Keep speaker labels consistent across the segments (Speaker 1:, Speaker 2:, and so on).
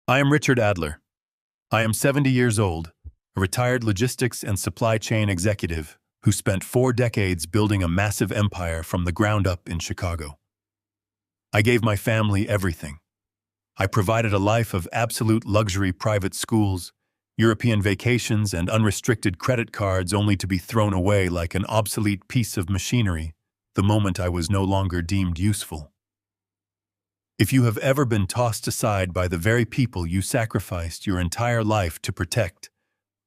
Speaker 1: I am Richard Adler. I am 70 years old, a retired logistics and supply chain executive who spent 4 decades building a massive empire from the ground up in Chicago. I gave my family everything. I provided a life of absolute luxury private schools, European vacations, and unrestricted credit cards only to be thrown away like an obsolete piece of machinery the moment I was no longer deemed useful. If you have ever been tossed aside by the very people you sacrificed your entire life to protect,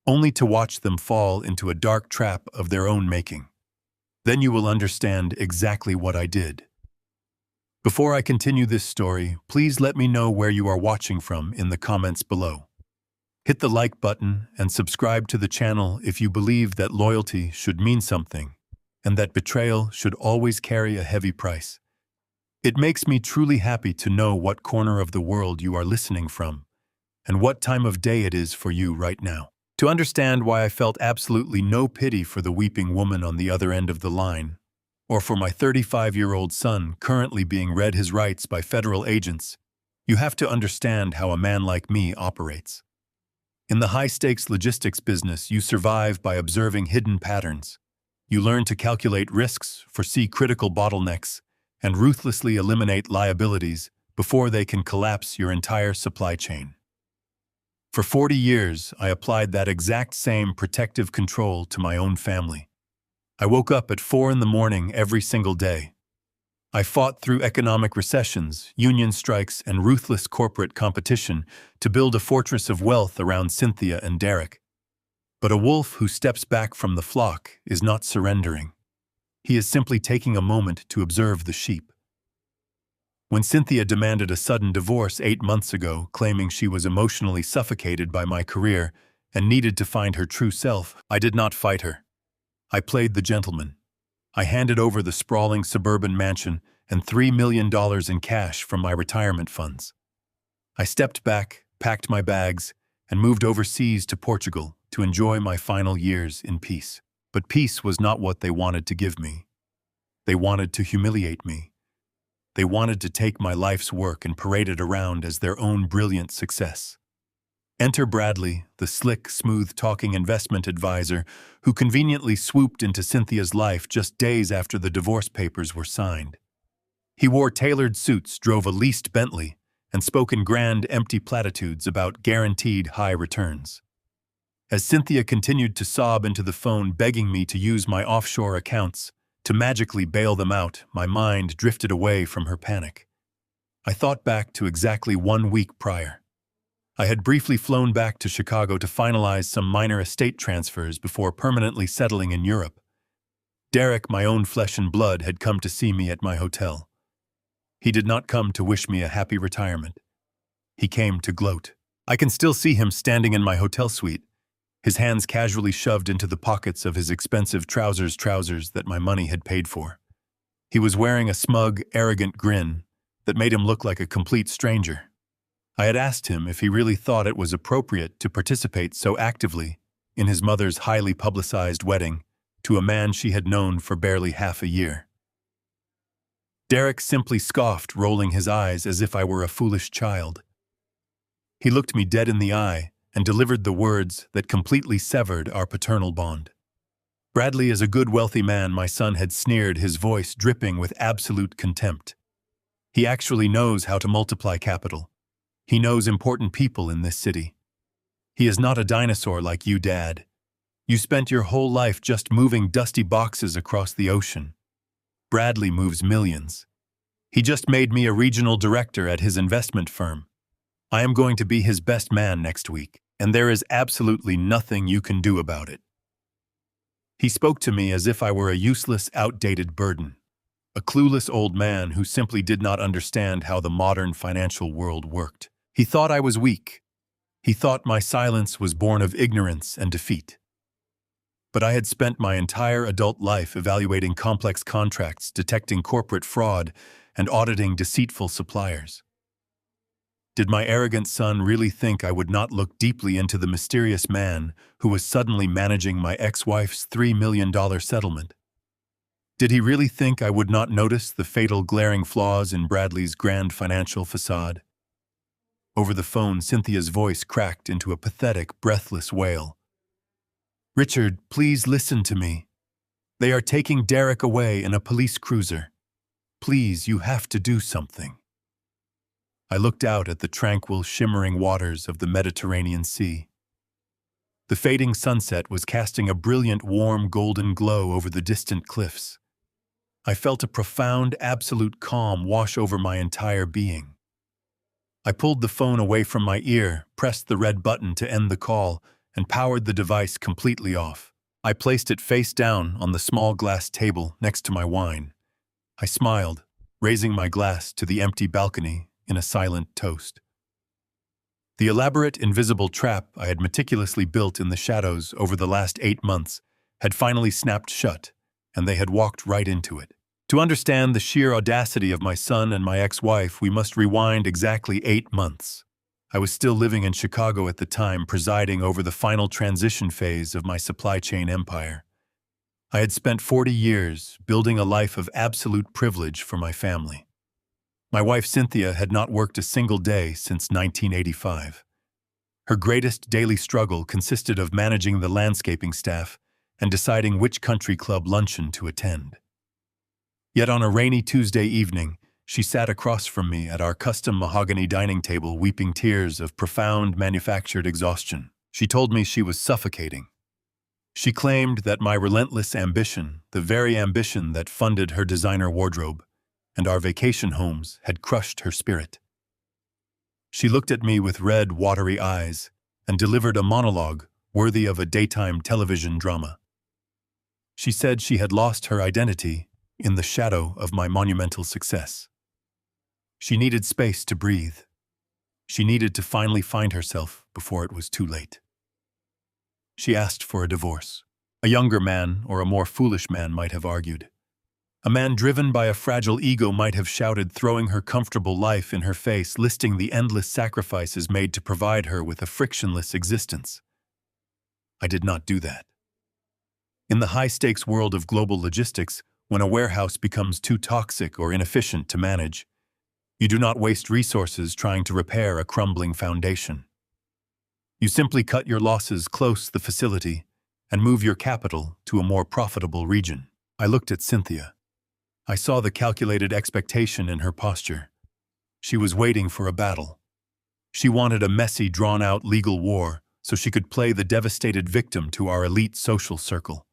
Speaker 1: only to watch them fall into a dark trap of their own making, then you will understand exactly what I did. Before I continue this story, please let me know where you are watching from in the comments below. Hit the like button and subscribe to the channel if you believe that loyalty should mean something and that betrayal should always carry a heavy price. It makes me truly happy to know what corner of the world you are listening from and what time of day it is for you right now. To understand why I felt absolutely no pity for the weeping woman on the other end of the line, or for my 35-year-old son currently being read his rights by federal agents, you have to understand how a man like me operates. In the high-stakes logistics business, you survive by observing hidden patterns. You learn to calculate risks, foresee critical bottlenecks, and ruthlessly eliminate liabilities before they can collapse your entire supply chain. For 40 years, I applied that exact same protective control to my own family. I woke up at 4 in the morning every single day. I fought through economic recessions, union strikes, and ruthless corporate competition to build a fortress of wealth around Cynthia and Derek. But a wolf who steps back from the flock is not surrendering. He is simply taking a moment to observe the sheep. When Cynthia demanded a sudden divorce 8 months ago, claiming she was emotionally suffocated by my career and needed to find her true self, I did not fight her. I played the gentleman. I handed over the sprawling suburban mansion and $3 million in cash from my retirement funds. I stepped back, packed my bags, and moved overseas to Portugal to enjoy my final years in peace. But peace was not what they wanted to give me. They wanted to humiliate me. They wanted to take my life's work and parade it around as their own brilliant success. Enter Bradley, the slick, smooth-talking investment advisor who conveniently swooped into Cynthia's life just days after the divorce papers were signed. He wore tailored suits, drove a leased Bentley, and spoke in grand, empty platitudes about guaranteed high returns. As Cynthia continued to sob into the phone begging me to use my offshore accounts to magically bail them out, my mind drifted away from her panic. I thought back to exactly 1 week prior. I had briefly flown back to Chicago to finalize some minor estate transfers before permanently settling in Europe. Derek, my own flesh and blood, had come to see me at my hotel. He did not come to wish me a happy retirement. He came to gloat. I can still see him standing in my hotel suite, his hands casually shoved into the pockets of his expensive trousers that my money had paid for. He was wearing a smug, arrogant grin that made him look like a complete stranger. I had asked him if he really thought it was appropriate to participate so actively in his mother's highly publicized wedding to a man she had known for barely half a year. Derek simply scoffed, rolling his eyes as if I were a foolish child. He looked me dead in the eye and delivered the words that completely severed our paternal bond. Bradley is a good, wealthy man, my son had sneered, his voice dripping with absolute contempt. He actually knows how to multiply capital. He knows important people in this city. He is not a dinosaur like you, Dad. You spent your whole life just moving dusty boxes across the ocean. Bradley moves millions. He just made me a regional director at his investment firm. I am going to be his best man next week, and there is absolutely nothing you can do about it. He spoke to me as if I were a useless, outdated burden, a clueless old man who simply did not understand how the modern financial world worked. He thought I was weak. He thought my silence was born of ignorance and defeat. But I had spent my entire adult life evaluating complex contracts, detecting corporate fraud, and auditing deceitful suppliers. Did my arrogant son really think I would not look deeply into the mysterious man who was suddenly managing my ex-wife's $3 million settlement? Did he really think I would not notice the fatal glaring flaws in Bradley's grand financial facade? Over the phone, Cynthia's voice cracked into a pathetic, breathless wail. "Richard, please listen to me. They are taking Derek away in a police cruiser. Please, you have to do something." I looked out at the tranquil, shimmering waters of the Mediterranean Sea. The fading sunset was casting a brilliant, warm, golden glow over the distant cliffs. I felt a profound, absolute calm wash over my entire being. I pulled the phone away from my ear, pressed the red button to end the call, and powered the device completely off. I placed it face down on the small glass table next to my wine. I smiled, raising my glass to the empty balcony in a silent toast. The elaborate, invisible trap I had meticulously built in the shadows over the last 8 months had finally snapped shut, and they had walked right into it. To understand the sheer audacity of my son and my ex-wife, we must rewind exactly 8 months. I was still living in Chicago at the time, presiding over the final transition phase of my supply chain empire. I had spent 40 years building a life of absolute privilege for my family. My wife Cynthia had not worked a single day since 1985. Her greatest daily struggle consisted of managing the landscaping staff and deciding which country club luncheon to attend. Yet on a rainy Tuesday evening, she sat across from me at our custom mahogany dining table, weeping tears of profound manufactured exhaustion. She told me she was suffocating. She claimed that my relentless ambition, the very ambition that funded her designer wardrobe and our vacation homes, had crushed her spirit. She looked at me with red, watery eyes and delivered a monologue worthy of a daytime television drama. She said she had lost her identity in the shadow of my monumental success. She needed space to breathe. She needed to finally find herself before it was too late. She asked for a divorce. A younger man or a more foolish man might have argued. A man driven by a fragile ego might have shouted, throwing her comfortable life in her face, listing the endless sacrifices made to provide her with a frictionless existence. I did not do that. In the high-stakes world of global logistics, when a warehouse becomes too toxic or inefficient to manage, you do not waste resources trying to repair a crumbling foundation. You simply cut your losses, close the facility, and move your capital to a more profitable region. I looked at Cynthia. I saw the calculated expectation in her posture. She was waiting for a battle. She wanted a messy, drawn-out legal war so she could play the devastated victim to our elite social circle.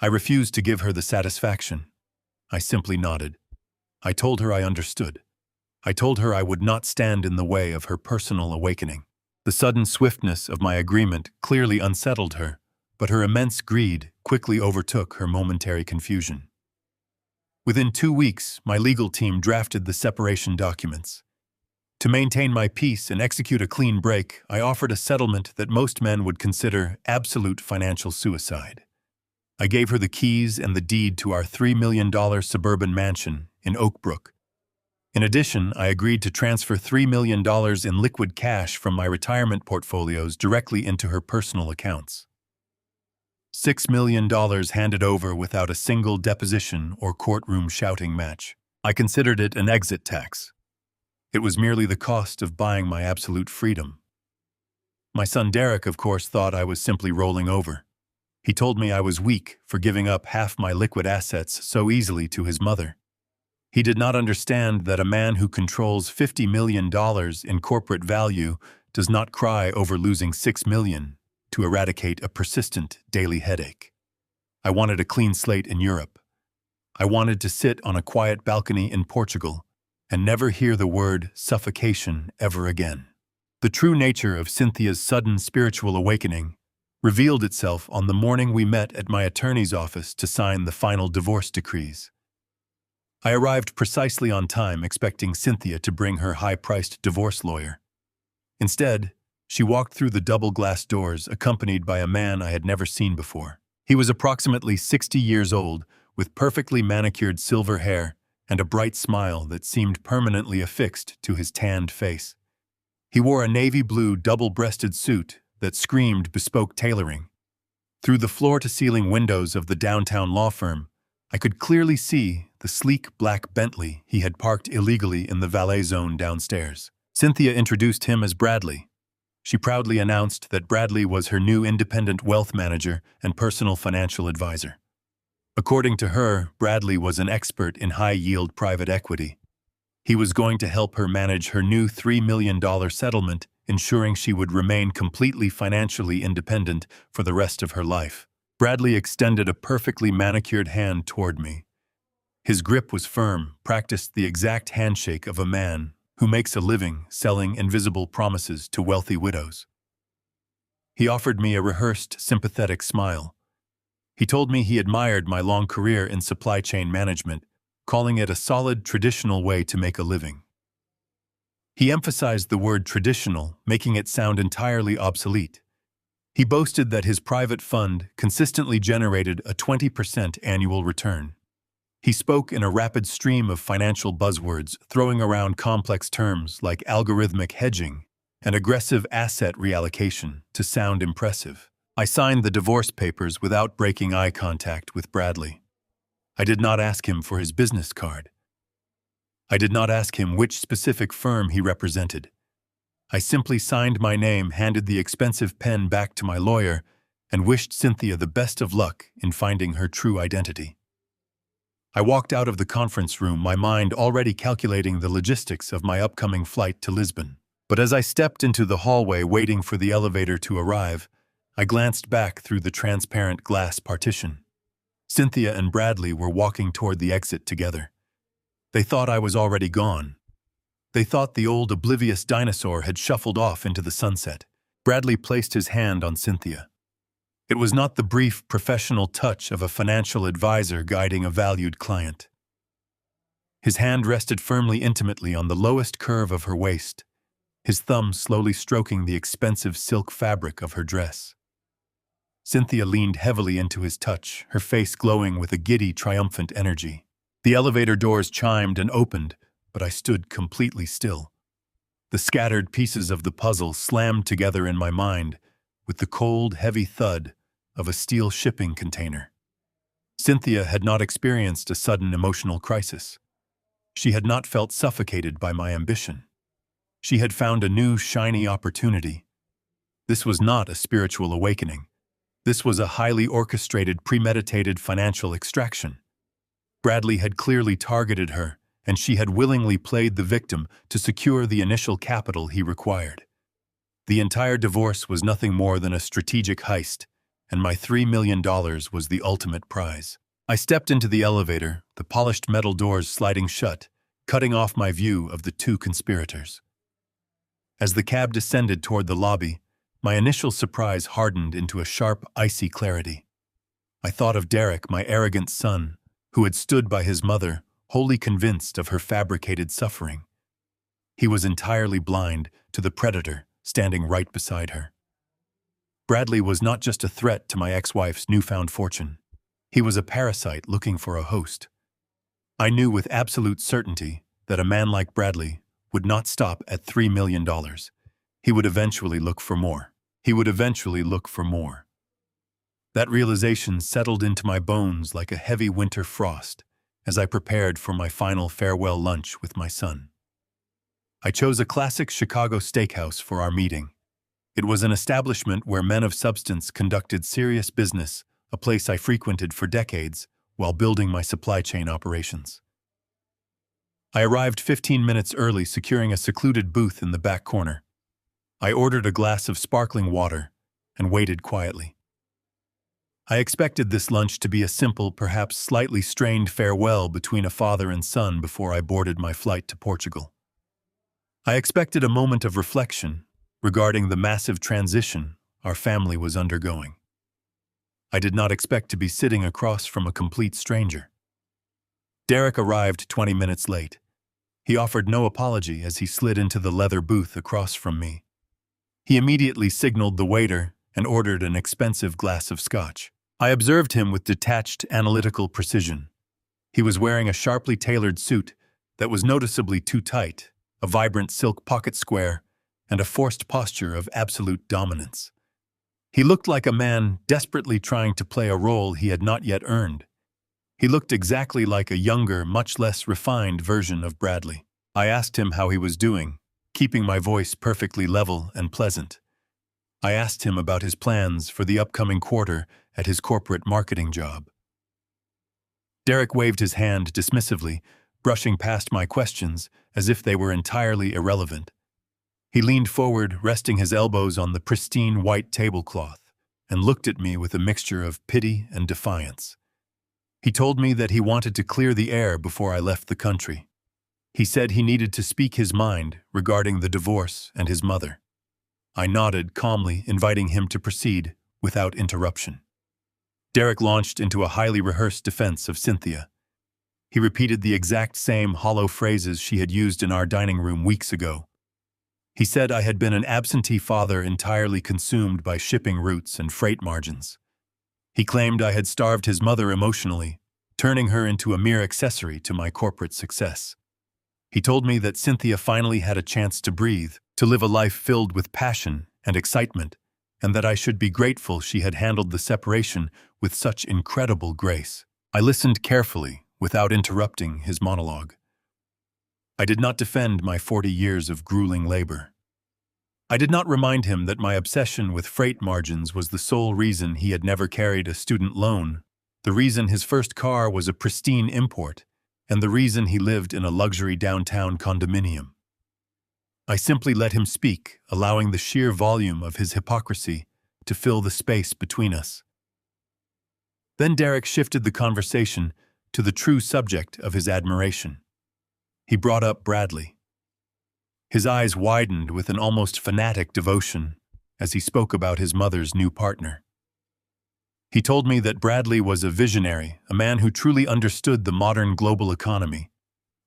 Speaker 1: I refused to give her the satisfaction. I simply nodded. I told her I understood. I told her I would not stand in the way of her personal awakening. The sudden swiftness of my agreement clearly unsettled her, but her immense greed quickly overtook her momentary confusion. Within 2 weeks, my legal team drafted the separation documents. To maintain my peace and execute a clean break, I offered a settlement that most men would consider absolute financial suicide. I gave her the keys and the deed to our $3 million suburban mansion in Oak Brook. In addition, I agreed to transfer $3 million in liquid cash from my retirement portfolios directly into her personal accounts. $6 million handed over without a single deposition or courtroom shouting match. I considered it an exit tax. It was merely the cost of buying my absolute freedom. My son Derek, of course, thought I was simply rolling over. He told me I was weak for giving up half my liquid assets so easily to his mother. He did not understand that a man who controls $50 million in corporate value does not cry over losing $6 million to eradicate a persistent daily headache. I wanted a clean slate in Europe. I wanted to sit on a quiet balcony in Portugal and never hear the word suffocation ever again. The true nature of Cynthia's sudden spiritual awakening revealed itself on the morning we met at my attorney's office to sign the final divorce decrees. I arrived precisely on time, expecting Cynthia to bring her high-priced divorce lawyer. Instead, she walked through the double-glass doors, accompanied by a man I had never seen before. He was approximately 60 years old, with perfectly manicured silver hair and a bright smile that seemed permanently affixed to his tanned face. He wore a navy blue double-breasted suit that screamed bespoke tailoring. Through the floor-to-ceiling windows of the downtown law firm, I could clearly see the sleek black Bentley he had parked illegally in the valet zone downstairs. Cynthia introduced him as Bradley. She proudly announced that Bradley was her new independent wealth manager and personal financial advisor. According to her, Bradley was an expert in high-yield private equity. He was going to help her manage her new $3 million settlement, ensuring she would remain completely financially independent for the rest of her life. Bradley extended a perfectly manicured hand toward me. His grip was firm, practiced the exact handshake of a man who makes a living selling invisible promises to wealthy widows. He offered me a rehearsed, sympathetic smile. He told me he admired my long career in supply chain management, calling it a solid, traditional way to make a living. He emphasized the word traditional, making it sound entirely obsolete. He boasted that his private fund consistently generated a 20% annual return. He spoke in a rapid stream of financial buzzwords, throwing around complex terms like algorithmic hedging and aggressive asset reallocation to sound impressive. I signed the divorce papers without breaking eye contact with Bradley. I did not ask him for his business card. I did not ask him which specific firm he represented. I simply signed my name, handed the expensive pen back to my lawyer, and wished Cynthia the best of luck in finding her true identity. I walked out of the conference room, my mind already calculating the logistics of my upcoming flight to Lisbon. But as I stepped into the hallway waiting for the elevator to arrive, I glanced back through the transparent glass partition. Cynthia and Bradley were walking toward the exit together. They thought I was already gone. They thought the old oblivious dinosaur had shuffled off into the sunset. Bradley placed his hand on Cynthia. It was not the brief, professional touch of a financial advisor guiding a valued client. His hand rested firmly, intimately on the lowest curve of her waist, his thumb slowly stroking the expensive silk fabric of her dress. Cynthia leaned heavily into his touch, her face glowing with a giddy, triumphant energy. The elevator doors chimed and opened, but I stood completely still. The scattered pieces of the puzzle slammed together in my mind with the cold, heavy thud of a steel shipping container. Cynthia had not experienced a sudden emotional crisis. She had not felt suffocated by my ambition. She had found a new, shiny opportunity. This was not a spiritual awakening. This was a highly orchestrated, premeditated financial extraction. Bradley had clearly targeted her, and she had willingly played the victim to secure the initial capital he required. The entire divorce was nothing more than a strategic heist, and my $3 million was the ultimate prize. I stepped into the elevator, the polished metal doors sliding shut, cutting off my view of the two conspirators. As the cab descended toward the lobby, my initial surprise hardened into a sharp, icy clarity. I thought of Derek, my arrogant son, who had stood by his mother, wholly convinced of her fabricated suffering. He was entirely blind to the predator standing right beside her. Bradley was not just a threat to my ex-wife's newfound fortune. He was a parasite looking for a host. I knew with absolute certainty that a man like Bradley would not stop at $3 million. He would eventually look for more. That realization settled into my bones like a heavy winter frost as I prepared for my final farewell lunch with my son. I chose a classic Chicago steakhouse for our meeting. It was an establishment where men of substance conducted serious business, a place I frequented for decades while building my supply chain operations. I arrived 15 minutes early, securing a secluded booth in the back corner. I ordered a glass of sparkling water and waited quietly. I expected this lunch to be a simple, perhaps slightly strained farewell between a father and son before I boarded my flight to Portugal. I expected a moment of reflection regarding the massive transition our family was undergoing. I did not expect to be sitting across from a complete stranger. Derek arrived 20 minutes late. He offered no apology as he slid into the leather booth across from me. He immediately signaled the waiter and ordered an expensive glass of scotch. I observed him with detached, analytical precision. He was wearing a sharply tailored suit that was noticeably too tight, a vibrant silk pocket square, and a forced posture of absolute dominance. He looked like a man desperately trying to play a role he had not yet earned. He looked exactly like a younger, much less refined version of Bradley. I asked him how he was doing, keeping my voice perfectly level and pleasant. I asked him about his plans for the upcoming quarter at his corporate marketing job. Derek waved his hand dismissively, brushing past my questions as if they were entirely irrelevant. He leaned forward, resting his elbows on the pristine white tablecloth, and looked at me with a mixture of pity and defiance. He told me that he wanted to clear the air before I left the country. He said he needed to speak his mind regarding the divorce and his mother. I nodded calmly, inviting him to proceed without interruption. Derek launched into a highly rehearsed defense of Cynthia. He repeated the exact same hollow phrases she had used in our dining room weeks ago. He said I had been an absentee father entirely consumed by shipping routes and freight margins. He claimed I had starved his mother emotionally, turning her into a mere accessory to my corporate success. He told me that Cynthia finally had a chance to breathe, to live a life filled with passion and excitement, and that I should be grateful she had handled the separation with such incredible grace. I listened carefully, without interrupting his monologue. I did not defend my 40 years of grueling labor. I did not remind him that my obsession with freight margins was the sole reason he had never carried a student loan, the reason his first car was a pristine import, and the reason he lived in a luxury downtown condominium. I simply let him speak, allowing the sheer volume of his hypocrisy to fill the space between us. Then Derek shifted the conversation to the true subject of his admiration. He brought up Bradley. His eyes widened with an almost fanatic devotion as he spoke about his mother's new partner. He told me that Bradley was a visionary, a man who truly understood the modern global economy.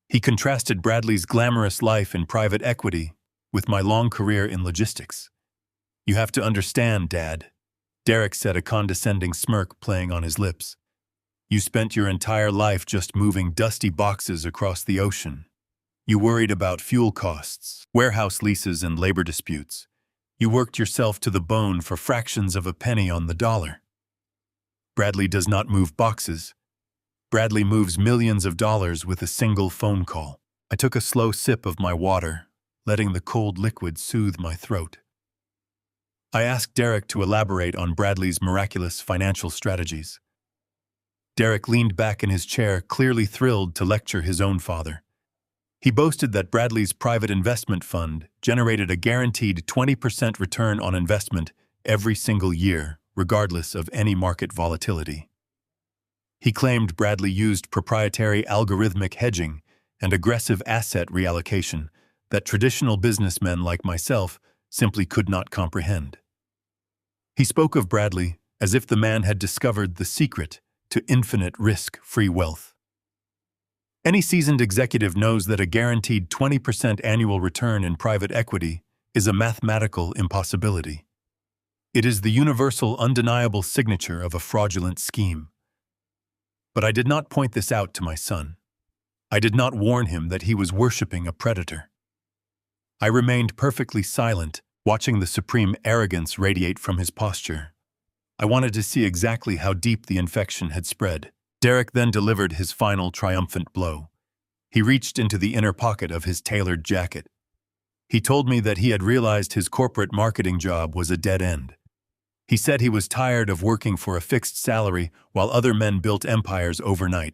Speaker 1: He contrasted Bradley's glamorous life in private equity with my long career in logistics. "You have to understand, Dad," Derek said, a condescending smirk playing on his lips. "You spent your entire life just moving dusty boxes across the ocean. You worried about fuel costs, warehouse leases, and labor disputes. You worked yourself to the bone for fractions of a penny on the dollar. Bradley does not move boxes. Bradley moves millions of dollars with a single phone call." I took a slow sip of my water, letting the cold liquid soothe my throat. I asked Derek to elaborate on Bradley's miraculous financial strategies. Derek leaned back in his chair, clearly thrilled to lecture his own father. He boasted that Bradley's private investment fund generated a guaranteed 20% return on investment every single year, regardless of any market volatility. He claimed Bradley used proprietary algorithmic hedging and aggressive asset reallocation that traditional businessmen like myself simply could not comprehend. He spoke of Bradley as if the man had discovered the secret to infinite risk-free wealth. Any seasoned executive knows that a guaranteed 20% annual return in private equity is a mathematical impossibility. It is the universal, undeniable signature of a fraudulent scheme. But I did not point this out to my son. I did not warn him that he was worshipping a predator. I remained perfectly silent, watching the supreme arrogance radiate from his posture. I wanted to see exactly how deep the infection had spread. Derek then delivered his final triumphant blow. He reached into the inner pocket of his tailored jacket. He told me that he had realized his corporate marketing job was a dead end. He said he was tired of working for a fixed salary while other men built empires overnight.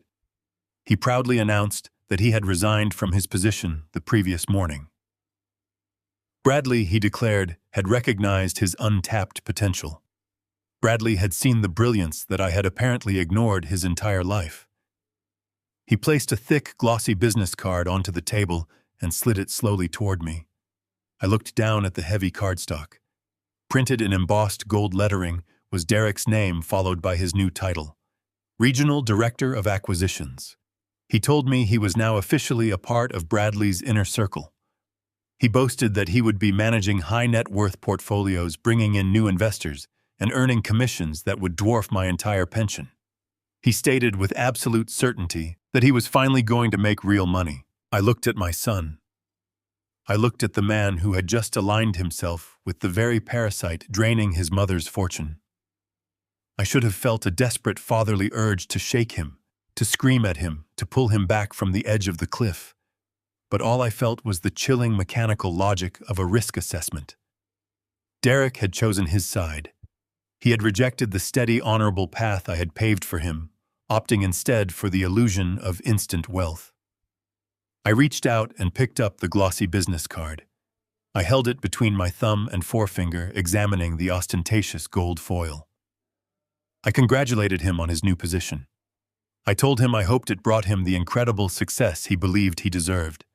Speaker 1: He proudly announced that he had resigned from his position the previous morning. Bradley, he declared, had recognized his untapped potential. Bradley had seen the brilliance that I had apparently ignored his entire life. He placed a thick, glossy business card onto the table and slid it slowly toward me. I looked down at the heavy cardstock. Printed in embossed gold lettering was Derek's name, followed by his new title, Regional Director of Acquisitions. He told me he was now officially a part of Bradley's inner circle. He boasted that he would be managing high-net-worth portfolios, bringing in new investors, and earning commissions that would dwarf my entire pension. He stated with absolute certainty that he was finally going to make real money. I looked at my son. I looked at the man who had just aligned himself with the very parasite draining his mother's fortune. I should have felt a desperate fatherly urge to shake him, to scream at him, to pull him back from the edge of the cliff. but all I felt was the chilling mechanical logic of a risk assessment. Derek had chosen his side. He had rejected the steady, honorable path I had paved for him, opting instead for the illusion of instant wealth. I reached out and picked up the glossy business card. I held it between my thumb and forefinger, examining the ostentatious gold foil. I congratulated him on his new position. I told him I hoped it brought him the incredible success he believed he deserved.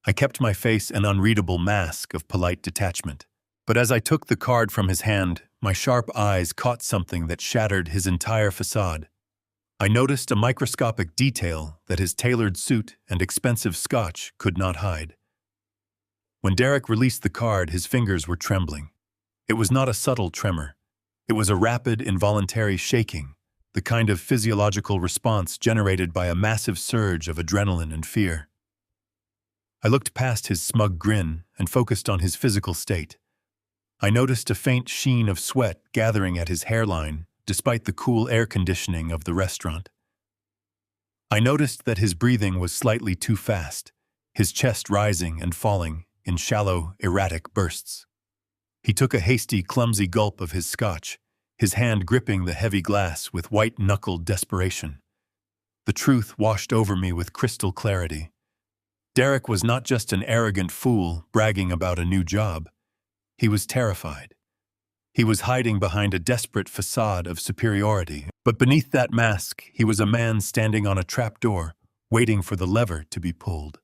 Speaker 1: I kept my face an unreadable mask of polite detachment. But as I took the card from his hand, my sharp eyes caught something that shattered his entire facade. I noticed a microscopic detail that his tailored suit and expensive scotch could not hide. When Derek released the card, his fingers were trembling. It was not a subtle tremor. It was a rapid, involuntary shaking, the kind of physiological response generated by a massive surge of adrenaline and fear. I looked past his smug grin and focused on his physical state. I noticed a faint sheen of sweat gathering at his hairline, despite the cool air conditioning of the restaurant. I noticed that his breathing was slightly too fast, his chest rising and falling in shallow, erratic bursts. He took a hasty, clumsy gulp of his scotch, his hand gripping the heavy glass with white-knuckled desperation. The truth washed over me with crystal clarity. Derek was not just an arrogant fool bragging about a new job. He was terrified. He was hiding behind a desperate facade of superiority, but beneath that mask, he was a man standing on a trapdoor, waiting for the lever to be pulled.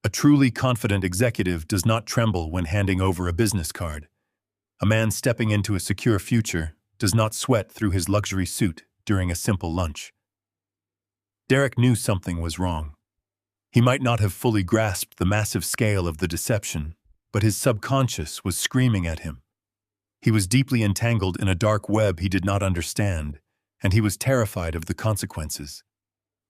Speaker 1: A truly confident executive does not tremble when handing over a business card. A man stepping into a secure future does not sweat through his luxury suit during a simple lunch. Derek knew something was wrong. He might not have fully grasped the massive scale of the deception, but his subconscious was screaming at him. He was deeply entangled in a dark web he did not understand, and he was terrified of the consequences.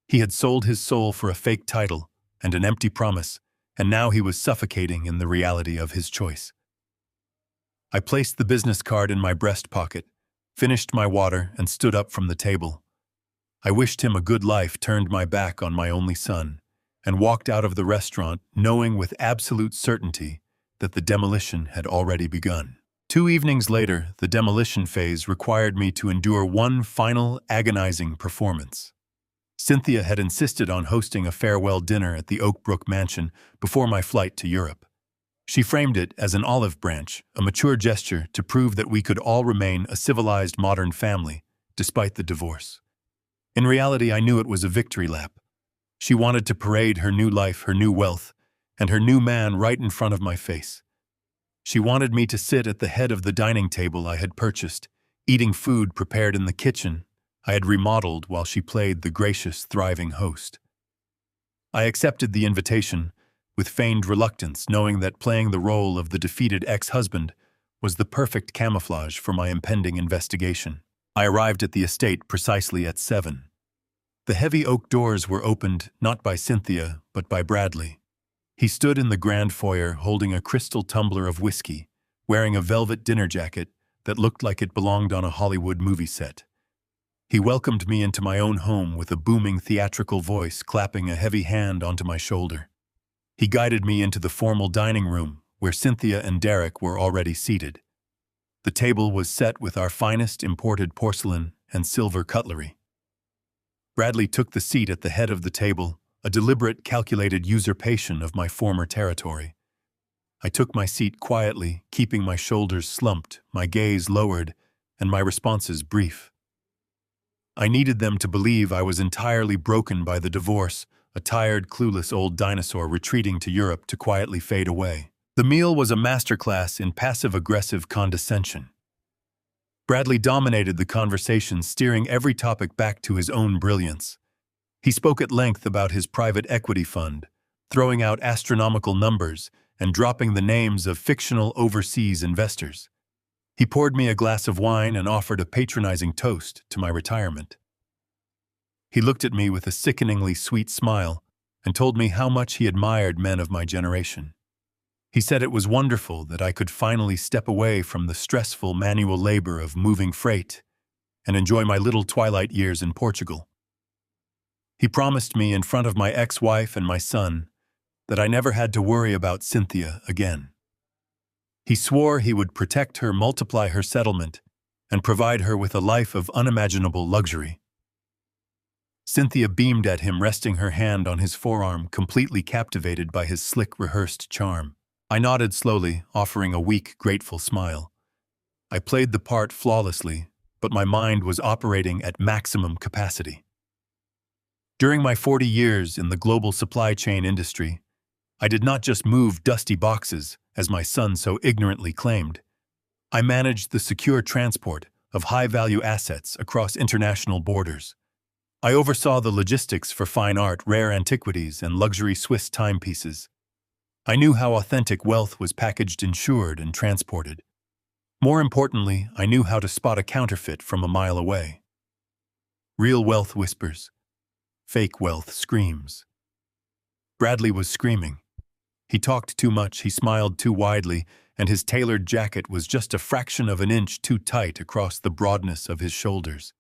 Speaker 1: He had sold his soul for a fake title and an empty promise, and now he was suffocating in the reality of his choice. I placed the business card in my breast pocket, finished my water, and stood up from the table. I wished him a good life, turned my back on my only son, and walked out of the restaurant knowing with absolute certainty that the demolition had already begun. 2 evenings later, the demolition phase required me to endure one final, agonizing performance. Cynthia had insisted on hosting a farewell dinner at the Oakbrook mansion before my flight to Europe. She framed it as an olive branch, a mature gesture to prove that we could all remain a civilized modern family, despite the divorce. In reality, I knew it was a victory lap. She wanted to parade her new life, her new wealth, and her new man right in front of my face. She wanted me to sit at the head of the dining table I had purchased, eating food prepared in the kitchen I had remodeled while she played the gracious, thriving host. I accepted the invitation with feigned reluctance, knowing that playing the role of the defeated ex-husband was the perfect camouflage for my impending investigation. I arrived at the estate precisely at 7. The heavy oak doors were opened not by Cynthia, but by Bradley. He stood in the grand foyer holding a crystal tumbler of whiskey, wearing a velvet dinner jacket that looked like it belonged on a Hollywood movie set. He welcomed me into my own home with a booming theatrical voice, clapping a heavy hand onto my shoulder. He guided me into the formal dining room, where Cynthia and Derek were already seated. The table was set with our finest imported porcelain and silver cutlery. Bradley took the seat at the head of the table, a deliberate, calculated usurpation of my former territory. I took my seat quietly, keeping my shoulders slumped, my gaze lowered, and my responses brief. I needed them to believe I was entirely broken by the divorce, a tired, clueless old dinosaur retreating to Europe to quietly fade away. The meal was a masterclass in passive-aggressive condescension. Bradley dominated the conversation, steering every topic back to his own brilliance. He spoke at length about his private equity fund, throwing out astronomical numbers and dropping the names of fictional overseas investors. He poured me a glass of wine and offered a patronizing toast to my retirement. He looked at me with a sickeningly sweet smile and told me how much he admired men of my generation. He said it was wonderful that I could finally step away from the stressful manual labor of moving freight and enjoy my little twilight years in Portugal. He promised me in front of my ex-wife and my son that I never had to worry about Cynthia again. He swore he would protect her, multiply her settlement, and provide her with a life of unimaginable luxury. Cynthia beamed at him, resting her hand on his forearm, completely captivated by his slick, rehearsed charm. I nodded slowly, offering a weak, grateful smile. I played the part flawlessly, but my mind was operating at maximum capacity. During my 40 years in the global supply chain industry, I did not just move dusty boxes, as my son so ignorantly claimed. I managed the secure transport of high-value assets across international borders. I oversaw the logistics for fine art, rare antiquities, and luxury Swiss timepieces. I knew how authentic wealth was packaged, insured, and transported. More importantly, I knew how to spot a counterfeit from a mile away. Real wealth whispers. Fake wealth screams. Bradley was screaming. He talked too much, he smiled too widely, and his tailored jacket was just a fraction of an inch too tight across the broadness of his shoulders.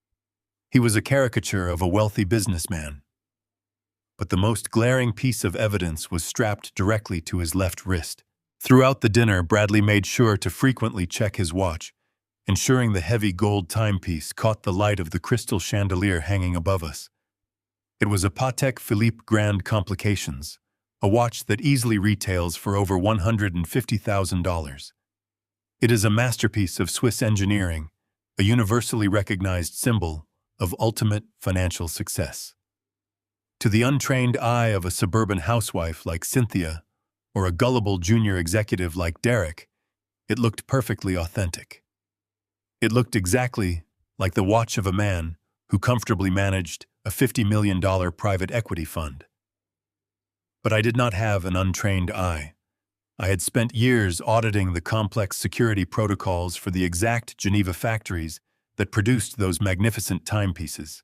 Speaker 1: He was a caricature of a wealthy businessman. But the most glaring piece of evidence was strapped directly to his left wrist. Throughout the dinner, Bradley made sure to frequently check his watch, ensuring the heavy gold timepiece caught the light of the crystal chandelier hanging above us. It was a Patek Philippe Grand Complications, a watch that easily retails for over $150,000. It is a masterpiece of Swiss engineering, a universally recognized symbol of ultimate financial success. To the untrained eye of a suburban housewife like Cynthia, or a gullible junior executive like Derek, it looked perfectly authentic. It looked exactly like the watch of a man who comfortably managed a $50 million private equity fund. But I did not have an untrained eye. I had spent years auditing the complex security protocols for the exact Geneva factories that produced those magnificent timepieces.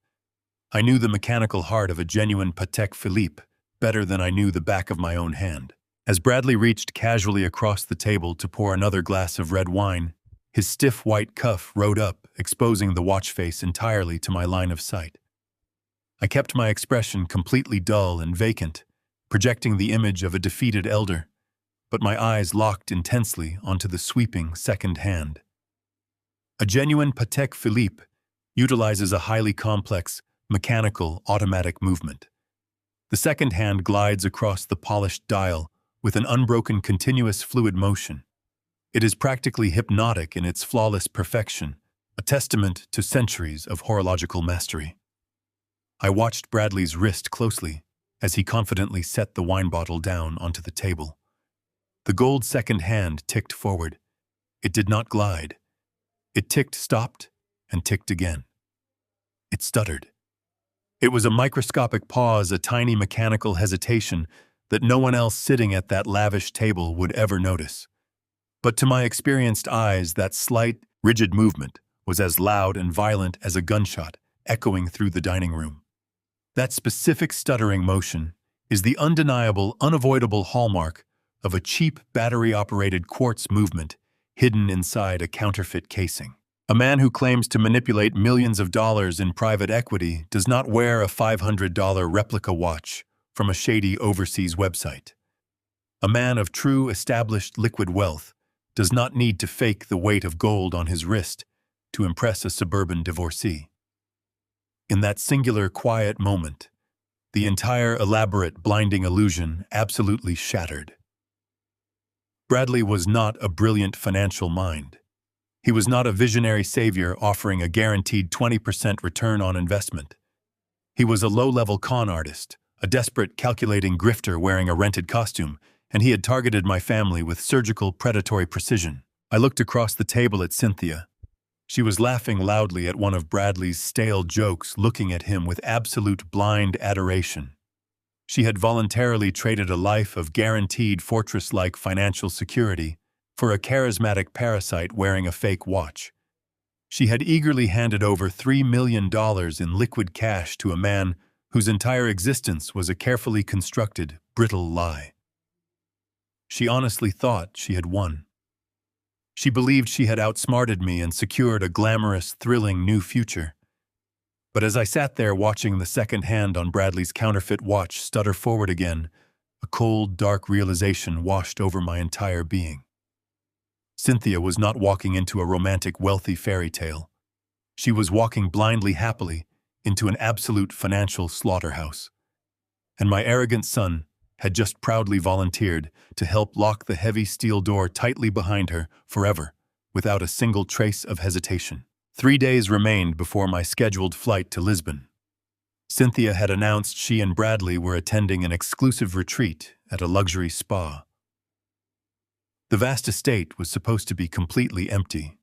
Speaker 1: I knew the mechanical heart of a genuine Patek Philippe better than I knew the back of my own hand. As Bradley reached casually across the table to pour another glass of red wine, his stiff white cuff rode up, exposing the watch face entirely to my line of sight. I kept my expression completely dull and vacant, projecting the image of a defeated elder, but my eyes locked intensely onto the sweeping second hand. A genuine Patek Philippe utilizes a highly complex, mechanical, automatic movement. The second hand glides across the polished dial with an unbroken, continuous fluid motion. It is practically hypnotic in its flawless perfection, a testament to centuries of horological mastery. I watched Bradley's wrist closely as he confidently set the wine bottle down onto the table. The gold second hand ticked forward. It did not glide. It ticked, stopped, and ticked again. It stuttered. It was a microscopic pause, a tiny mechanical hesitation that no one else sitting at that lavish table would ever notice. But to my experienced eyes, that slight, rigid movement was as loud and violent as a gunshot echoing through the dining room. That specific stuttering motion is the undeniable, unavoidable hallmark of a cheap, battery-operated quartz movement hidden inside a counterfeit casing. A man who claims to manipulate millions of dollars in private equity does not wear a $500 replica watch from a shady overseas website. A man of true, established liquid wealth does not need to fake the weight of gold on his wrist to impress a suburban divorcee. In that singular, quiet moment, the entire elaborate, blinding illusion absolutely shattered. Bradley was not a brilliant financial mind. He was not a visionary savior offering a guaranteed 20% return on investment. He was a low-level con artist, a desperate, calculating grifter wearing a rented costume, and he had targeted my family with surgical, predatory precision. I looked across the table at Cynthia. She was laughing loudly at one of Bradley's stale jokes, looking at him with absolute blind adoration. She had voluntarily traded a life of guaranteed fortress-like financial security for a charismatic parasite wearing a fake watch. She had eagerly handed over $3 million in liquid cash to a man whose entire existence was a carefully constructed, brittle lie. She honestly thought she had won. She believed she had outsmarted me and secured a glamorous, thrilling new future. But as I sat there watching the second hand on Bradley's counterfeit watch stutter forward again, A cold, dark realization washed over my entire being. Cynthia was not walking into a romantic, wealthy fairy tale. She was walking blindly happily into an absolute financial slaughterhouse. And my arrogant son had just proudly volunteered to help lock the heavy steel door tightly behind her forever, without a single trace of hesitation. 3 days remained before my scheduled flight to Lisbon. Cynthia had announced she and Bradley were attending an exclusive retreat at a luxury spa. The vast estate was supposed to be completely empty.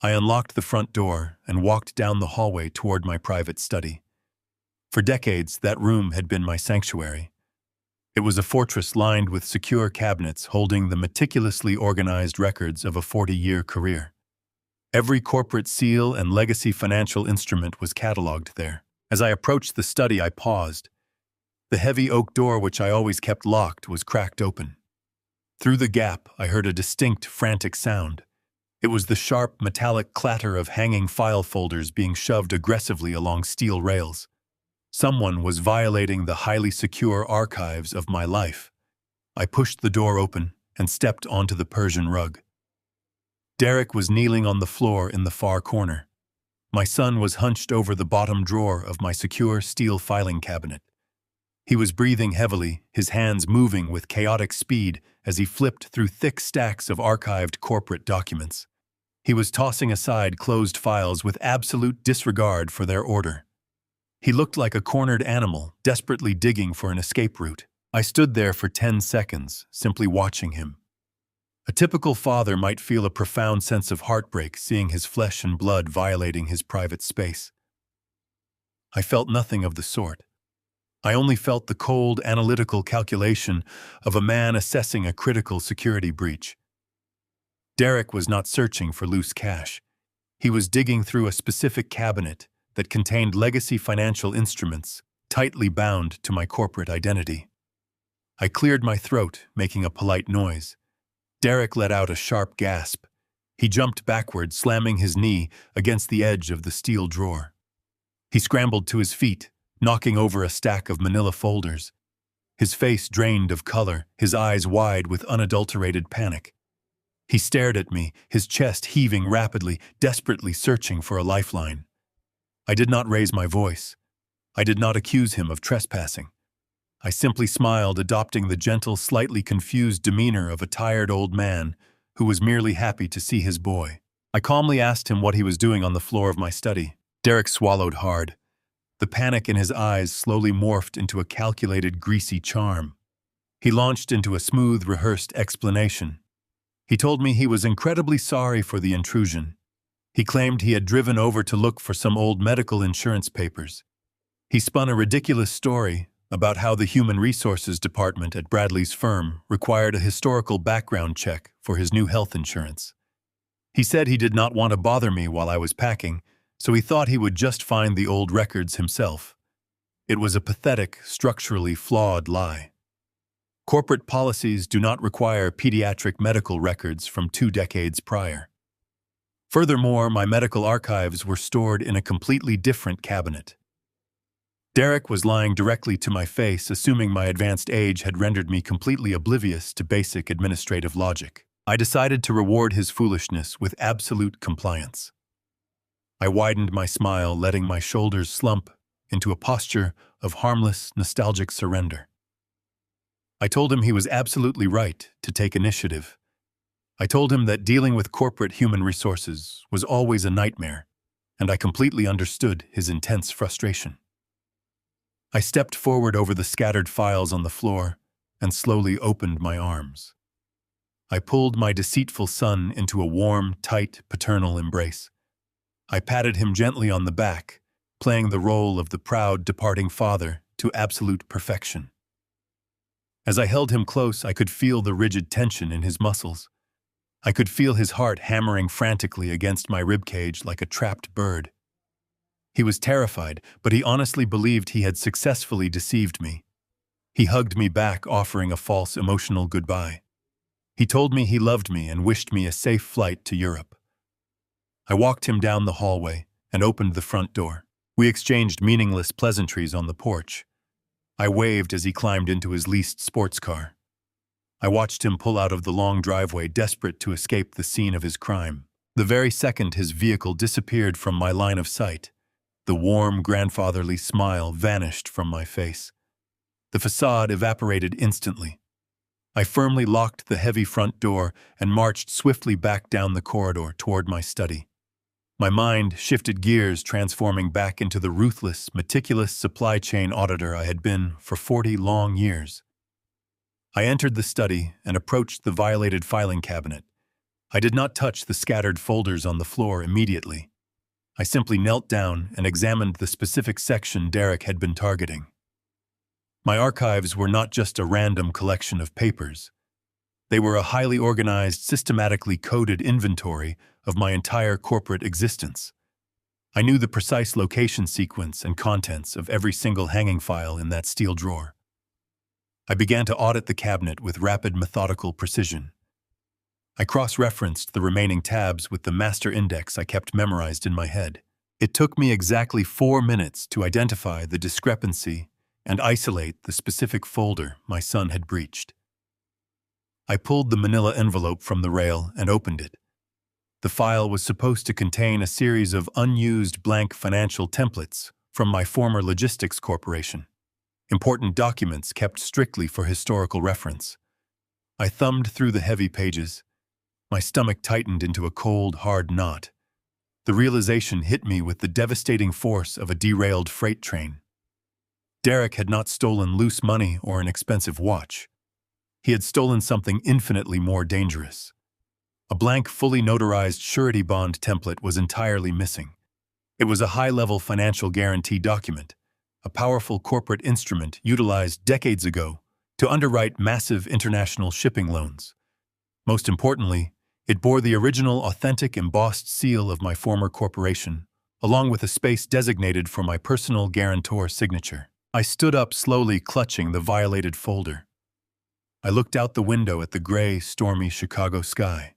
Speaker 1: I unlocked the front door and walked down the hallway toward my private study. For decades, that room had been my sanctuary. It was a fortress lined with secure cabinets holding the meticulously organized records of a 40-year career. Every corporate seal and legacy financial instrument was cataloged there. As I approached the study, I paused. The heavy oak door, which I always kept locked, was cracked open. Through the gap, I heard a distinct, frantic sound. It was the sharp, metallic clatter of hanging file folders being shoved aggressively along steel rails. Someone was violating the highly secure archives of my life. I pushed the door open and stepped onto the Persian rug. Derek was kneeling on the floor in the far corner. My son was hunched over the bottom drawer of my secure steel filing cabinet. He was breathing heavily, his hands moving with chaotic speed as he flipped through thick stacks of archived corporate documents. He was tossing aside closed files with absolute disregard for their order. He looked like a cornered animal, desperately digging for an escape route. I stood there for 10 seconds, simply watching him. A typical father might feel a profound sense of heartbreak seeing his flesh and blood violating his private space. I felt nothing of the sort. I only felt the cold, analytical calculation of a man assessing a critical security breach. Derek was not searching for loose cash. He was digging through a specific cabinet that contained legacy financial instruments tightly bound to my corporate identity. I cleared my throat, making a polite noise. Derek let out a sharp gasp. He jumped backward, slamming his knee against the edge of the steel drawer. He scrambled to his feet, knocking over a stack of manila folders. His face drained of color, his eyes wide with unadulterated panic. He stared at me, his chest heaving rapidly, desperately searching for a lifeline. I did not raise my voice. I did not accuse him of trespassing. I simply smiled, adopting the gentle, slightly confused demeanor of a tired old man who was merely happy to see his boy. I calmly asked him what he was doing on the floor of my study. Derek swallowed hard. The panic in his eyes slowly morphed into a calculated, greasy charm. He launched into a smooth, rehearsed explanation. He told me he was incredibly sorry for the intrusion. He claimed he had driven over to look for some old medical insurance papers. He spun a ridiculous story about how the human resources department at Bradley's firm required a historical background check for his new health insurance. He said he did not want to bother me while I was packing, so he thought he would just find the old records himself. It was a pathetic, structurally flawed lie. Corporate policies do not require pediatric medical records from 2 decades prior. Furthermore, my medical archives were stored in a completely different cabinet. Derek was lying directly to my face, assuming my advanced age had rendered me completely oblivious to basic administrative logic. I decided to reward his foolishness with absolute compliance. I widened my smile, letting my shoulders slump into a posture of harmless, nostalgic surrender. I told him he was absolutely right to take initiative. I told him that dealing with corporate human resources was always a nightmare, and I completely understood his intense frustration. I stepped forward over the scattered files on the floor and slowly opened my arms. I pulled my deceitful son into a warm, tight, paternal embrace. I patted him gently on the back, playing the role of the proud, departing father to absolute perfection. As I held him close, I could feel the rigid tension in his muscles. I could feel his heart hammering frantically against my ribcage like a trapped bird. He was terrified, but he honestly believed he had successfully deceived me. He hugged me back, offering a false emotional goodbye. He told me he loved me and wished me a safe flight to Europe. I walked him down the hallway and opened the front door. We exchanged meaningless pleasantries on the porch. I waved as he climbed into his leased sports car. I watched him pull out of the long driveway, desperate to escape the scene of his crime. The very second his vehicle disappeared from my line of sight, the warm, grandfatherly smile vanished from my face. The facade evaporated instantly. I firmly locked the heavy front door and marched swiftly back down the corridor toward my study. My mind shifted gears, transforming back into the ruthless, meticulous supply chain auditor I had been for 40 long years. I entered the study and approached the violated filing cabinet. I did not touch the scattered folders on the floor immediately. I simply knelt down and examined the specific section Derek had been targeting. My archives were not just a random collection of papers. They were a highly organized, systematically coded inventory of my entire corporate existence. I knew the precise location sequence and contents of every single hanging file in that steel drawer. I began to audit the cabinet with rapid, methodical precision. I cross-referenced the remaining tabs with the master index I kept memorized in my head. It took me exactly 4 minutes to identify the discrepancy and isolate the specific folder my son had breached. I pulled the manila envelope from the rail and opened it. The file was supposed to contain a series of unused blank financial templates from my former logistics corporation, important documents kept strictly for historical reference. I thumbed through the heavy pages. My stomach tightened into a cold, hard knot. The realization hit me with the devastating force of a derailed freight train. Derek had not stolen loose money or an expensive watch. He had stolen something infinitely more dangerous. A blank, fully notarized surety bond template was entirely missing. It was a high-level financial guarantee document, a powerful corporate instrument utilized decades ago to underwrite massive international shipping loans. Most importantly, it bore the original authentic embossed seal of my former corporation, along with a space designated for my personal guarantor signature. I stood up slowly, clutching the violated folder. I looked out the window at the gray, stormy Chicago sky.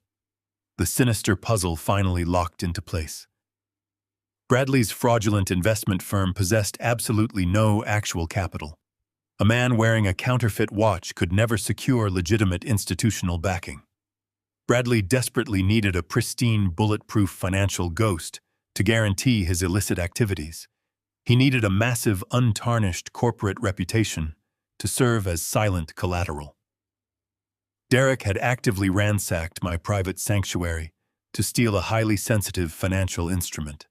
Speaker 1: The sinister puzzle finally locked into place. Bradley's fraudulent investment firm possessed absolutely no actual capital. A man wearing a counterfeit watch could never secure legitimate institutional backing. Bradley desperately needed a pristine, bulletproof financial ghost to guarantee his illicit activities. He needed a massive, untarnished corporate reputation to serve as silent collateral. Derek had actively ransacked my private sanctuary to steal a highly sensitive financial instrument.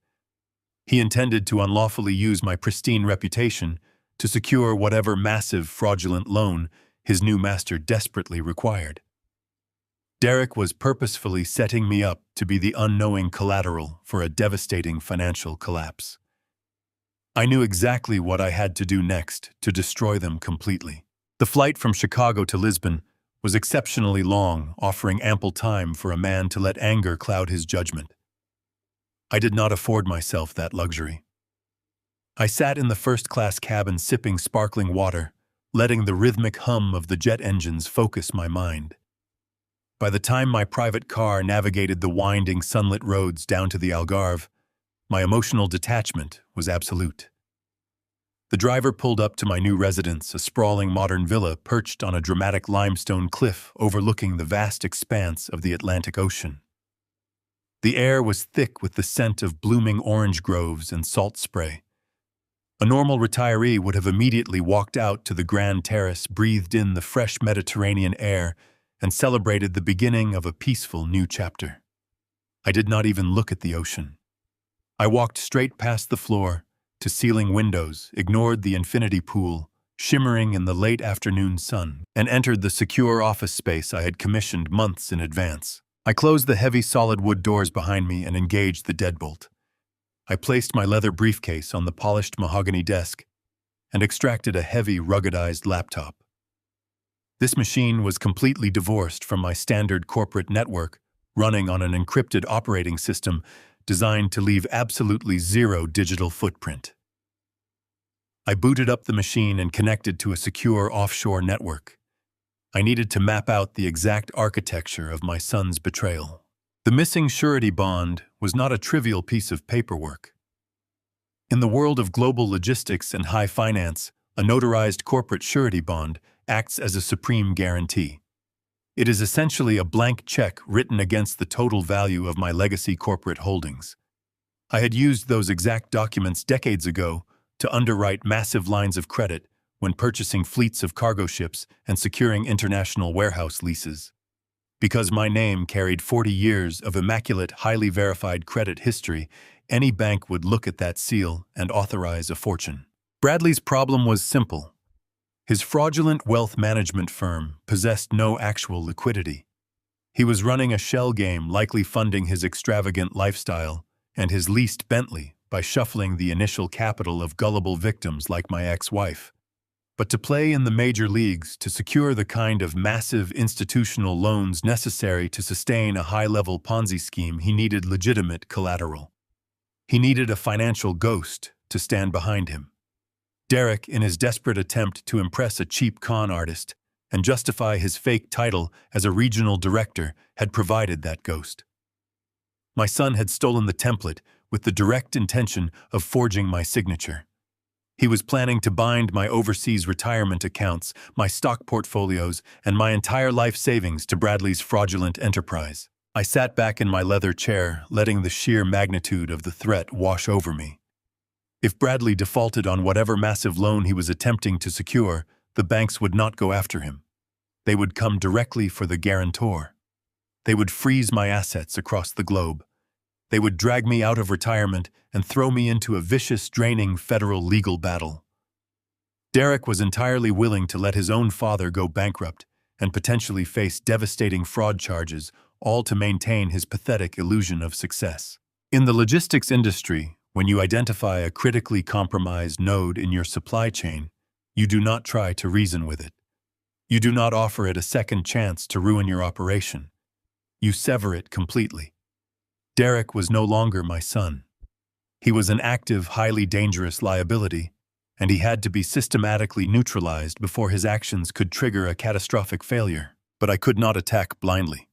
Speaker 1: He intended to unlawfully use my pristine reputation to secure whatever massive fraudulent loan his new master desperately required. Derek was purposefully setting me up to be the unknowing collateral for a devastating financial collapse. I knew exactly what I had to do next to destroy them completely. The flight from Chicago to Lisbon was exceptionally long, offering ample time for a man to let anger cloud his judgment. I did not afford myself that luxury. I sat in the first-class cabin sipping sparkling water, letting the rhythmic hum of the jet engines focus my mind. By the time my private car navigated the winding sunlit roads down to the Algarve, my emotional detachment was absolute. The driver pulled up to my new residence, a sprawling modern villa perched on a dramatic limestone cliff overlooking the vast expanse of the Atlantic Ocean. The air was thick with the scent of blooming orange groves and salt spray. A normal retiree would have immediately walked out to the grand terrace, breathed in the fresh Mediterranean air, and celebrated the beginning of a peaceful new chapter. I did not even look at the ocean. I walked straight past the floor to ceiling windows, ignored the infinity pool, shimmering in the late afternoon sun, and entered the secure office space I had commissioned months in advance. I closed the heavy solid wood doors behind me and engaged the deadbolt. I placed my leather briefcase on the polished mahogany desk and extracted a heavy, ruggedized laptop. This machine was completely divorced from my standard corporate network, running on an encrypted operating system designed to leave absolutely zero digital footprint. I booted up the machine and connected to a secure offshore network. I needed to map out the exact architecture of my son's betrayal. The missing surety bond was not a trivial piece of paperwork. In the world of global logistics and high finance, A notarized corporate surety bond acts as a supreme guarantee. It is essentially a blank check written against the total value of my legacy corporate holdings. I had used those exact documents decades ago to underwrite massive lines of credit when purchasing fleets of cargo ships and securing international warehouse leases. Because my name carried 40 years of immaculate, highly verified credit history, any bank would look at that seal and authorize a fortune. Bradley's problem was simple. His fraudulent wealth management firm possessed no actual liquidity. He was running a shell game, likely funding his extravagant lifestyle and his leased Bentley by shuffling the initial capital of gullible victims like my ex-wife. But to play in the major leagues, to secure the kind of massive institutional loans necessary to sustain a high-level Ponzi scheme, he needed legitimate collateral. He needed a financial ghost to stand behind him. Derek, in his desperate attempt to impress a cheap con artist and justify his fake title as a regional director, had provided that ghost. My son had stolen the template with the direct intention of forging my signature. He was planning to bind my overseas retirement accounts, my stock portfolios, and my entire life savings to Bradley's fraudulent enterprise. I sat back in my leather chair, letting the sheer magnitude of the threat wash over me. If Bradley defaulted on whatever massive loan he was attempting to secure, the banks would not go after him. They would come directly for the guarantor. They would freeze my assets across the globe. They would drag me out of retirement and throw me into a vicious, draining federal legal battle. Derek was entirely willing to let his own father go bankrupt and potentially face devastating fraud charges, all to maintain his pathetic illusion of success. In the logistics industry, when you identify a critically compromised node in your supply chain, you do not try to reason with it. You do not offer it a second chance to ruin your operation. You sever it completely. Derek was no longer my son. He was an active, highly dangerous liability, and he had to be systematically neutralized before his actions could trigger a catastrophic failure. But I could not attack blindly.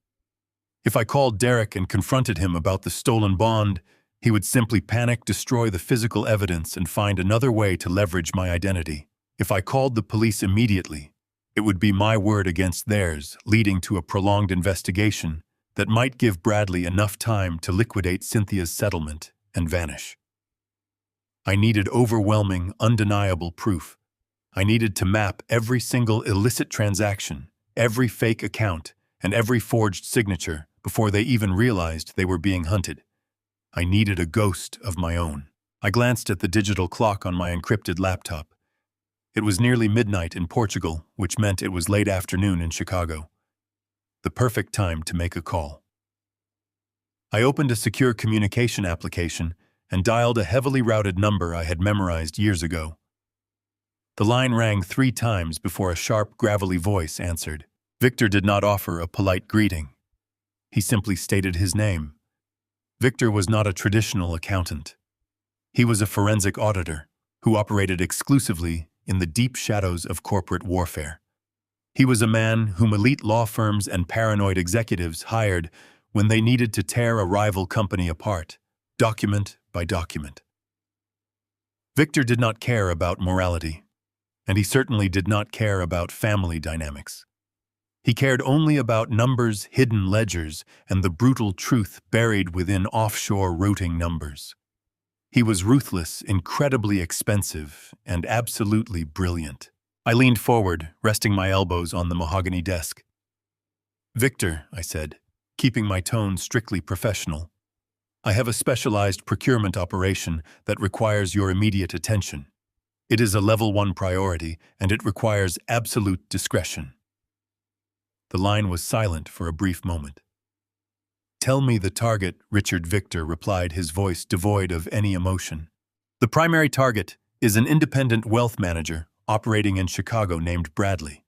Speaker 1: If I called Derek and confronted him about the stolen bond, he would simply panic, destroy the physical evidence, and find another way to leverage my identity. If I called the police immediately, it would be my word against theirs, leading to a prolonged investigation that might give Bradley enough time to liquidate Cynthia's settlement and vanish. I needed overwhelming, undeniable proof. I needed to map every single illicit transaction, every fake account, and every forged signature before they even realized they were being hunted. I needed a ghost of my own. I glanced at the digital clock on my encrypted laptop. It was nearly midnight in Portugal, which meant it was late afternoon in Chicago. The perfect time to make a call. I opened a secure communication application and dialed a heavily routed number I had memorized years ago. The line rang 3 times before a sharp, gravelly voice answered. Victor did not offer a polite greeting. He simply stated his name. Victor was not a traditional accountant. He was a forensic auditor who operated exclusively in the deep shadows of corporate warfare. He was a man whom elite law firms and paranoid executives hired when they needed to tear a rival company apart, document by document. Victor did not care about morality, and he certainly did not care about family dynamics. He cared only about numbers, hidden ledgers, and the brutal truth buried within offshore routing numbers. He was ruthless, incredibly expensive, and absolutely brilliant. I leaned forward, resting my elbows on the mahogany desk. Victor, I said, keeping my tone strictly professional, I have a specialized procurement operation that requires your immediate attention. It is a level 1 priority, and it requires absolute discretion. The line was silent for a brief moment. Tell me the target, Richard. Victor replied, his voice devoid of any emotion. The primary target is an independent wealth manager operating in Chicago named Bradley.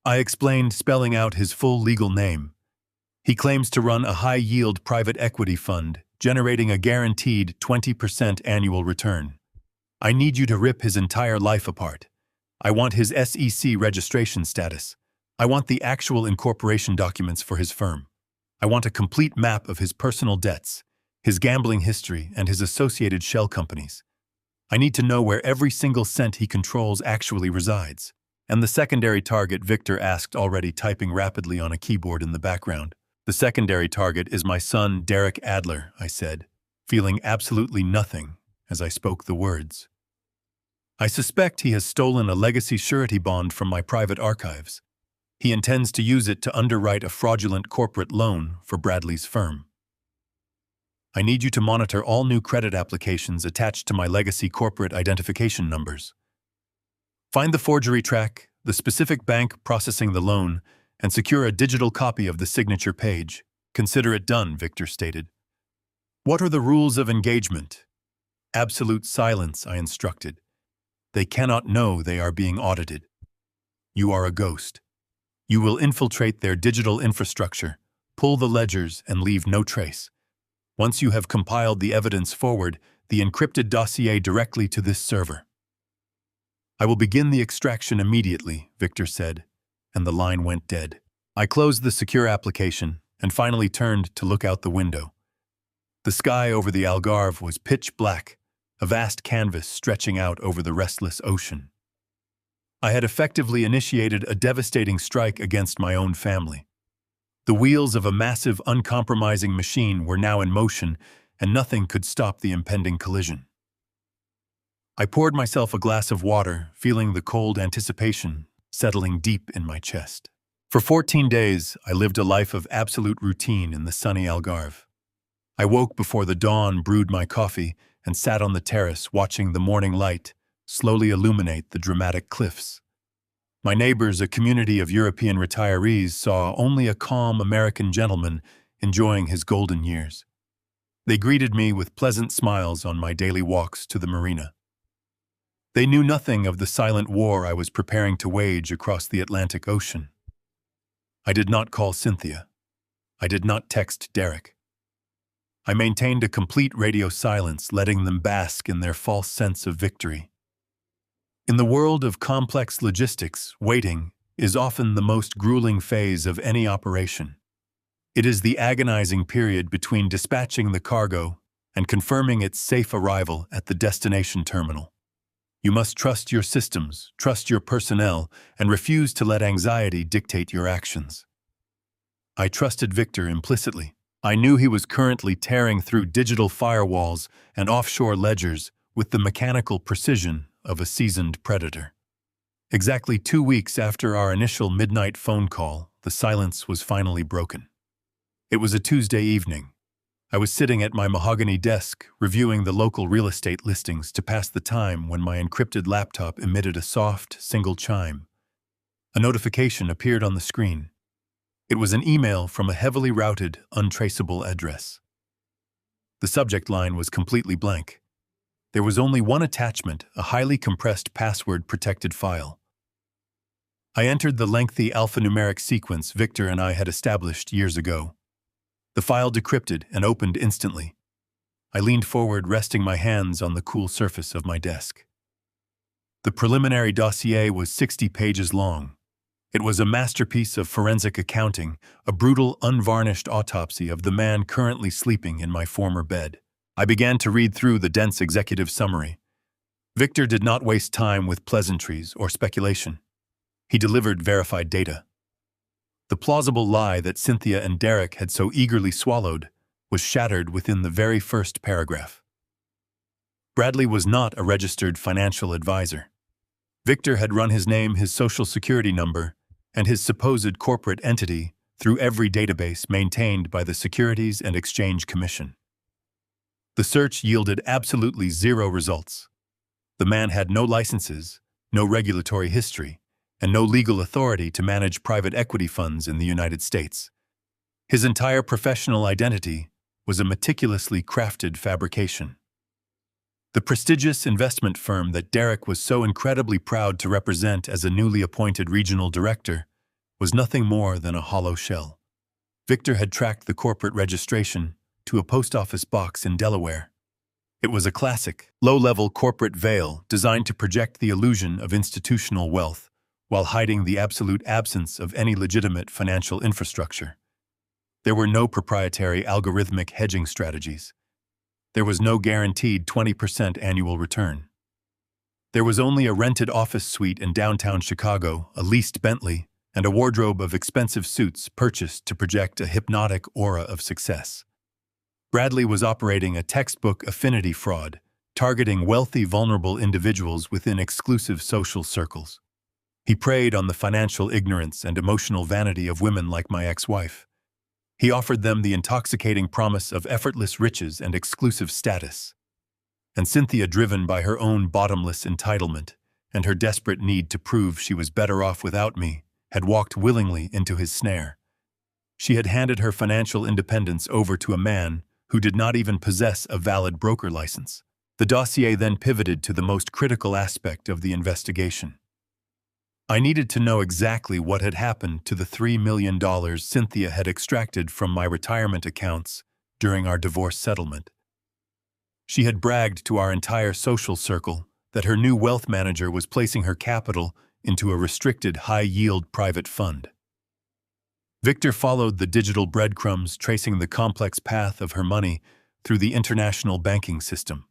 Speaker 1: I explained, spelling out his full legal name. He claims to run a high-yield private equity fund, generating a guaranteed 20% annual return. I need you to rip his entire life apart. I want his SEC registration status. I want the actual incorporation documents for his firm. I want a complete map of his personal debts, his gambling history, and his associated shell companies. I need to know where every single cent he controls actually resides. And the secondary target, Victor asked, already typing rapidly on a keyboard in the background. The secondary target is my son, Derek Adler, I said, feeling absolutely nothing as I spoke the words. I suspect he has stolen a legacy surety bond from my private archives. He intends to use it to underwrite a fraudulent corporate loan for Bradley's firm. I need you to monitor all new credit applications attached to my legacy corporate identification numbers. Find the forgery track, the specific bank processing the loan, and secure a digital copy of the signature page. Consider it done, Victor stated. What are the rules of engagement? Absolute silence, I instructed. They cannot know they are being audited. You are a ghost. You will infiltrate their digital infrastructure, pull the ledgers, and leave no trace. Once you have compiled the evidence, forward the encrypted dossier directly to this server. I will begin the extraction immediately, Victor said, and the line went dead. I closed the secure application and finally turned to look out the window. The sky over the Algarve was pitch black, a vast canvas stretching out over the restless ocean. I had effectively initiated a devastating strike against my own family. The wheels of a massive, uncompromising machine were now in motion, and nothing could stop the impending collision. I poured myself a glass of water, feeling the cold anticipation settling deep in my chest. For 14 days, I lived a life of absolute routine in the sunny Algarve. I woke before the dawn, brewed my coffee, and sat on the terrace watching the morning light slowly illuminate the dramatic cliffs. My neighbors, a community of European retirees, saw only a calm American gentleman enjoying his golden years. They greeted me with pleasant smiles on my daily walks to the marina. They knew nothing of the silent war I was preparing to wage across the Atlantic Ocean. I did not call Cynthia. I did not text Derek. I maintained a complete radio silence, letting them bask in their false sense of victory. In the world of complex logistics, waiting is often the most grueling phase of any operation. It is the agonizing period between dispatching the cargo and confirming its safe arrival at the destination terminal. You must trust your systems, trust your personnel, and refuse to let anxiety dictate your actions. I trusted Victor implicitly. I knew he was currently tearing through digital firewalls and offshore ledgers with the mechanical precision of a seasoned predator. Exactly 2 weeks after our initial midnight phone call, the silence was finally broken. It was a Tuesday evening. I was sitting at my mahogany desk, reviewing the local real estate listings to pass the time when my encrypted laptop emitted a soft, single chime. A notification appeared on the screen. It was an email from a heavily routed, untraceable address. The subject line was completely blank. There was only one attachment, a highly compressed password-protected file. I entered the lengthy alphanumeric sequence Victor and I had established years ago. The file decrypted and opened instantly. I leaned forward, resting my hands on the cool surface of my desk. The preliminary dossier was 60 pages long. It was a masterpiece of forensic accounting, a brutal, unvarnished autopsy of the man currently sleeping in my former bed. I began to read through the dense executive summary. Victor did not waste time with pleasantries or speculation. He delivered verified data. The plausible lie that Cynthia and Derek had so eagerly swallowed was shattered within the very first paragraph. Bradley was not a registered financial advisor. Victor had run his name, his social security number, and his supposed corporate entity through every database maintained by the Securities and Exchange Commission. The search yielded absolutely zero results. The man had no licenses, no regulatory history, and no legal authority to manage private equity funds in the United States. His entire professional identity was a meticulously crafted fabrication. The prestigious investment firm that Derek was so incredibly proud to represent as a newly appointed regional director was nothing more than a hollow shell. Victor had tracked the corporate registration to a post office box in Delaware. It was a classic, low-level corporate veil designed to project the illusion of institutional wealth while hiding the absolute absence of any legitimate financial infrastructure. There were no proprietary algorithmic hedging strategies. There was no guaranteed 20% annual return. There was only a rented office suite in downtown Chicago, a leased Bentley, and a wardrobe of expensive suits purchased to project a hypnotic aura of success. Bradley was operating a textbook affinity fraud, targeting wealthy, vulnerable individuals within exclusive social circles. He preyed on the financial ignorance and emotional vanity of women like my ex-wife. He offered them the intoxicating promise of effortless riches and exclusive status. And Cynthia, driven by her own bottomless entitlement and her desperate need to prove she was better off without me, had walked willingly into his snare. She had handed her financial independence over to a man who did not even possess a valid broker license. The dossier then pivoted to the most critical aspect of the investigation. I needed to know exactly what had happened to the $3 million Cynthia had extracted from my retirement accounts during our divorce settlement. She had bragged to our entire social circle that her new wealth manager was placing her capital into a restricted, high-yield private fund. Victor followed the digital breadcrumbs, tracing the complex path of her money through the international banking system.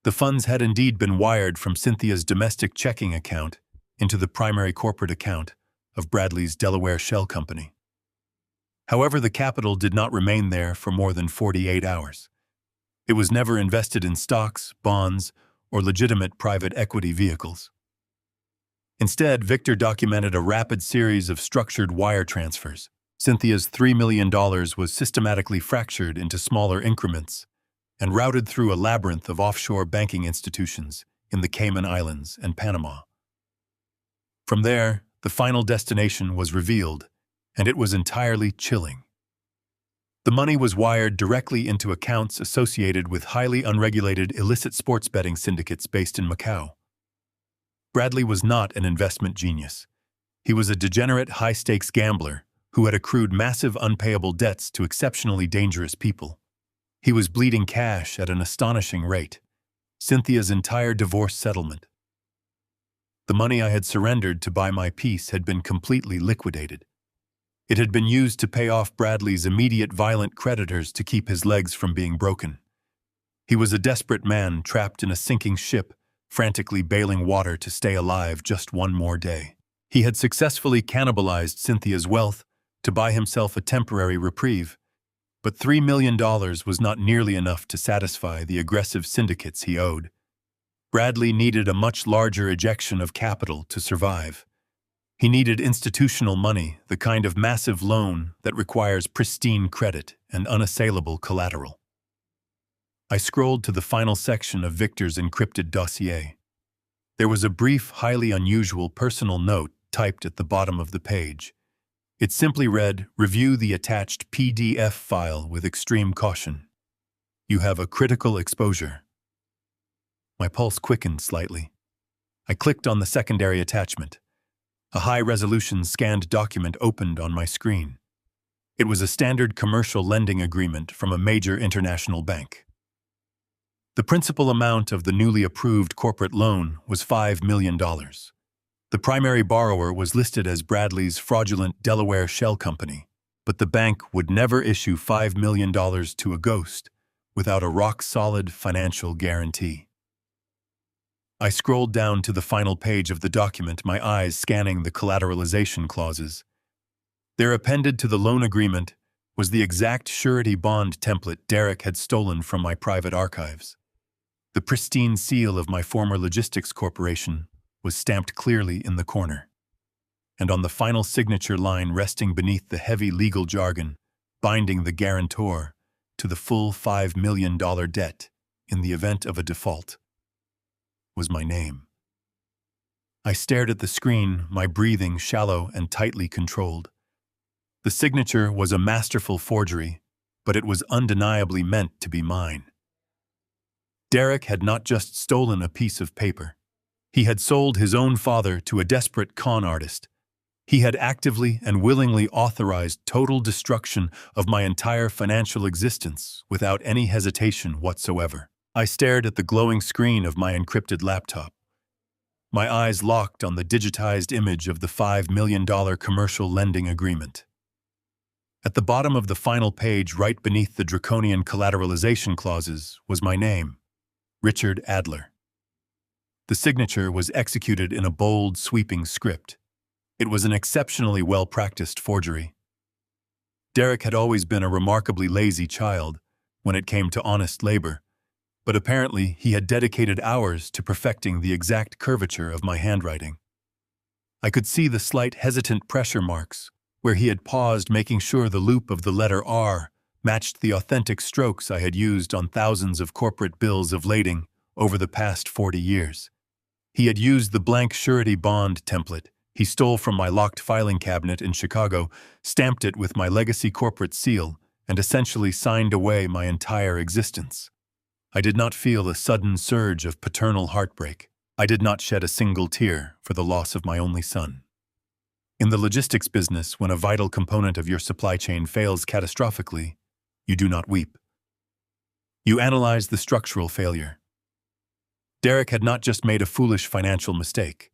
Speaker 1: The funds had indeed been wired from Cynthia's domestic checking account into the primary corporate account of Bradley's Delaware shell company. However, the capital did not remain there for more than 48 hours. It was never invested in stocks, bonds, or legitimate private equity vehicles. Instead, Victor documented a rapid series of structured wire transfers. Cynthia's $3 million was systematically fractured into smaller increments and routed through a labyrinth of offshore banking institutions in the Cayman Islands and Panama. From there, the final destination was revealed, and it was entirely chilling. The money was wired directly into accounts associated with highly unregulated illicit sports betting syndicates based in Macau. Bradley was not an investment genius. He was a degenerate high-stakes gambler who had accrued massive unpayable debts to exceptionally dangerous people. He was bleeding cash at an astonishing rate. Cynthia's entire divorce settlement. The money I had surrendered to buy my peace had been completely liquidated. It had been used to pay off Bradley's immediate violent creditors to keep his legs from being broken. He was a desperate man trapped in a sinking ship, frantically bailing water to stay alive just one more day. He had successfully cannibalized Cynthia's wealth to buy himself a temporary reprieve, but $3 million was not nearly enough to satisfy the aggressive syndicates he owed. Bradley needed a much larger ejection of capital to survive. He needed institutional money, the kind of massive loan that requires pristine credit and unassailable collateral. I scrolled to the final section of Victor's encrypted dossier. There was a brief, highly unusual personal note typed at the bottom of the page. It simply read, "Review the attached PDF file with extreme caution. You have a critical exposure." My pulse quickened slightly. I clicked on the secondary attachment. A high-resolution scanned document opened on my screen. It was a standard commercial lending agreement from a major international bank. The principal amount of the newly approved corporate loan was $5 million. The primary borrower was listed as Bradley's fraudulent Delaware shell company, but the bank would never issue $5 million to a ghost without a rock-solid financial guarantee. I scrolled down to the final page of the document, my eyes scanning the collateralization clauses. There, appended to the loan agreement, was the exact surety bond template Derek had stolen from my private archives. The pristine seal of my former logistics corporation was stamped clearly in the corner. And on the final signature line resting beneath the heavy legal jargon, binding the guarantor to the full $5 million debt in the event of a default, was my name. I stared at the screen, my breathing shallow and tightly controlled. The signature was a masterful forgery, but it was undeniably meant to be mine. Derek had not just stolen a piece of paper. He had sold his own father to a desperate con artist. He had actively and willingly authorized total destruction of my entire financial existence without any hesitation whatsoever. I stared at the glowing screen of my encrypted laptop. My eyes locked on the digitized image of the $5 million commercial lending agreement. At the bottom of the final page, right beneath the draconian collateralization clauses, was my name, Richard Adler. The signature was executed in a bold, sweeping script. It was an exceptionally well-practiced forgery. Derek had always been a remarkably lazy child when it came to honest labor, but apparently he had dedicated hours to perfecting the exact curvature of my handwriting. I could see the slight hesitant pressure marks where he had paused, making sure the loop of the letter R matched the authentic strokes I had used on thousands of corporate bills of lading over the past 40 years. He had used the blank surety bond template he stole from my locked filing cabinet in Chicago, stamped it with my legacy corporate seal, and essentially signed away my entire existence. I did not feel a sudden surge of paternal heartbreak. I did not shed a single tear for the loss of my only son. In the logistics business, when a vital component of your supply chain fails catastrophically, you do not weep. You analyze the structural failure. Derek had not just made a foolish financial mistake.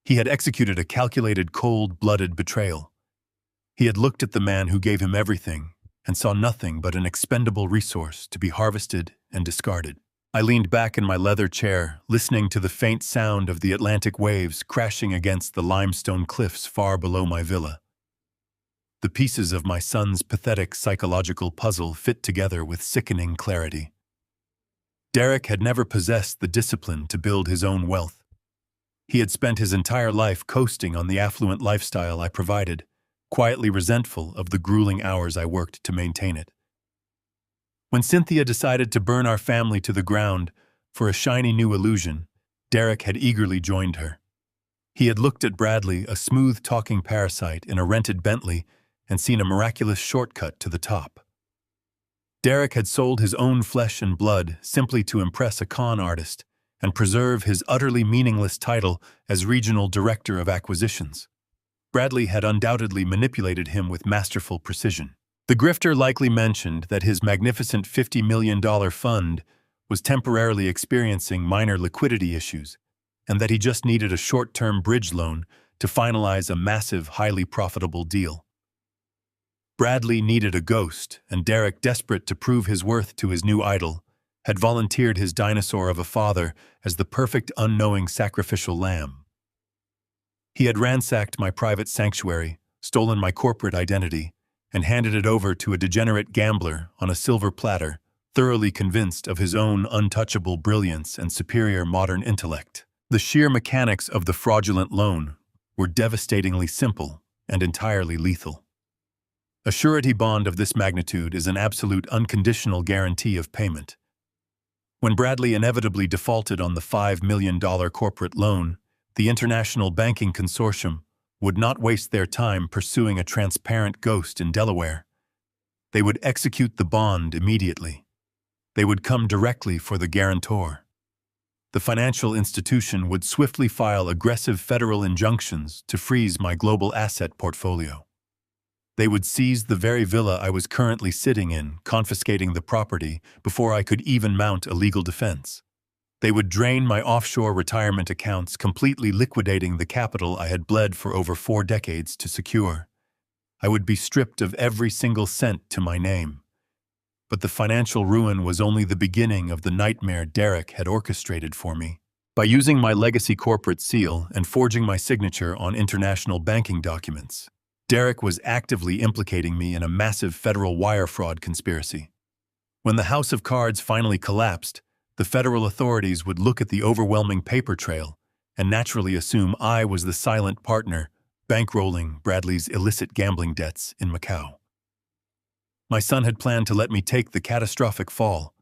Speaker 1: He had executed a calculated, cold-blooded betrayal. He had looked at the man who gave him everything and saw nothing but an expendable resource to be harvested and discarded. I leaned back in my leather chair, listening to the faint sound of the Atlantic waves crashing against the limestone cliffs far below my villa. The pieces of my son's pathetic psychological puzzle fit together with sickening clarity. Derek had never possessed the discipline to build his own wealth. He had spent his entire life coasting on the affluent lifestyle I provided, quietly resentful of the grueling hours I worked to maintain it. When Cynthia decided to burn our family to the ground for a shiny new illusion, Derek had eagerly joined her. He had looked at Bradley, a smooth-talking parasite in a rented Bentley, and seen a miraculous shortcut to the top. Derek had sold his own flesh and blood simply to impress a con artist and preserve his utterly meaningless title as Regional Director of Acquisitions. Bradley had undoubtedly manipulated him with masterful precision. The grifter likely mentioned that his magnificent $50 million fund was temporarily experiencing minor liquidity issues, and that he just needed a short-term bridge loan to finalize a massive, highly profitable deal. Bradley needed a ghost, and Derek, desperate to prove his worth to his new idol, had volunteered his dinosaur of a father as the perfect unknowing sacrificial lamb. He had ransacked my private sanctuary, stolen my corporate identity, and handed it over to a degenerate gambler on a silver platter, thoroughly convinced of his own untouchable brilliance and superior modern intellect. The sheer mechanics of the fraudulent loan were devastatingly simple and entirely lethal. A surety bond of this magnitude is an absolute unconditional guarantee of payment. When Bradley inevitably defaulted on the $5 million corporate loan, the International Banking Consortium would not waste their time pursuing a transparent ghost in Delaware. They would execute the bond immediately. They would come directly for the guarantor. The financial institution would swiftly file aggressive federal injunctions to freeze my global asset portfolio. They would seize the very villa I was currently sitting in, confiscating the property before I could even mount a legal defense. They would drain my offshore retirement accounts, completely liquidating the capital I had bled for over 4 decades to secure. I would be stripped of every single cent to my name. But the financial ruin was only the beginning of the nightmare Derek had orchestrated for me. By using my legacy corporate seal and forging my signature on international banking documents, Derek was actively implicating me in a massive federal wire fraud conspiracy. When the house of cards finally collapsed, the federal authorities would look at the overwhelming paper trail and naturally assume I was the silent partner bankrolling Bradley's illicit gambling debts in Macau. My son had planned to let me take the catastrophic fall.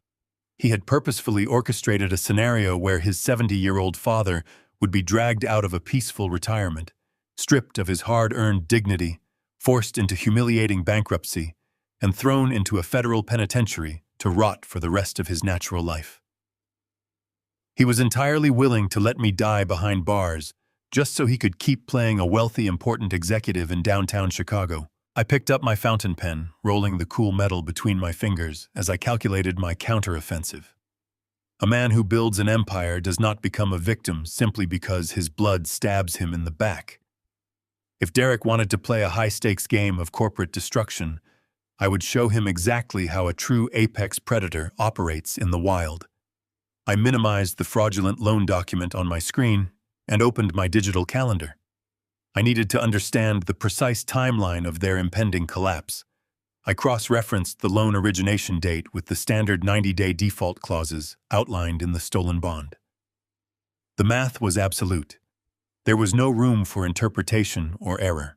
Speaker 1: He had purposefully orchestrated a scenario where his 70-year-old father would be dragged out of a peaceful retirement, stripped of his hard-earned dignity, forced into humiliating bankruptcy, and thrown into a federal penitentiary to rot for the rest of his natural life. He was entirely willing to let me die behind bars, just so he could keep playing a wealthy, important executive in downtown Chicago. I picked up my fountain pen, rolling the cool metal between my fingers as I calculated my counteroffensive. A man who builds an empire does not become a victim simply because his blood stabs him in the back. If Derek wanted to play a high-stakes game of corporate destruction, I would show him exactly how a true apex predator operates in the wild. I minimized the fraudulent loan document on my screen and opened my digital calendar. I needed to understand the precise timeline of their impending collapse. I cross-referenced the loan origination date with the standard 90-day default clauses outlined in the stolen bond. The math was absolute. There was no room for interpretation or error.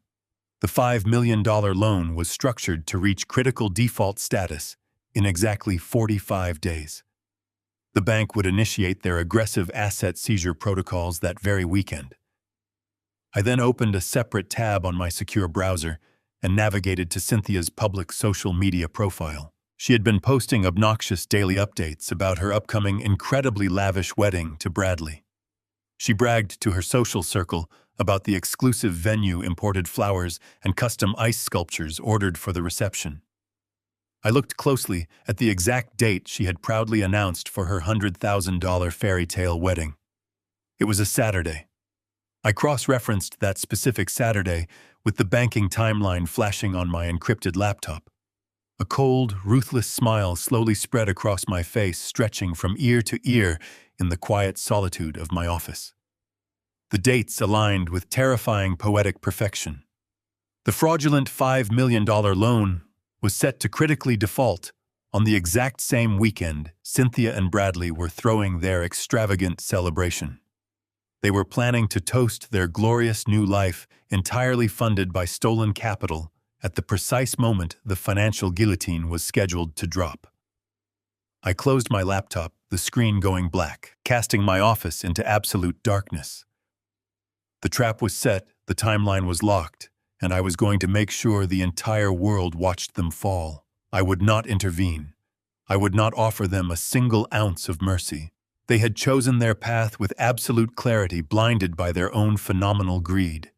Speaker 1: The $5 million loan was structured to reach critical default status in exactly 45 days. The bank would initiate their aggressive asset seizure protocols that very weekend. I then opened a separate tab on my secure browser and navigated to Cynthia's public social media profile. She had been posting obnoxious daily updates about her upcoming incredibly lavish wedding to Bradley. She bragged to her social circle about the exclusive venue, imported flowers, and custom ice sculptures ordered for the reception. I looked closely at the exact date she had proudly announced for her $100,000 fairy tale wedding. It was a Saturday. I cross-referenced that specific Saturday with the banking timeline flashing on my encrypted laptop. A cold, ruthless smile slowly spread across my face, stretching from ear to ear in the quiet solitude of my office. The dates aligned with terrifying poetic perfection. The fraudulent $5 million loan was set to critically default on the exact same weekend Cynthia and Bradley were throwing their extravagant celebration. They were planning to toast their glorious new life entirely funded by stolen capital at the precise moment the financial guillotine was scheduled to drop. I closed my laptop, the screen going black, casting my office into absolute darkness. The trap was set, the timeline was locked, and I was going to make sure the entire world watched them fall. I would not intervene. I would not offer them a single ounce of mercy. They had chosen their path with absolute clarity, blinded by their own phenomenal greed.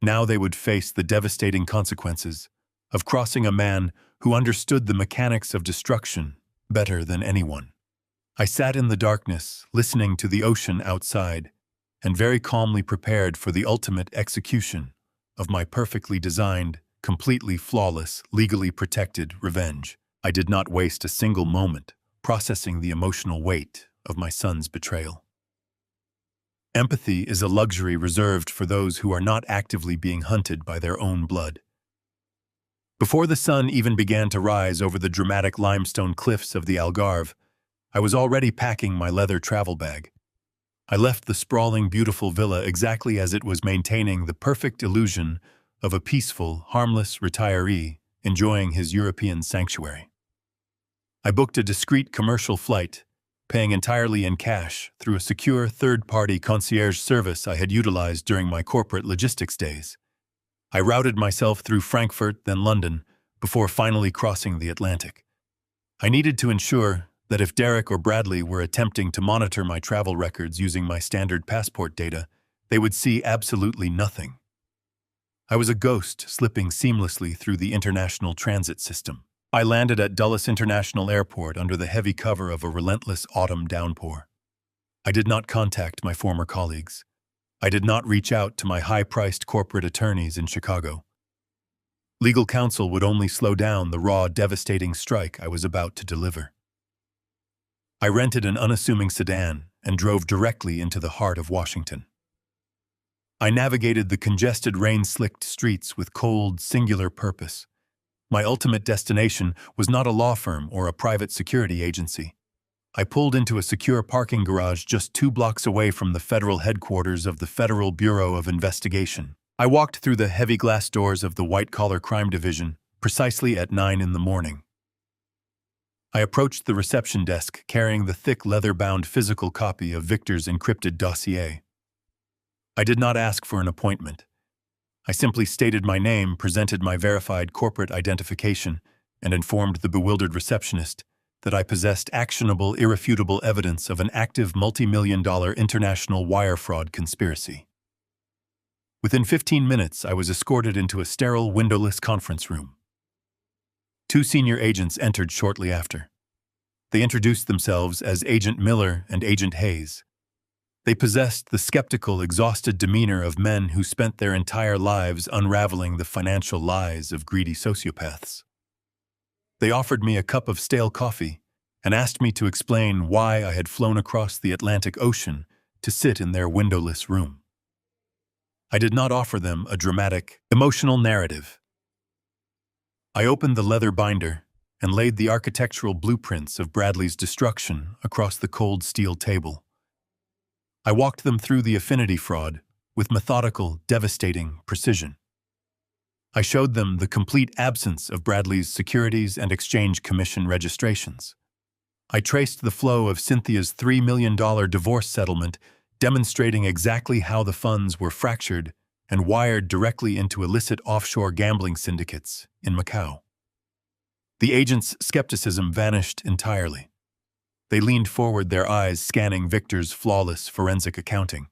Speaker 1: Now they would face the devastating consequences of crossing a man who understood the mechanics of destruction better than anyone. I sat in the darkness, listening to the ocean outside, and very calmly prepared for the ultimate execution of my perfectly designed, completely flawless, legally protected revenge. I did not waste a single moment processing the emotional weight of my son's betrayal. Empathy is a luxury reserved for those who are not actively being hunted by their own blood. Before the sun even began to rise over the dramatic limestone cliffs of the Algarve, I was already packing my leather travel bag. I left the sprawling, beautiful villa exactly as it was, maintaining the perfect illusion of a peaceful, harmless retiree enjoying his European sanctuary. I booked a discreet commercial flight, paying entirely in cash through a secure third-party concierge service I had utilized during my corporate logistics days. I routed myself through Frankfurt, then London, before finally crossing the Atlantic. I needed to ensure that if Derek or Bradley were attempting to monitor my travel records using my standard passport data, they would see absolutely nothing. I was a ghost slipping seamlessly through the international transit system. I landed at Dulles International Airport under the heavy cover of a relentless autumn downpour. I did not contact my former colleagues. I did not reach out to my high-priced corporate attorneys in Chicago. Legal counsel would only slow down the raw, devastating strike I was about to deliver. I rented an unassuming sedan and drove directly into the heart of Washington. I navigated the congested, rain-slicked streets with cold, singular purpose. My ultimate destination was not a law firm or a private security agency. I pulled into a secure parking garage just 2 blocks away from the federal headquarters of the Federal Bureau of Investigation. I walked through the heavy glass doors of the white-collar crime division precisely at 9 in the morning. I approached the reception desk carrying the thick leather-bound physical copy of Victor's encrypted dossier. I did not ask for an appointment. I simply stated my name, presented my verified corporate identification, and informed the bewildered receptionist that I possessed actionable, irrefutable evidence of an active multi-million-dollar international wire fraud conspiracy. Within 15 minutes, I was escorted into a sterile, windowless conference room. 2 senior agents entered shortly after. They introduced themselves as Agent Miller and Agent Hayes. They possessed the skeptical, exhausted demeanor of men who spent their entire lives unraveling the financial lies of greedy sociopaths. They offered me a cup of stale coffee and asked me to explain why I had flown across the Atlantic Ocean to sit in their windowless room. I did not offer them a dramatic, emotional narrative. I opened the leather binder and laid the architectural blueprints of Bradley's destruction across the cold steel table. I walked them through the affinity fraud with methodical, devastating precision. I showed them the complete absence of Bradley's Securities and Exchange Commission registrations. I traced the flow of Cynthia's $3 million divorce settlement, demonstrating exactly how the funds were fractured and wired directly into illicit offshore gambling syndicates in Macau. The agents' skepticism vanished entirely. They leaned forward, their eyes scanning Victor's flawless forensic accounting.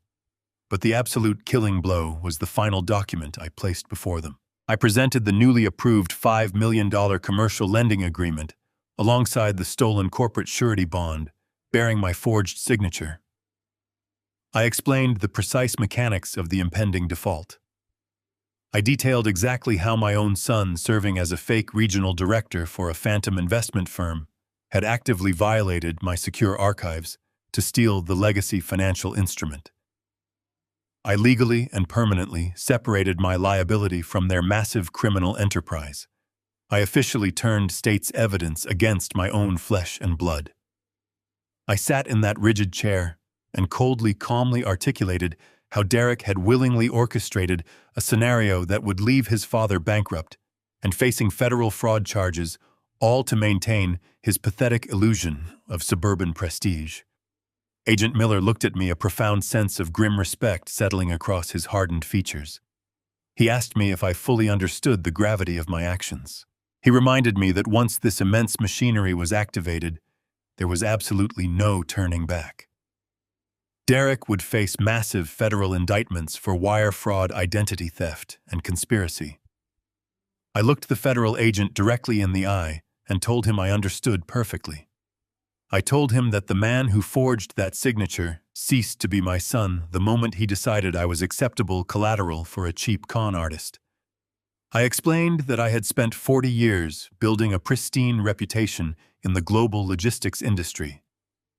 Speaker 1: But the absolute killing blow was the final document I placed before them. I presented the newly approved $5 million commercial lending agreement alongside the stolen corporate surety bond bearing my forged signature. I explained the precise mechanics of the impending default. I detailed exactly how my own son, serving as a fake regional director for a phantom investment firm, had actively violated my secure archives to steal the legacy financial instrument. I legally and permanently separated my liability from their massive criminal enterprise. I officially turned state's evidence against my own flesh and blood. I sat in that rigid chair and calmly articulated how Derek had willingly orchestrated a scenario that would leave his father bankrupt and facing federal fraud charges, all to maintain his pathetic illusion of suburban prestige. Agent Miller looked at me, a profound sense of grim respect settling across his hardened features. He asked me if I fully understood the gravity of my actions. He reminded me that once this immense machinery was activated, there was absolutely no turning back. Derek would face massive federal indictments for wire fraud, identity theft, and conspiracy. I looked the federal agent directly in the eye and told him I understood perfectly. I told him that the man who forged that signature ceased to be my son the moment he decided I was acceptable collateral for a cheap con artist. I explained that I had spent 40 years building a pristine reputation in the global logistics industry,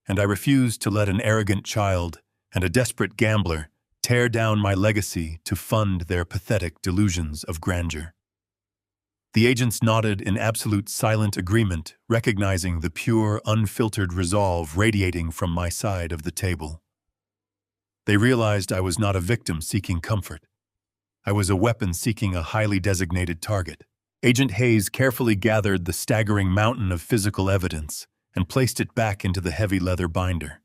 Speaker 1: and I refused to let an arrogant child and a desperate gambler tear down my legacy to fund their pathetic delusions of grandeur. The agents nodded in absolute silent agreement, recognizing the pure, unfiltered resolve radiating from my side of the table. They realized I was not a victim seeking comfort. I was a weapon seeking a highly designated target. Agent Hayes carefully gathered the staggering mountain of physical evidence and placed it back into the heavy leather binder.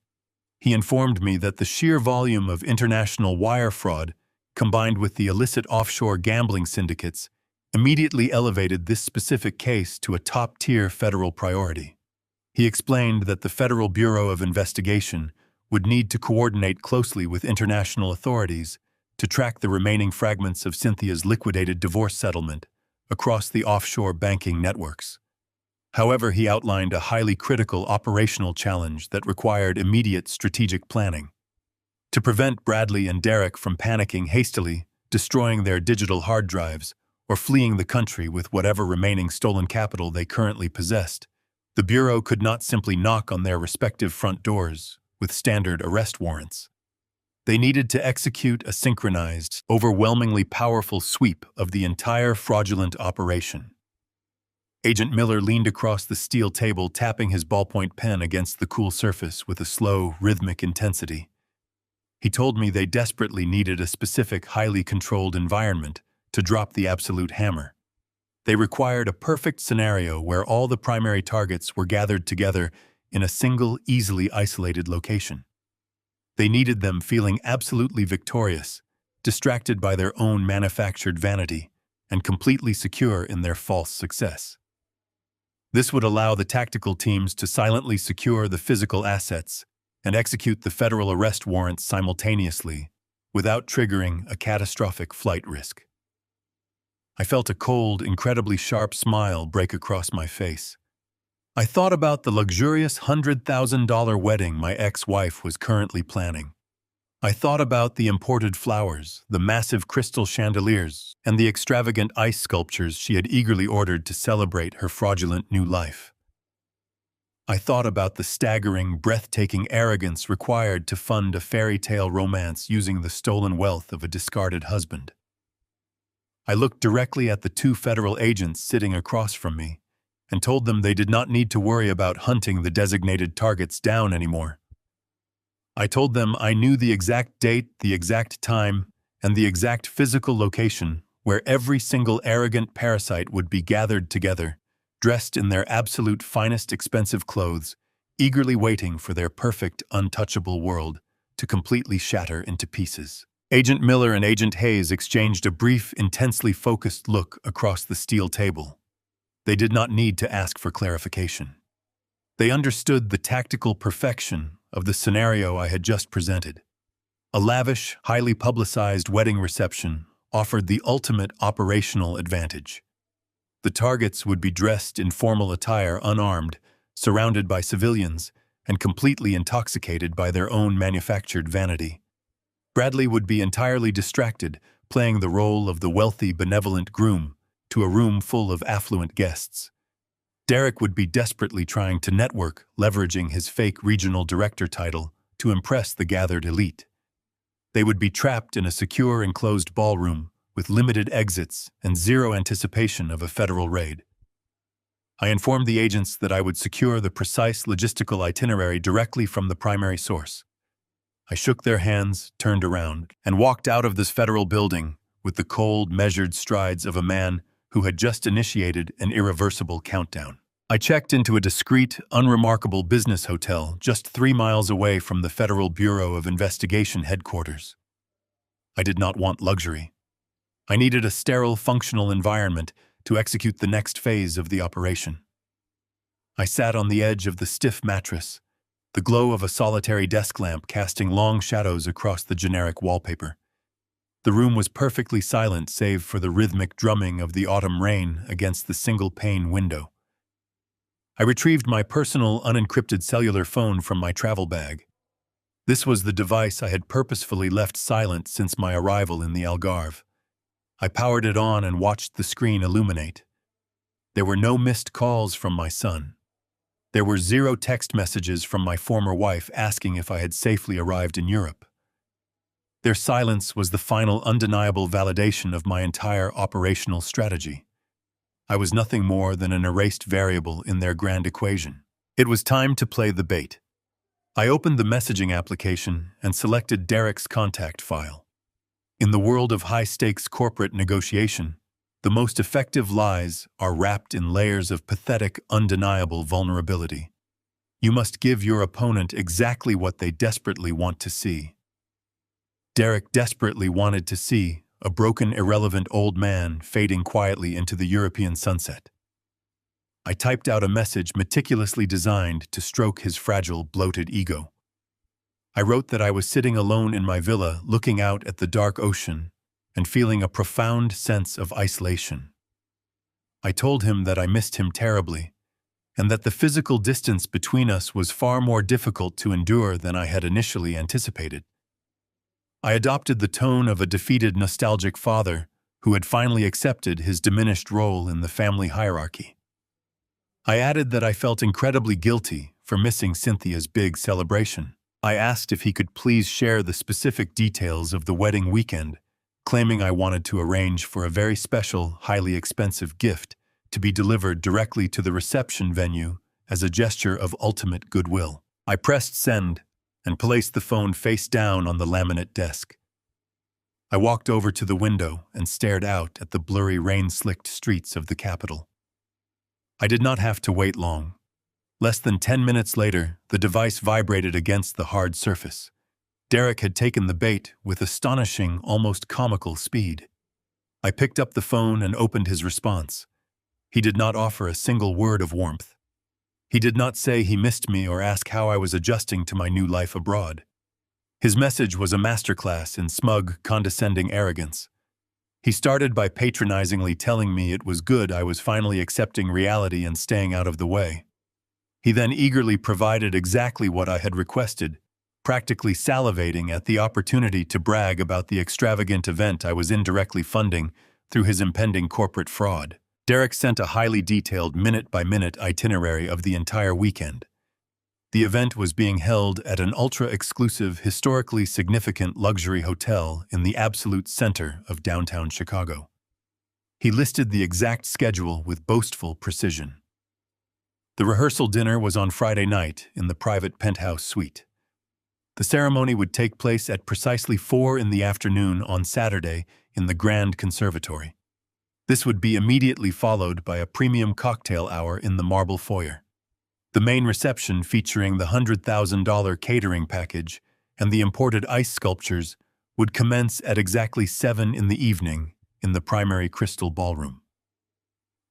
Speaker 1: He informed me that the sheer volume of international wire fraud, combined with the illicit offshore gambling syndicates, immediately elevated this specific case to a top-tier federal priority. He explained that the Federal Bureau of Investigation would need to coordinate closely with international authorities to track the remaining fragments of Cynthia's liquidated divorce settlement across the offshore banking networks. However, he outlined a highly critical operational challenge that required immediate strategic planning. To prevent Bradley and Derek from panicking hastily, destroying their digital hard drives, or fleeing the country with whatever remaining stolen capital they currently possessed, the Bureau could not simply knock on their respective front doors with standard arrest warrants. They needed to execute a synchronized, overwhelmingly powerful sweep of the entire fraudulent operation. Agent Miller leaned across the steel table, tapping his ballpoint pen against the cool surface with a slow, rhythmic intensity. He told me they desperately needed a specific, highly controlled environment to drop the absolute hammer. They required a perfect scenario where all the primary targets were gathered together in a single, easily isolated location. They needed them feeling absolutely victorious, distracted by their own manufactured vanity, and completely secure in their false success. This would allow the tactical teams to silently secure the physical assets and execute the federal arrest warrants simultaneously without triggering a catastrophic flight risk. I felt a cold, incredibly sharp smile break across my face. I thought about the luxurious $100,000 wedding my ex-wife was currently planning. I thought about the imported flowers, the massive crystal chandeliers, and the extravagant ice sculptures she had eagerly ordered to celebrate her fraudulent new life. I thought about the staggering, breathtaking arrogance required to fund a fairy tale romance using the stolen wealth of a discarded husband. I looked directly at the two federal agents sitting across from me and told them they did not need to worry about hunting the designated targets down anymore. I told them I knew the exact date, the exact time, and the exact physical location where every single arrogant parasite would be gathered together, dressed in their absolute finest expensive clothes, eagerly waiting for their perfect, untouchable world to completely shatter into pieces. Agent Miller and Agent Hayes exchanged a brief, intensely focused look across the steel table. They did not need to ask for clarification. They understood the tactical perfection of the scenario I had just presented. A lavish, highly publicized wedding reception offered the ultimate operational advantage. The targets would be dressed in formal attire, unarmed, surrounded by civilians, and completely intoxicated by their own manufactured vanity. Bradley would be entirely distracted, playing the role of the wealthy, benevolent groom to a room full of affluent guests. Derek would be desperately trying to network, leveraging his fake regional director title to impress the gathered elite. They would be trapped in a secure, enclosed ballroom with limited exits and zero anticipation of a federal raid. I informed the agents that I would secure the precise logistical itinerary directly from the primary source. I shook their hands, turned around, and walked out of this federal building with the cold, measured strides of a man who had just initiated an irreversible countdown. I checked into a discreet, unremarkable business hotel just 3 miles away from the Federal Bureau of Investigation headquarters. I did not want luxury. I needed a sterile, functional environment to execute the next phase of the operation. I sat on the edge of the stiff mattress, the glow of a solitary desk lamp casting long shadows across the generic wallpaper. The room was perfectly silent save for the rhythmic drumming of the autumn rain against the single-pane window. I retrieved my personal, unencrypted cellular phone from my travel bag. This was the device I had purposefully left silent since my arrival in the Algarve. I powered it on and watched the screen illuminate. There were no missed calls from my son. There were 0 text messages from my former wife asking if I had safely arrived in Europe. Their silence was the final undeniable validation of my entire operational strategy. I was nothing more than an erased variable in their grand equation. It was time to play the bait. I opened the messaging application and selected Derek's contact file. In the world of high-stakes corporate negotiation, the most effective lies are wrapped in layers of pathetic, undeniable vulnerability. You must give your opponent exactly what they desperately want to see. Derek desperately wanted to see a broken, irrelevant old man fading quietly into the European sunset. I typed out a message meticulously designed to stroke his fragile, bloated ego. I wrote that I was sitting alone in my villa looking out at the dark ocean and feeling a profound sense of isolation. I told him that I missed him terribly and that the physical distance between us was far more difficult to endure than I had initially anticipated. I adopted the tone of a defeated, nostalgic father who had finally accepted his diminished role in the family hierarchy. I added that I felt incredibly guilty for missing Cynthia's big celebration. I asked if he could please share the specific details of the wedding weekend, claiming I wanted to arrange for a very special, highly expensive gift to be delivered directly to the reception venue as a gesture of ultimate goodwill. I pressed send and placed the phone face down on the laminate desk. I walked over to the window and stared out at the blurry, rain-slicked streets of the capital. I did not have to wait long. Less than 10 minutes later, the device vibrated against the hard surface. Derek had taken the bait with astonishing, almost comical speed. I picked up the phone and opened his response. He did not offer a single word of warmth. He did not say he missed me or ask how I was adjusting to my new life abroad. His message was a masterclass in smug, condescending arrogance. He started by patronizingly telling me it was good I was finally accepting reality and staying out of the way. He then eagerly provided exactly what I had requested, practically salivating at the opportunity to brag about the extravagant event I was indirectly funding through his impending corporate fraud. Derek sent a highly detailed minute-by-minute itinerary of the entire weekend. The event was being held at an ultra-exclusive, historically significant luxury hotel in the absolute center of downtown Chicago. He listed the exact schedule with boastful precision. The rehearsal dinner was on Friday night in the private penthouse suite. The ceremony would take place at precisely 4 in the afternoon on Saturday in the Grand Conservatory. This would be immediately followed by a premium cocktail hour in the marble foyer. The main reception, featuring the $100,000 catering package and the imported ice sculptures, would commence at exactly 7 in the evening in the primary crystal ballroom.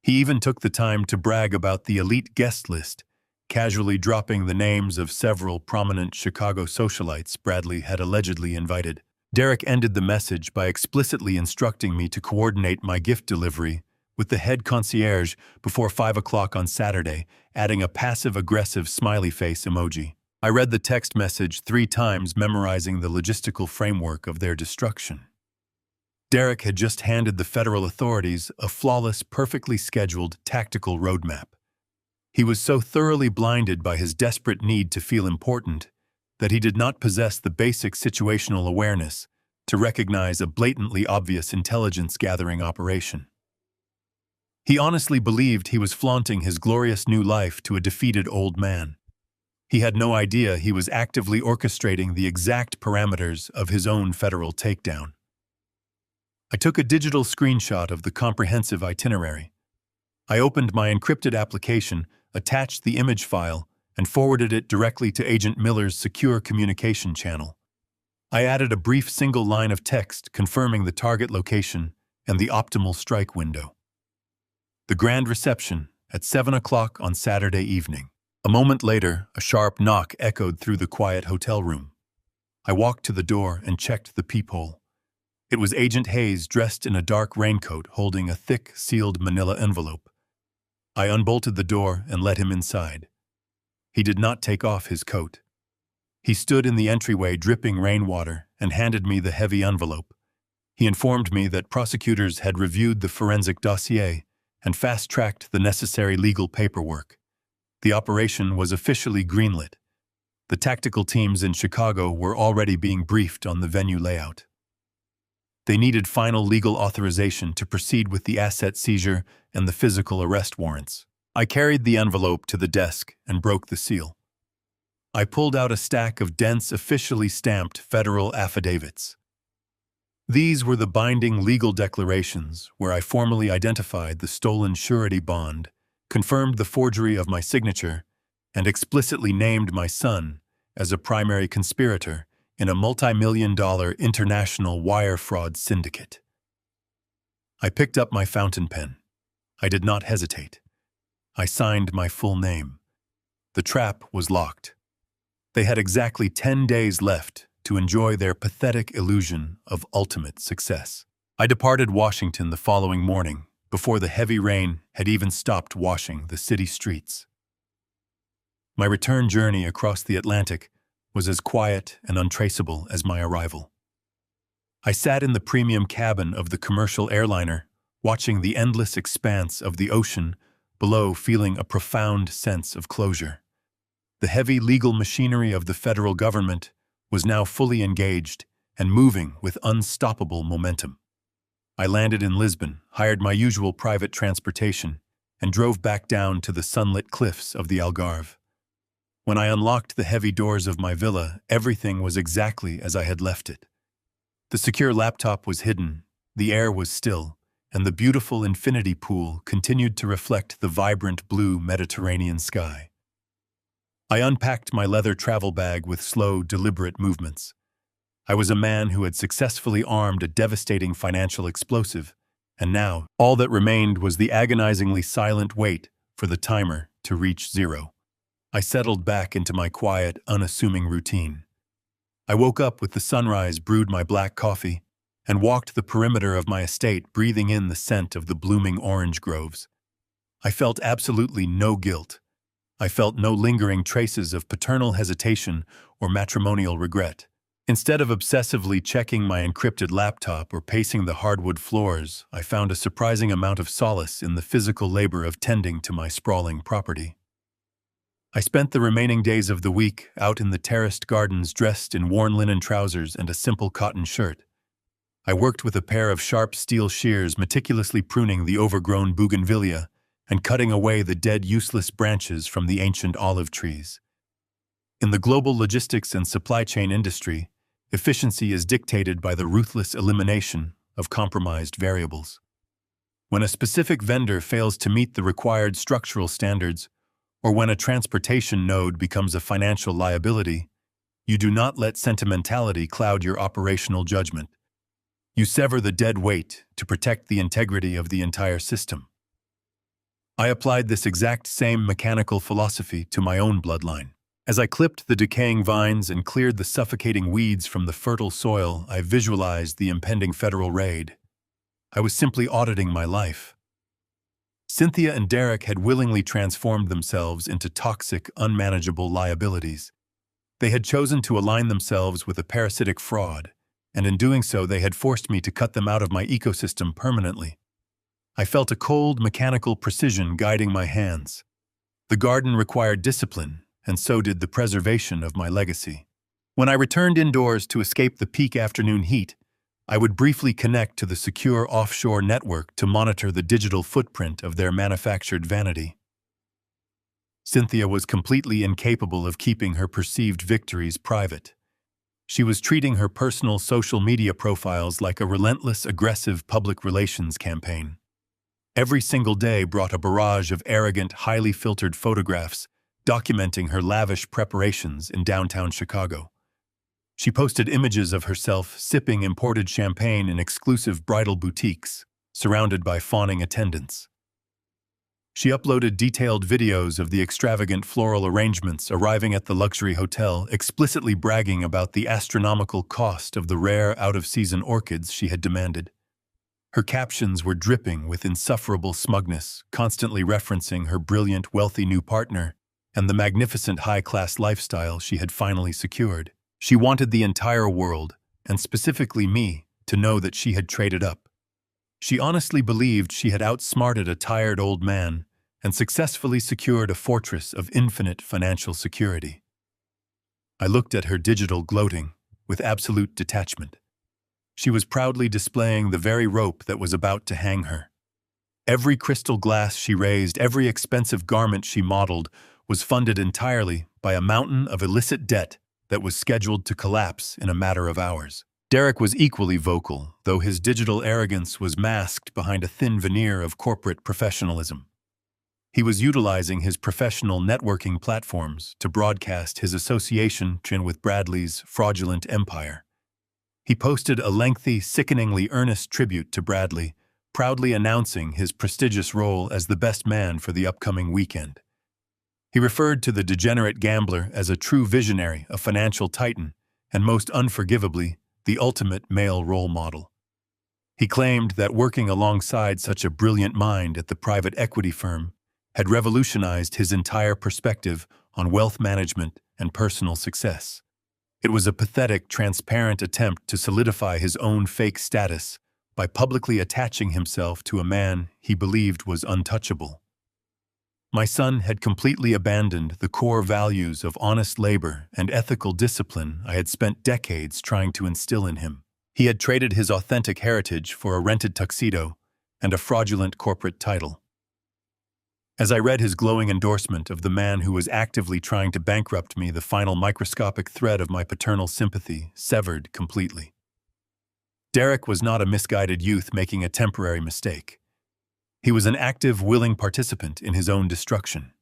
Speaker 1: He even took the time to brag about the elite guest list, casually dropping the names of several prominent Chicago socialites Bradley had allegedly invited. Derek ended the message by explicitly instructing me to coordinate my gift delivery with the head concierge before 5 o'clock on Saturday, adding a passive-aggressive smiley face emoji. I read the text message 3 times, memorizing the logistical framework of their destruction. Derek had just handed the federal authorities a flawless, perfectly scheduled, tactical roadmap. He was so thoroughly blinded by his desperate need to feel important that he did not possess the basic situational awareness to recognize a blatantly obvious intelligence-gathering operation. He honestly believed he was flaunting his glorious new life to a defeated old man. He had no idea he was actively orchestrating the exact parameters of his own federal takedown. I took a digital screenshot of the comprehensive itinerary. I opened my encrypted application, attached the image file, and forwarded it directly to Agent Miller's secure communication channel. I added a brief single line of text confirming the target location and the optimal strike window. The grand reception at 7 o'clock on Saturday evening. A moment later, a sharp knock echoed through the quiet hotel room. I walked to the door and checked the peephole. It was Agent Hayes, dressed in a dark raincoat, holding a thick, sealed manila envelope. I unbolted the door and let him inside. He did not take off his coat. He stood in the entryway dripping rainwater and handed me the heavy envelope. He informed me that prosecutors had reviewed the forensic dossier and fast-tracked the necessary legal paperwork. The operation was officially greenlit. The tactical teams in Chicago were already being briefed on the venue layout. They needed final legal authorization to proceed with the asset seizure and the physical arrest warrants. I carried the envelope to the desk and broke the seal. I pulled out a stack of dense, officially stamped federal affidavits. These were the binding legal declarations where I formally identified the stolen surety bond, confirmed the forgery of my signature, and explicitly named my son as a primary conspirator in a multi-million-dollar international wire fraud syndicate. I picked up my fountain pen. I did not hesitate. I signed my full name. The trap was locked. They had exactly 10 days left to enjoy their pathetic illusion of ultimate success. I departed Washington the following morning, before the heavy rain had even stopped washing the city streets. My return journey across the Atlantic was as quiet and untraceable as my arrival. I sat in the premium cabin of the commercial airliner, watching the endless expanse of the ocean below, feeling a profound sense of closure. The heavy legal machinery of the federal government was now fully engaged and moving with unstoppable momentum. I landed in Lisbon, hired my usual private transportation, and drove back down to the sunlit cliffs of the Algarve. When I unlocked the heavy doors of my villa, everything was exactly as I had left it. The secure laptop was hidden, the air was still, and the beautiful infinity pool continued to reflect the vibrant blue Mediterranean sky. I unpacked my leather travel bag with slow, deliberate movements. I was a man who had successfully armed a devastating financial explosive, and now all that remained was the agonizingly silent wait for the timer to reach 0. I settled back into my quiet, unassuming routine. I woke up with the sunrise, brewed my black coffee, and walked the perimeter of my estate, breathing in the scent of the blooming orange groves. I felt absolutely no guilt. I felt no lingering traces of paternal hesitation or matrimonial regret. Instead of obsessively checking my encrypted laptop or pacing the hardwood floors, I found a surprising amount of solace in the physical labor of tending to my sprawling property. I spent the remaining days of the week out in the terraced gardens dressed in worn linen trousers and a simple cotton shirt. I worked with a pair of sharp steel shears, meticulously pruning the overgrown bougainvillea and cutting away the dead, useless branches from the ancient olive trees. In the global logistics and supply chain industry, efficiency is dictated by the ruthless elimination of compromised variables. When a specific vendor fails to meet the required structural standards, or when a transportation node becomes a financial liability, you do not let sentimentality cloud your operational judgment. You sever the dead weight to protect the integrity of the entire system. I applied this exact same mechanical philosophy to my own bloodline. As I clipped the decaying vines and cleared the suffocating weeds from the fertile soil, I visualized the impending federal raid. I was simply auditing my life. Cynthia and Derek had willingly transformed themselves into toxic, unmanageable liabilities. They had chosen to align themselves with a parasitic fraud, and in doing so they had forced me to cut them out of my ecosystem permanently. I felt a cold, mechanical precision guiding my hands. The garden required discipline, and so did the preservation of my legacy. When I returned indoors to escape the peak afternoon heat, I would briefly connect to the secure offshore network to monitor the digital footprint of their manufactured vanity. Cynthia was completely incapable of keeping her perceived victories private. She was treating her personal social media profiles like a relentless, aggressive public relations campaign. Every single day brought a barrage of arrogant, highly filtered photographs documenting her lavish preparations in downtown Chicago. She posted images of herself sipping imported champagne in exclusive bridal boutiques, surrounded by fawning attendants. She uploaded detailed videos of the extravagant floral arrangements arriving at the luxury hotel, explicitly bragging about the astronomical cost of the rare, out-of-season orchids she had demanded. Her captions were dripping with insufferable smugness, constantly referencing her brilliant, wealthy new partner and the magnificent high-class lifestyle she had finally secured. She wanted the entire world, and specifically me, to know that she had traded up. She honestly believed she had outsmarted a tired old man and successfully secured a fortress of infinite financial security. I looked at her digital gloating with absolute detachment. She was proudly displaying the very rope that was about to hang her. Every crystal glass she raised, every expensive garment she modeled, was funded entirely by a mountain of illicit debt that was scheduled to collapse in a matter of hours. Derek was equally vocal, though his digital arrogance was masked behind a thin veneer of corporate professionalism. He was utilizing his professional networking platforms to broadcast his association with Bradley's fraudulent empire. He posted a lengthy, sickeningly earnest tribute to Bradley, proudly announcing his prestigious role as the best man for the upcoming weekend. He referred to the degenerate gambler as a true visionary, a financial titan, and most unforgivably, the ultimate male role model. He claimed that working alongside such a brilliant mind at the private equity firm had revolutionized his entire perspective on wealth management and personal success. It was a pathetic, transparent attempt to solidify his own fake status by publicly attaching himself to a man he believed was untouchable. My son had completely abandoned the core values of honest labor and ethical discipline I had spent decades trying to instill in him. He had traded his authentic heritage for a rented tuxedo and a fraudulent corporate title. As I read his glowing endorsement of the man who was actively trying to bankrupt me, the final microscopic thread of my paternal sympathy severed completely. Derek was not a misguided youth making a temporary mistake. He was an active, willing participant in his own destruction.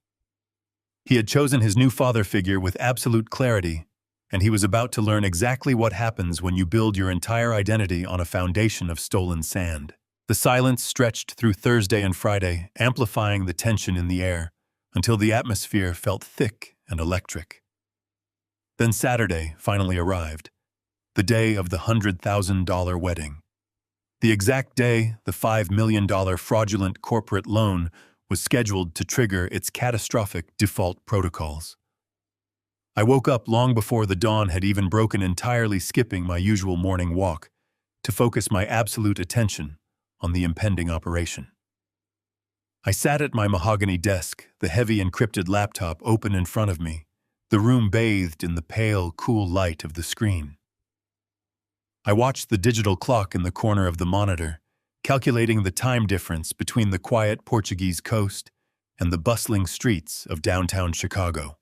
Speaker 1: He had chosen his new father figure with absolute clarity, and he was about to learn exactly what happens when you build your entire identity on a foundation of stolen sand. The silence stretched through Thursday and Friday, amplifying the tension in the air, until the atmosphere felt thick and electric. Then Saturday finally arrived, the day of the $100,000 wedding. The exact day the $5 million fraudulent corporate loan was scheduled to trigger its catastrophic default protocols. I woke up long before the dawn had even broken, entirely skipping my usual morning walk to focus my absolute attention on the impending operation. I sat at my mahogany desk, the heavy encrypted laptop open in front of me, the room bathed in the pale, cool light of the screen. I watched the digital clock in the corner of the monitor, calculating the time difference between the quiet Portuguese coast and the bustling streets of downtown Chicago.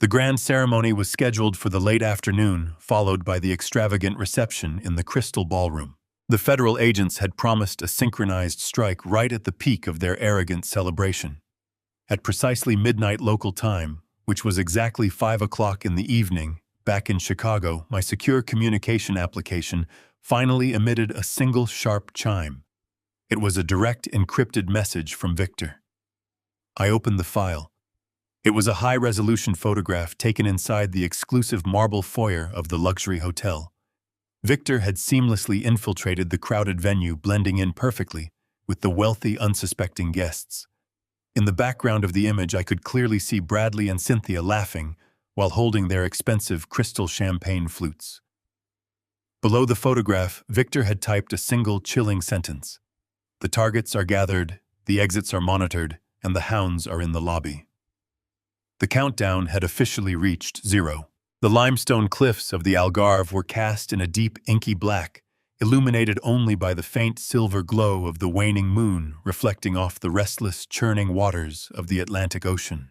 Speaker 1: The grand ceremony was scheduled for the late afternoon, followed by the extravagant reception in the Crystal Ballroom. The federal agents had promised a synchronized strike right at the peak of their arrogant celebration. At precisely midnight local time, which was exactly 5 o'clock in the evening, back in Chicago, my secure communication application finally emitted a single sharp chime. It was a direct encrypted message from Victor. I opened the file. It was a high-resolution photograph taken inside the exclusive marble foyer of the luxury hotel. Victor had seamlessly infiltrated the crowded venue, blending in perfectly with the wealthy, unsuspecting guests. In the background of the image, I could clearly see Bradley and Cynthia laughing while holding their expensive crystal champagne flutes. Below the photograph, Victor had typed a single chilling sentence. "The targets are gathered, the exits are monitored, and the hounds are in the lobby." The countdown had officially reached 0. The limestone cliffs of the Algarve were cast in a deep inky black, illuminated only by the faint silver glow of the waning moon reflecting off the restless, churning waters of the Atlantic Ocean.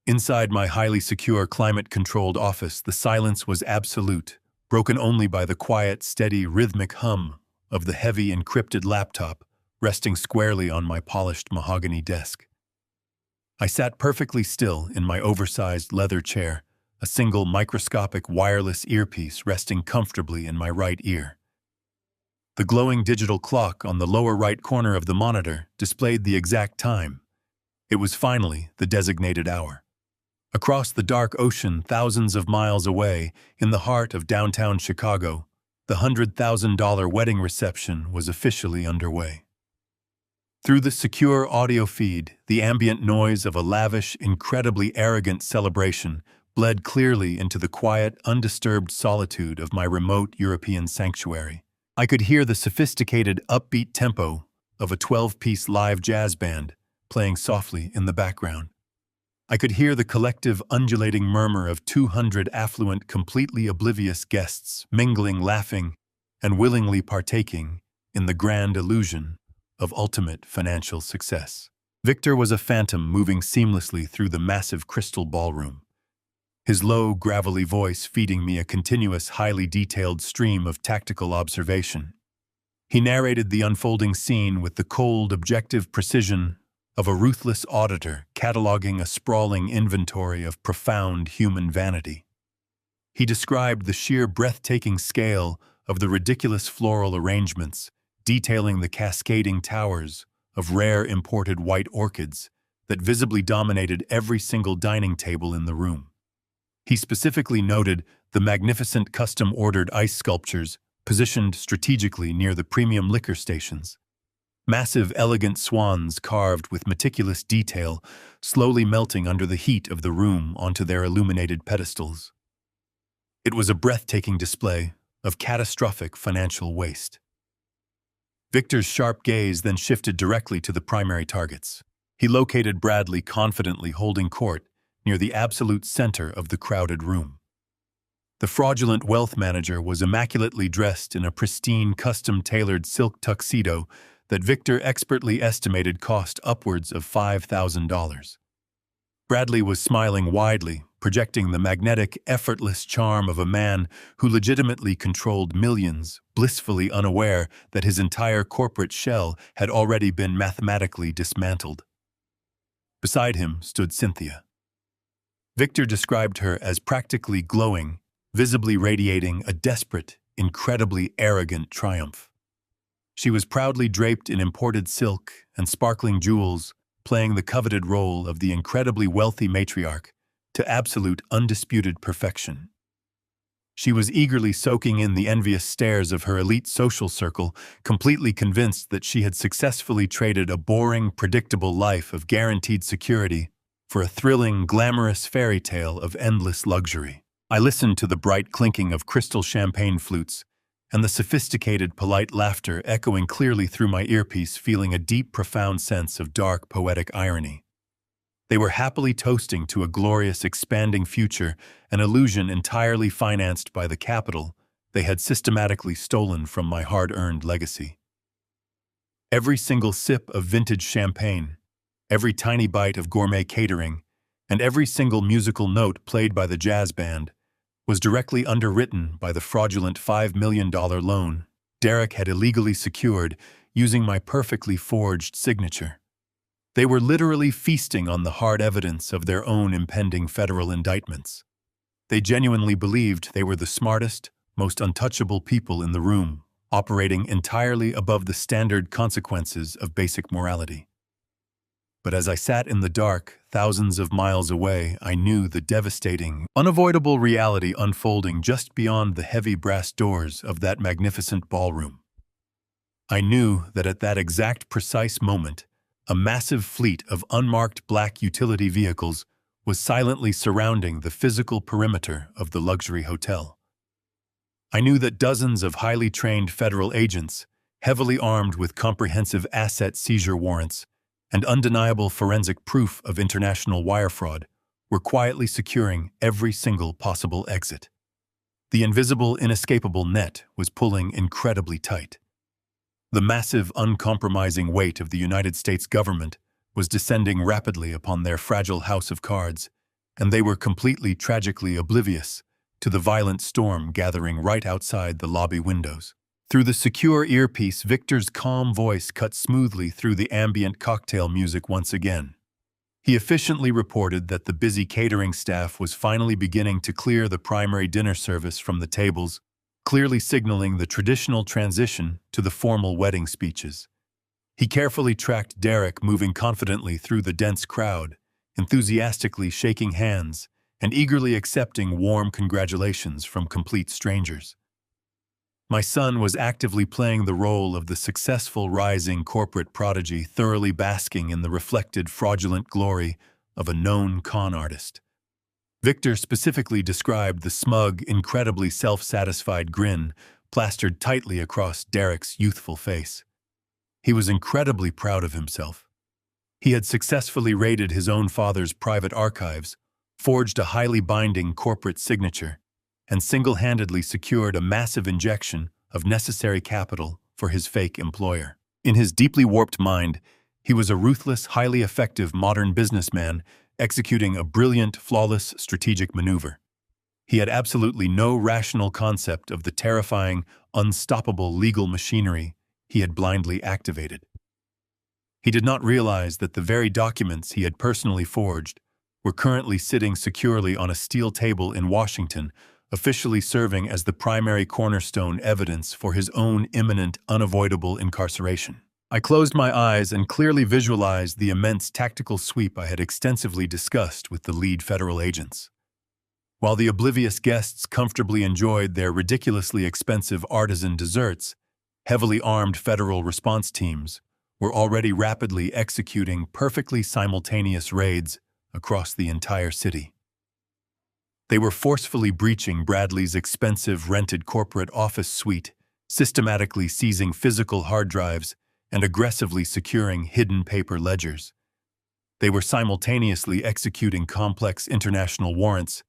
Speaker 1: Inside my highly secure, climate-controlled office, the silence was absolute, broken only by the quiet, steady, rhythmic hum of the heavy, encrypted laptop resting squarely on my polished mahogany desk. I sat perfectly still in my oversized leather chair, a single microscopic wireless earpiece resting comfortably in my right ear. The glowing digital clock on the lower right corner of the monitor displayed the exact time. It was finally the designated hour. Across the dark ocean, thousands of miles away, in the heart of downtown Chicago, the $100,000 wedding reception was officially underway. Through the secure audio feed, the ambient noise of a lavish, incredibly arrogant celebration bled clearly into the quiet, undisturbed solitude of my remote European sanctuary. I could hear the sophisticated, upbeat tempo of a 12-piece live jazz band playing softly in the background. I could hear the collective, undulating murmur of 200 affluent, completely oblivious guests mingling, laughing, and willingly partaking in the grand illusion of ultimate financial success. Victor was a phantom moving seamlessly through the massive crystal ballroom, his low, gravelly voice feeding me a continuous, highly detailed stream of tactical observation. He narrated the unfolding scene with the cold, objective precision of a ruthless auditor cataloging a sprawling inventory of profound human vanity. He described the sheer breathtaking scale of the ridiculous floral arrangements, detailing the cascading towers of rare imported white orchids that visibly dominated every single dining table in the room. He specifically noted the magnificent custom-ordered ice sculptures positioned strategically near the premium liquor stations. Massive, elegant swans carved with meticulous detail, slowly melting under the heat of the room onto their illuminated pedestals. It was a breathtaking display of catastrophic financial waste. Victor's sharp gaze then shifted directly to the primary targets. He located Bradley confidently holding court near the absolute center of the crowded room. The fraudulent wealth manager was immaculately dressed in a pristine, custom-tailored silk tuxedo that Victor expertly estimated cost upwards of $5,000. Bradley was smiling widely, projecting the magnetic, effortless charm of a man who legitimately controlled millions, blissfully unaware that his entire corporate shell had already been mathematically dismantled. Beside him stood Cynthia. Victor described her as practically glowing, visibly radiating a desperate, incredibly arrogant triumph. She was proudly draped in imported silk and sparkling jewels, playing the coveted role of the incredibly wealthy matriarch to absolute, undisputed perfection. She was eagerly soaking in the envious stares of her elite social circle, completely convinced that she had successfully traded a boring, predictable life of guaranteed security for a thrilling, glamorous fairy tale of endless luxury. I listened to the bright clinking of crystal champagne flutes and the sophisticated, polite laughter echoing clearly through my earpiece, feeling a deep, profound sense of dark, poetic irony. They were happily toasting to a glorious, expanding future, an illusion entirely financed by the capital they had systematically stolen from my hard-earned legacy. Every single sip of vintage champagne, every tiny bite of gourmet catering, and every single musical note played by the jazz band was directly underwritten by the fraudulent $5 million loan Derek had illegally secured using my perfectly forged signature. They were literally feasting on the hard evidence of their own impending federal indictments. They genuinely believed they were the smartest, most untouchable people in the room, operating entirely above the standard consequences of basic morality. But as I sat in the dark, thousands of miles away, I knew the devastating, unavoidable reality unfolding just beyond the heavy brass doors of that magnificent ballroom. I knew that at that exact precise moment, a massive fleet of unmarked black utility vehicles was silently surrounding the physical perimeter of the luxury hotel. I knew that dozens of highly trained federal agents, heavily armed with comprehensive asset seizure warrants and undeniable forensic proof of international wire fraud, were quietly securing every single possible exit. The invisible, inescapable net was pulling incredibly tight. The massive, uncompromising weight of the United States government was descending rapidly upon their fragile house of cards, and they were completely, tragically oblivious to the violent storm gathering right outside the lobby windows. Through the secure earpiece, Victor's calm voice cut smoothly through the ambient cocktail music once again. He efficiently reported that the busy catering staff was finally beginning to clear the primary dinner service from the tables, clearly signaling the traditional transition to the formal wedding speeches. He carefully tracked Derek moving confidently through the dense crowd, enthusiastically shaking hands and eagerly accepting warm congratulations from complete strangers. My son was actively playing the role of the successful rising corporate prodigy, thoroughly basking in the reflected fraudulent glory of a known con artist. Victor specifically described the smug, incredibly self-satisfied grin plastered tightly across Derek's youthful face. He was incredibly proud of himself. He had successfully raided his own father's private archives, forged a highly binding corporate signature, and single-handedly secured a massive injection of necessary capital for his fake employer. In his deeply warped mind, he was a ruthless, highly effective modern businessman executing a brilliant, flawless strategic maneuver. He had absolutely no rational concept of the terrifying, unstoppable legal machinery he had blindly activated. He did not realize that the very documents he had personally forged were currently sitting securely on a steel table in Washington, officially serving as the primary cornerstone evidence for his own imminent, unavoidable incarceration. I closed my eyes and clearly visualized the immense tactical sweep I had extensively discussed with the lead federal agents. While the oblivious guests comfortably enjoyed their ridiculously expensive artisan desserts, heavily armed federal response teams were already rapidly executing perfectly simultaneous raids across the entire city. They were forcefully breaching Bradley's expensive rented corporate office suite, systematically seizing physical hard drives and aggressively securing hidden paper ledgers. They were simultaneously executing complex international warrants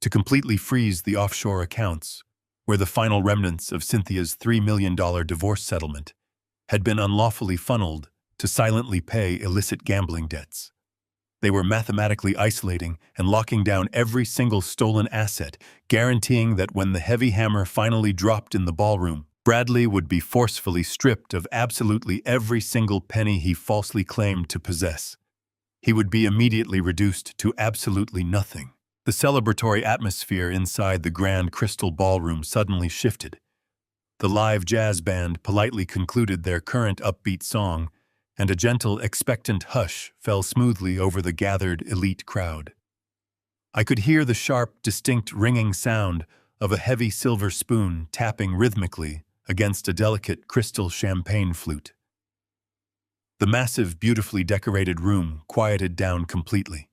Speaker 1: to completely freeze the offshore accounts, where the final remnants of Cynthia's $3 million divorce settlement had been unlawfully funneled to silently pay illicit gambling debts. They were mathematically isolating and locking down every single stolen asset, guaranteeing that when the heavy hammer finally dropped in the ballroom, Bradley would be forcefully stripped of absolutely every single penny he falsely claimed to possess. He would be immediately reduced to absolutely nothing. The celebratory atmosphere inside the grand crystal ballroom suddenly shifted. The live jazz band politely concluded their current upbeat song, and a gentle, expectant hush fell smoothly over the gathered elite crowd. I could hear the sharp, distinct ringing sound of a heavy silver spoon tapping rhythmically against a delicate crystal champagne flute. The massive, beautifully decorated room quieted down completely.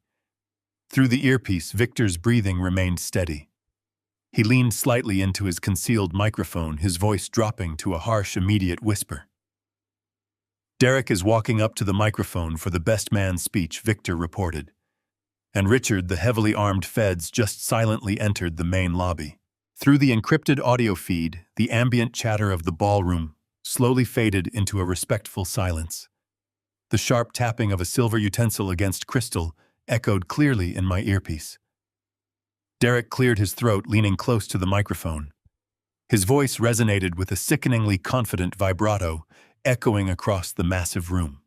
Speaker 1: Through the earpiece, Victor's breathing remained steady. He leaned slightly into his concealed microphone, his voice dropping to a harsh, immediate whisper. "Derek is walking up to the microphone for the best man speech," Victor reported. And Richard, the heavily armed feds, just silently entered the main lobby. Through the encrypted audio feed, the ambient chatter of the ballroom slowly faded into a respectful silence. The sharp tapping of a silver utensil against crystal echoed clearly in my earpiece. Derek cleared his throat, leaning close to the microphone. His voice resonated with a sickeningly confident vibrato, echoing across the massive room.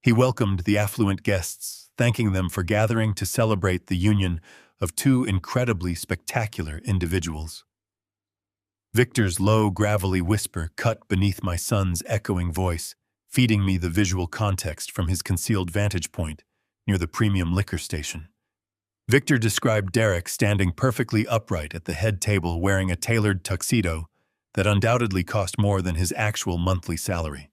Speaker 1: He welcomed the affluent guests, thanking them for gathering to celebrate the union of two incredibly spectacular individuals. Victor's low, gravelly whisper cut beneath my son's echoing voice, feeding me the visual context from his concealed vantage point near the premium liquor station. Victor described Derek standing perfectly upright at the head table wearing a tailored tuxedo that undoubtedly cost more than his actual monthly salary.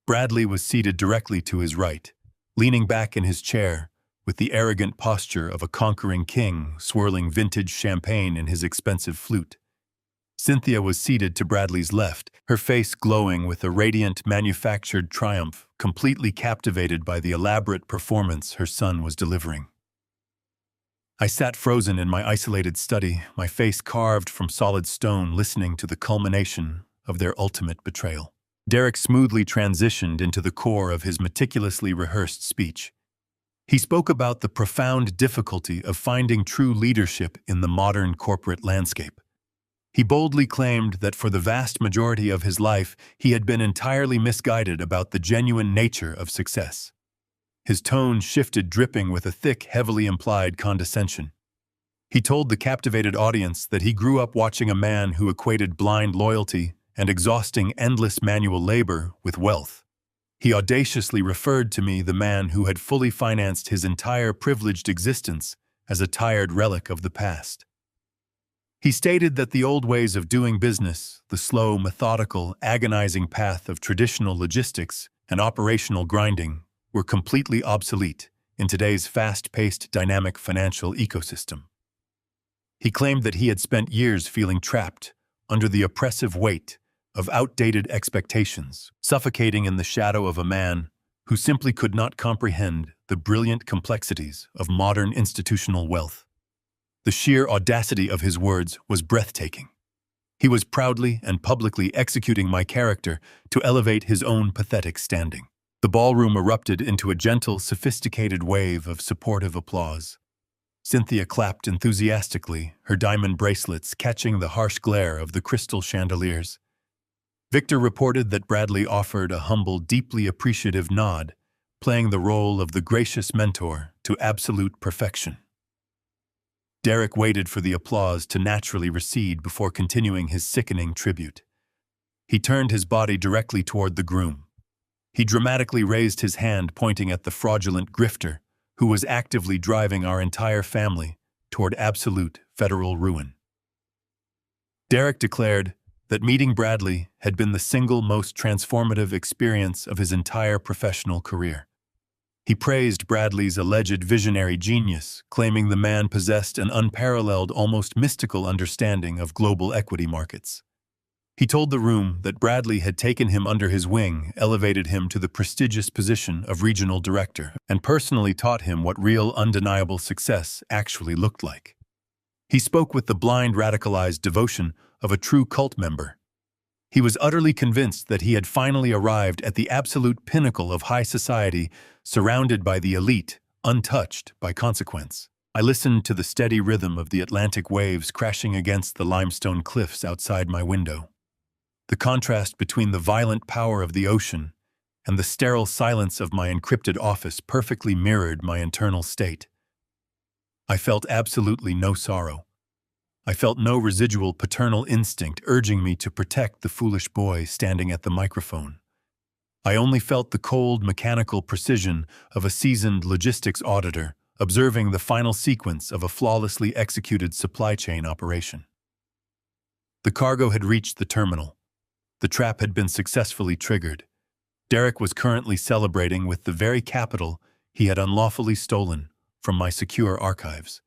Speaker 1: Bradley was seated directly to his right, leaning back in his chair with the arrogant posture of a conquering king swirling vintage champagne in his expensive flute. Cynthia was seated to Bradley's left, her face glowing with a radiant manufactured triumph, completely captivated by the elaborate performance her son was delivering. I sat frozen in my isolated study, my face carved from solid stone, listening to the culmination of their ultimate betrayal. Derek smoothly transitioned into the core of his meticulously rehearsed speech. He spoke about the profound difficulty of finding true leadership in the modern corporate landscape. He boldly claimed that for the vast majority of his life, he had been entirely misguided about the genuine nature of success. His tone shifted, dripping with a thick, heavily implied condescension. He told the captivated audience that he grew up watching a man who equated blind loyalty and exhausting endless manual labor with wealth. He audaciously referred to me, the man who had fully financed his entire privileged existence, as a tired relic of the past. He stated that the old ways of doing business, the slow, methodical, agonizing path of traditional logistics and operational grinding, were completely obsolete in today's fast-paced, dynamic financial ecosystem. He claimed that he had spent years feeling trapped under the oppressive weight of outdated expectations, suffocating in the shadow of a man who simply could not comprehend the brilliant complexities of modern institutional wealth. The sheer audacity of his words was breathtaking. He was proudly and publicly executing my character to elevate his own pathetic standing. The ballroom erupted into a gentle, sophisticated wave of supportive applause. Cynthia clapped enthusiastically, her diamond bracelets catching the harsh glare of the crystal chandeliers. Victor reported that Bradley offered a humble, deeply appreciative nod, playing the role of the gracious mentor to absolute perfection. Derek waited for the applause to naturally recede before continuing his sickening tribute. He turned his body directly toward the groom. He dramatically raised his hand, pointing at the fraudulent grifter who was actively driving our entire family toward absolute federal ruin. Derek declared that meeting Bradley had been the single most transformative experience of his entire professional career. He praised Bradley's alleged visionary genius, claiming the man possessed an unparalleled, almost mystical understanding of global equity markets. He told the room that Bradley had taken him under his wing, elevated him to the prestigious position of regional director, and personally taught him what real, undeniable success actually looked like. He spoke with the blind, radicalized devotion of a true cult member. He was utterly convinced that he had finally arrived at the absolute pinnacle of high society, surrounded by the elite, untouched by consequence. I listened to the steady rhythm of the Atlantic waves crashing against the limestone cliffs outside my window. The contrast between the violent power of the ocean and the sterile silence of my encrypted office perfectly mirrored my internal state. I felt absolutely no sorrow. I felt no residual paternal instinct urging me to protect the foolish boy standing at the microphone. I only felt the cold, mechanical precision of a seasoned logistics auditor observing the final sequence of a flawlessly executed supply chain operation. The cargo had reached the terminal. The trap had been successfully triggered. Derek was currently celebrating with the very capital he had unlawfully stolen from my secure archives.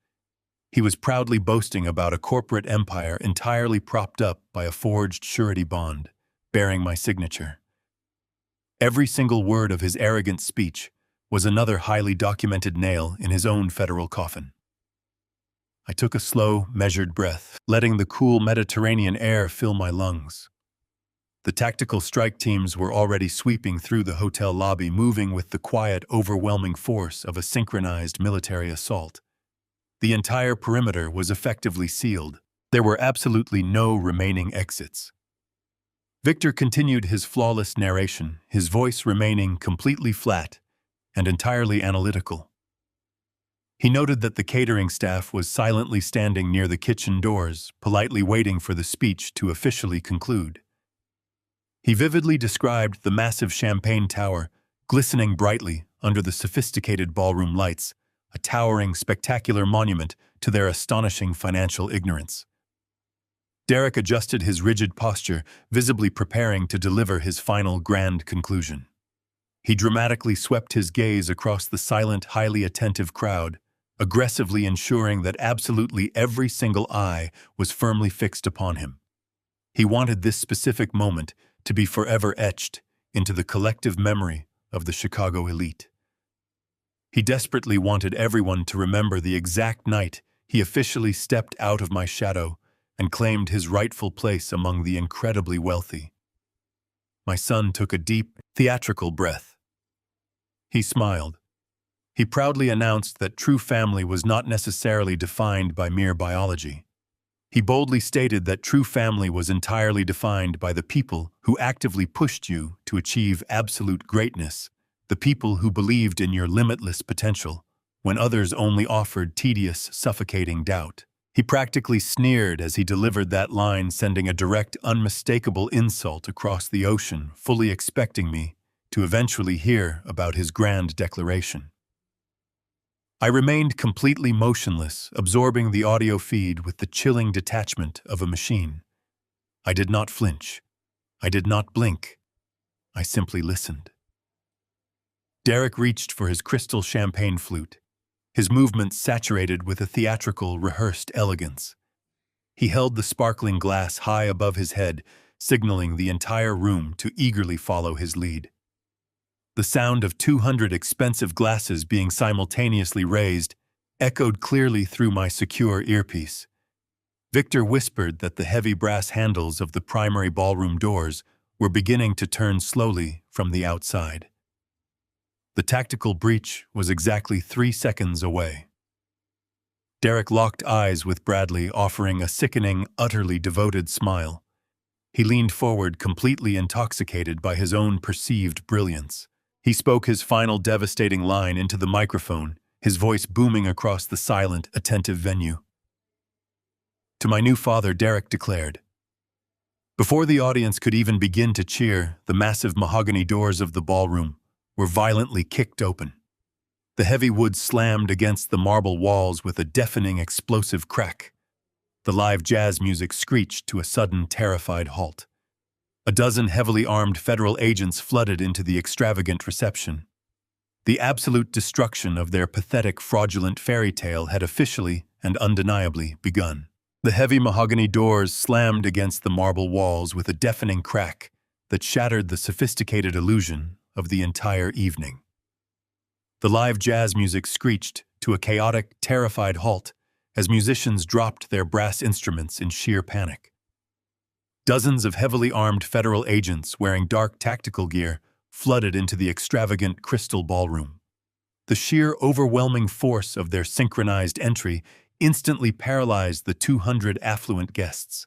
Speaker 1: He was proudly boasting about a corporate empire entirely propped up by a forged surety bond, bearing my signature. Every single word of his arrogant speech was another highly documented nail in his own federal coffin. I took a slow, measured breath, letting the cool Mediterranean air fill my lungs. The tactical strike teams were already sweeping through the hotel lobby, moving with the quiet, overwhelming force of a synchronized military assault. The entire perimeter was effectively sealed. There were absolutely no remaining exits. Victor continued his flawless narration, his voice remaining completely flat and entirely analytical. He noted that the catering staff was silently standing near the kitchen doors, politely waiting for the speech to officially conclude. He vividly described the massive champagne tower, glistening brightly under the sophisticated ballroom lights, a towering, spectacular monument to their astonishing financial ignorance. Derek adjusted his rigid posture, visibly preparing to deliver his final grand conclusion. He dramatically swept his gaze across the silent, highly attentive crowd, aggressively ensuring that absolutely every single eye was firmly fixed upon him. He wanted this specific moment to be forever etched into the collective memory of the Chicago elite. He desperately wanted everyone to remember the exact night he officially stepped out of my shadow and claimed his rightful place among the incredibly wealthy. My son took a deep, theatrical breath. He smiled. He proudly announced that true family was not necessarily defined by mere biology. He boldly stated that true family was entirely defined by the people who actively pushed you to achieve absolute greatness, the people who believed in your limitless potential, when others only offered tedious, suffocating doubt. He practically sneered as he delivered that line, sending a direct, unmistakable insult across the ocean, fully expecting me to eventually hear about his grand declaration. I remained completely motionless, absorbing the audio feed with the chilling detachment of a machine. I did not flinch. I did not blink. I simply listened. Derek reached for his crystal champagne flute, his movements saturated with a theatrical, rehearsed elegance. He held the sparkling glass high above his head, signaling the entire room to eagerly follow his lead. The sound of 200 expensive glasses being simultaneously raised echoed clearly through my secure earpiece. Victor whispered that the heavy brass handles of the primary ballroom doors were beginning to turn slowly from the outside. The tactical breach was exactly 3 seconds away. Derek locked eyes with Bradley, offering a sickening, utterly devoted smile. He leaned forward, completely intoxicated by his own perceived brilliance. He spoke his final devastating line into the microphone, his voice booming across the silent, attentive venue. To my new father, Derek declared. Before the audience could even begin to cheer, the massive mahogany doors of the ballroom were violently kicked open. The heavy wood slammed against the marble walls with a deafening, explosive crack. The live jazz music screeched to a sudden, terrified halt. A dozen heavily armed federal agents flooded into the extravagant reception. The absolute destruction of their pathetic, fraudulent fairy tale had officially and undeniably begun. The heavy mahogany doors slammed against the marble walls with a deafening crack that shattered the sophisticated illusion of the entire evening. The live jazz music screeched to a chaotic, terrified halt as musicians dropped their brass instruments in sheer panic. Dozens of heavily armed federal agents wearing dark tactical gear flooded into the extravagant crystal ballroom. The sheer, overwhelming force of their synchronized entry instantly paralyzed the 200 affluent guests.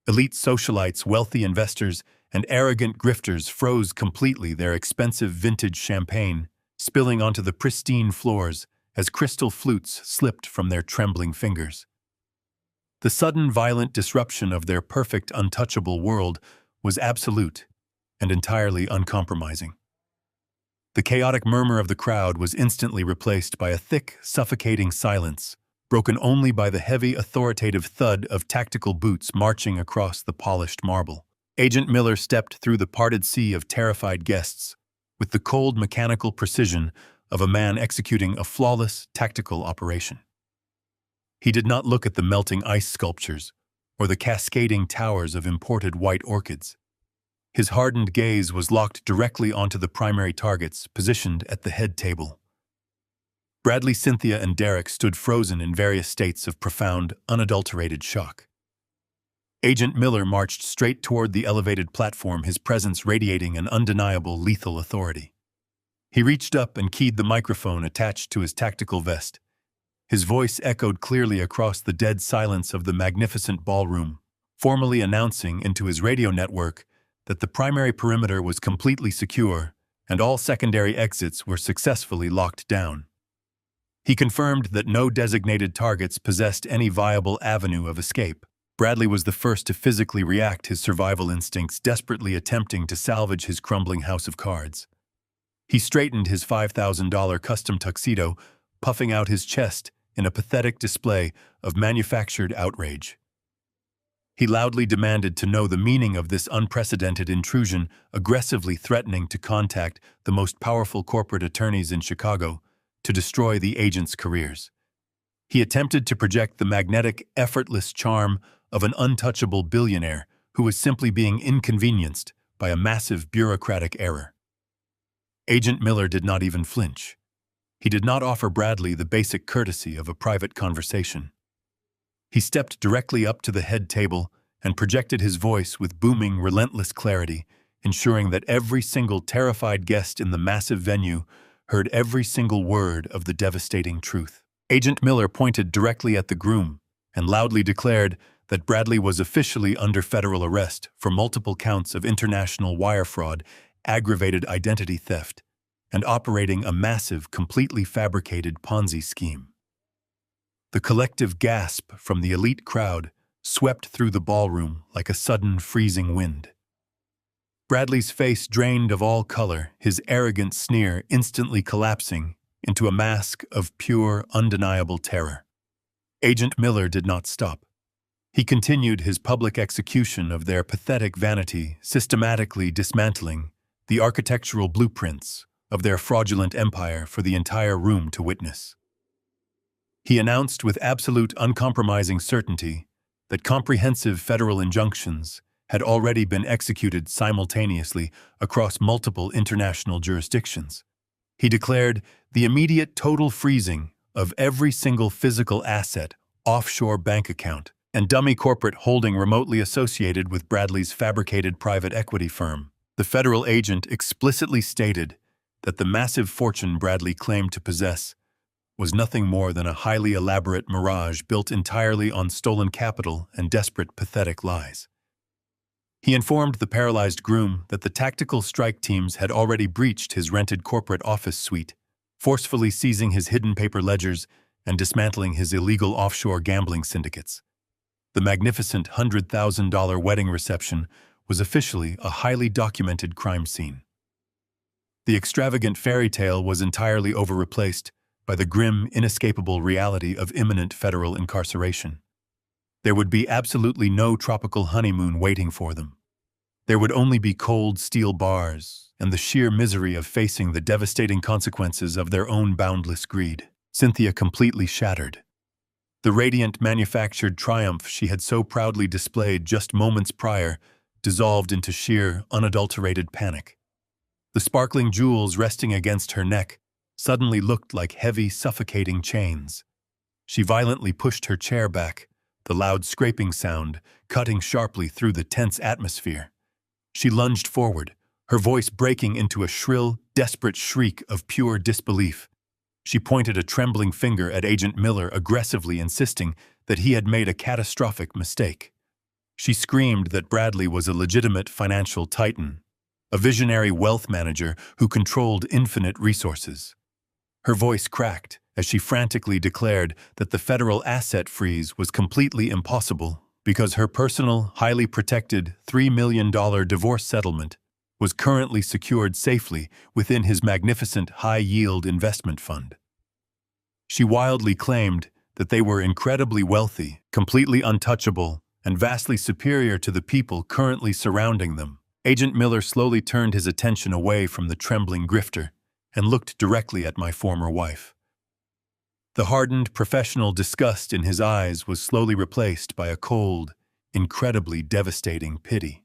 Speaker 1: Elite socialites, wealthy investors, and arrogant grifters froze completely, their expensive vintage champagne spilling onto the pristine floors as crystal flutes slipped from their trembling fingers. The sudden, violent disruption of their perfect, untouchable world was absolute and entirely uncompromising. The chaotic murmur of the crowd was instantly replaced by a thick, suffocating silence, broken only by the heavy, authoritative thud of tactical boots marching across the polished marble. Agent Miller stepped through the parted sea of terrified guests with the cold, mechanical precision of a man executing a flawless, tactical operation. He did not look at the melting ice sculptures or the cascading towers of imported white orchids. His hardened gaze was locked directly onto the primary targets positioned at the head table. Bradley, Cynthia, and Derek stood frozen in various states of profound, unadulterated shock. Agent Miller marched straight toward the elevated platform, his presence radiating an undeniable lethal authority. He reached up and keyed the microphone attached to his tactical vest. His voice echoed clearly across the dead silence of the magnificent ballroom, formally announcing into his radio network that the primary perimeter was completely secure and all secondary exits were successfully locked down. He confirmed that no designated targets possessed any viable avenue of escape. Bradley was the first to physically react, his survival instincts desperately attempting to salvage his crumbling house of cards. He straightened his $5,000 custom tuxedo, puffing out his chest in a pathetic display of manufactured outrage. He loudly demanded to know the meaning of this unprecedented intrusion, aggressively threatening to contact the most powerful corporate attorneys in Chicago to destroy the agents' careers. He attempted to project the magnetic, effortless charm of an untouchable billionaire who was simply being inconvenienced by a massive bureaucratic error. Agent Miller did not even flinch. He did not offer Bradley the basic courtesy of a private conversation. He stepped directly up to the head table and projected his voice with booming, relentless clarity, ensuring that every single terrified guest in the massive venue heard every single word of the devastating truth. Agent Miller pointed directly at the groom and loudly declared that Bradley was officially under federal arrest for multiple counts of international wire fraud, aggravated identity theft, and operating a massive, completely fabricated Ponzi scheme. The collective gasp from the elite crowd swept through the ballroom like a sudden freezing wind. Bradley's face drained of all color, his arrogant sneer instantly collapsing into a mask of pure, undeniable terror. Agent Miller did not stop. He continued his public execution of their pathetic vanity, systematically dismantling the architectural blueprints of their fraudulent empire for the entire room to witness. He announced with absolute uncompromising certainty that comprehensive federal injunctions had already been executed simultaneously across multiple international jurisdictions. He declared the immediate total freezing of every single physical asset, offshore bank account, and dummy corporate holding remotely associated with Bradley's fabricated private equity firm. The federal agent explicitly stated that the massive fortune Bradley claimed to possess was nothing more than a highly elaborate mirage built entirely on stolen capital and desperate, pathetic lies. He informed the paralyzed groom that the tactical strike teams had already breached his rented corporate office suite, forcefully seizing his hidden paper ledgers and dismantling his illegal offshore gambling syndicates. The magnificent $100,000 wedding reception was officially a highly documented crime scene. The extravagant fairy tale was entirely overreplaced by the grim, inescapable reality of imminent federal incarceration. There would be absolutely no tropical honeymoon waiting for them. There would only be cold steel bars and the sheer misery of facing the devastating consequences of their own boundless greed. Cynthia completely shattered. The radiant manufactured triumph she had so proudly displayed just moments prior dissolved into sheer, unadulterated panic. The sparkling jewels resting against her neck suddenly looked like heavy, suffocating chains. She violently pushed her chair back, the loud scraping sound cutting sharply through the tense atmosphere. She lunged forward, her voice breaking into a shrill, desperate shriek of pure disbelief. She pointed a trembling finger at Agent Miller, aggressively insisting that he had made a catastrophic mistake. She screamed that Bradley was a legitimate financial titan, a visionary wealth manager who controlled infinite resources. Her voice cracked as she frantically declared that the federal asset freeze was completely impossible because her personal, highly protected $3 million divorce settlement was currently secured safely within his magnificent high-yield investment fund. She wildly claimed that they were incredibly wealthy, completely untouchable, and vastly superior to the people currently surrounding them. Agent Miller slowly turned his attention away from the trembling grifter and looked directly at my former wife. The hardened professional disgust in his eyes was slowly replaced by a cold, incredibly devastating pity.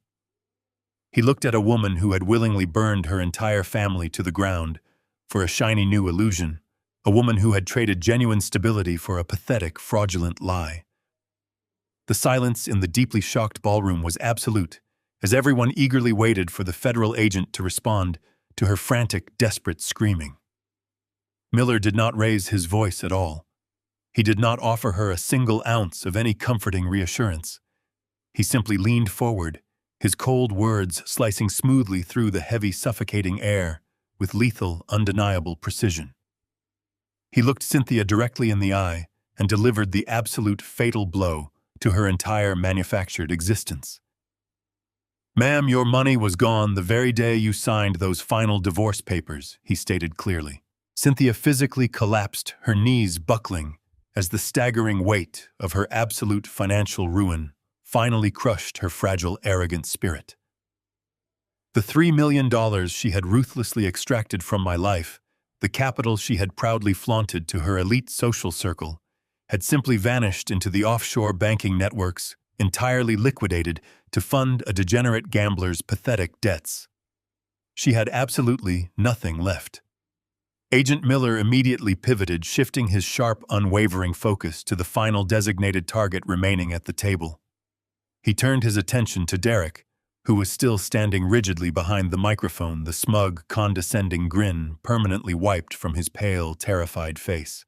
Speaker 1: He looked at a woman who had willingly burned her entire family to the ground for a shiny new illusion, a woman who had traded genuine stability for a pathetic, fraudulent lie. The silence in the deeply shocked ballroom was absolute, as everyone eagerly waited for the federal agent to respond to her frantic, desperate screaming. Miller did not raise his voice at all. He did not offer her a single ounce of any comforting reassurance. He simply leaned forward, his cold words slicing smoothly through the heavy, suffocating air with lethal, undeniable precision. He looked Cynthia directly in the eye and delivered the absolute fatal blow to her entire manufactured existence. "Ma'am, your money was gone the very day you signed those final divorce papers," he stated clearly. Cynthia physically collapsed, her knees buckling, as the staggering weight of her absolute financial ruin finally crushed her fragile, arrogant spirit. The $3 million she had ruthlessly extracted from my life, the capital she had proudly flaunted to her elite social circle, had simply vanished into the offshore banking networks, entirely liquidated to fund a degenerate gambler's pathetic debts. She had absolutely nothing left. Agent Miller immediately pivoted, shifting his sharp, unwavering focus to the final designated target remaining at the table. He turned his attention to Derek, who was still standing rigidly behind the microphone, the smug, condescending grin permanently wiped from his pale, terrified face.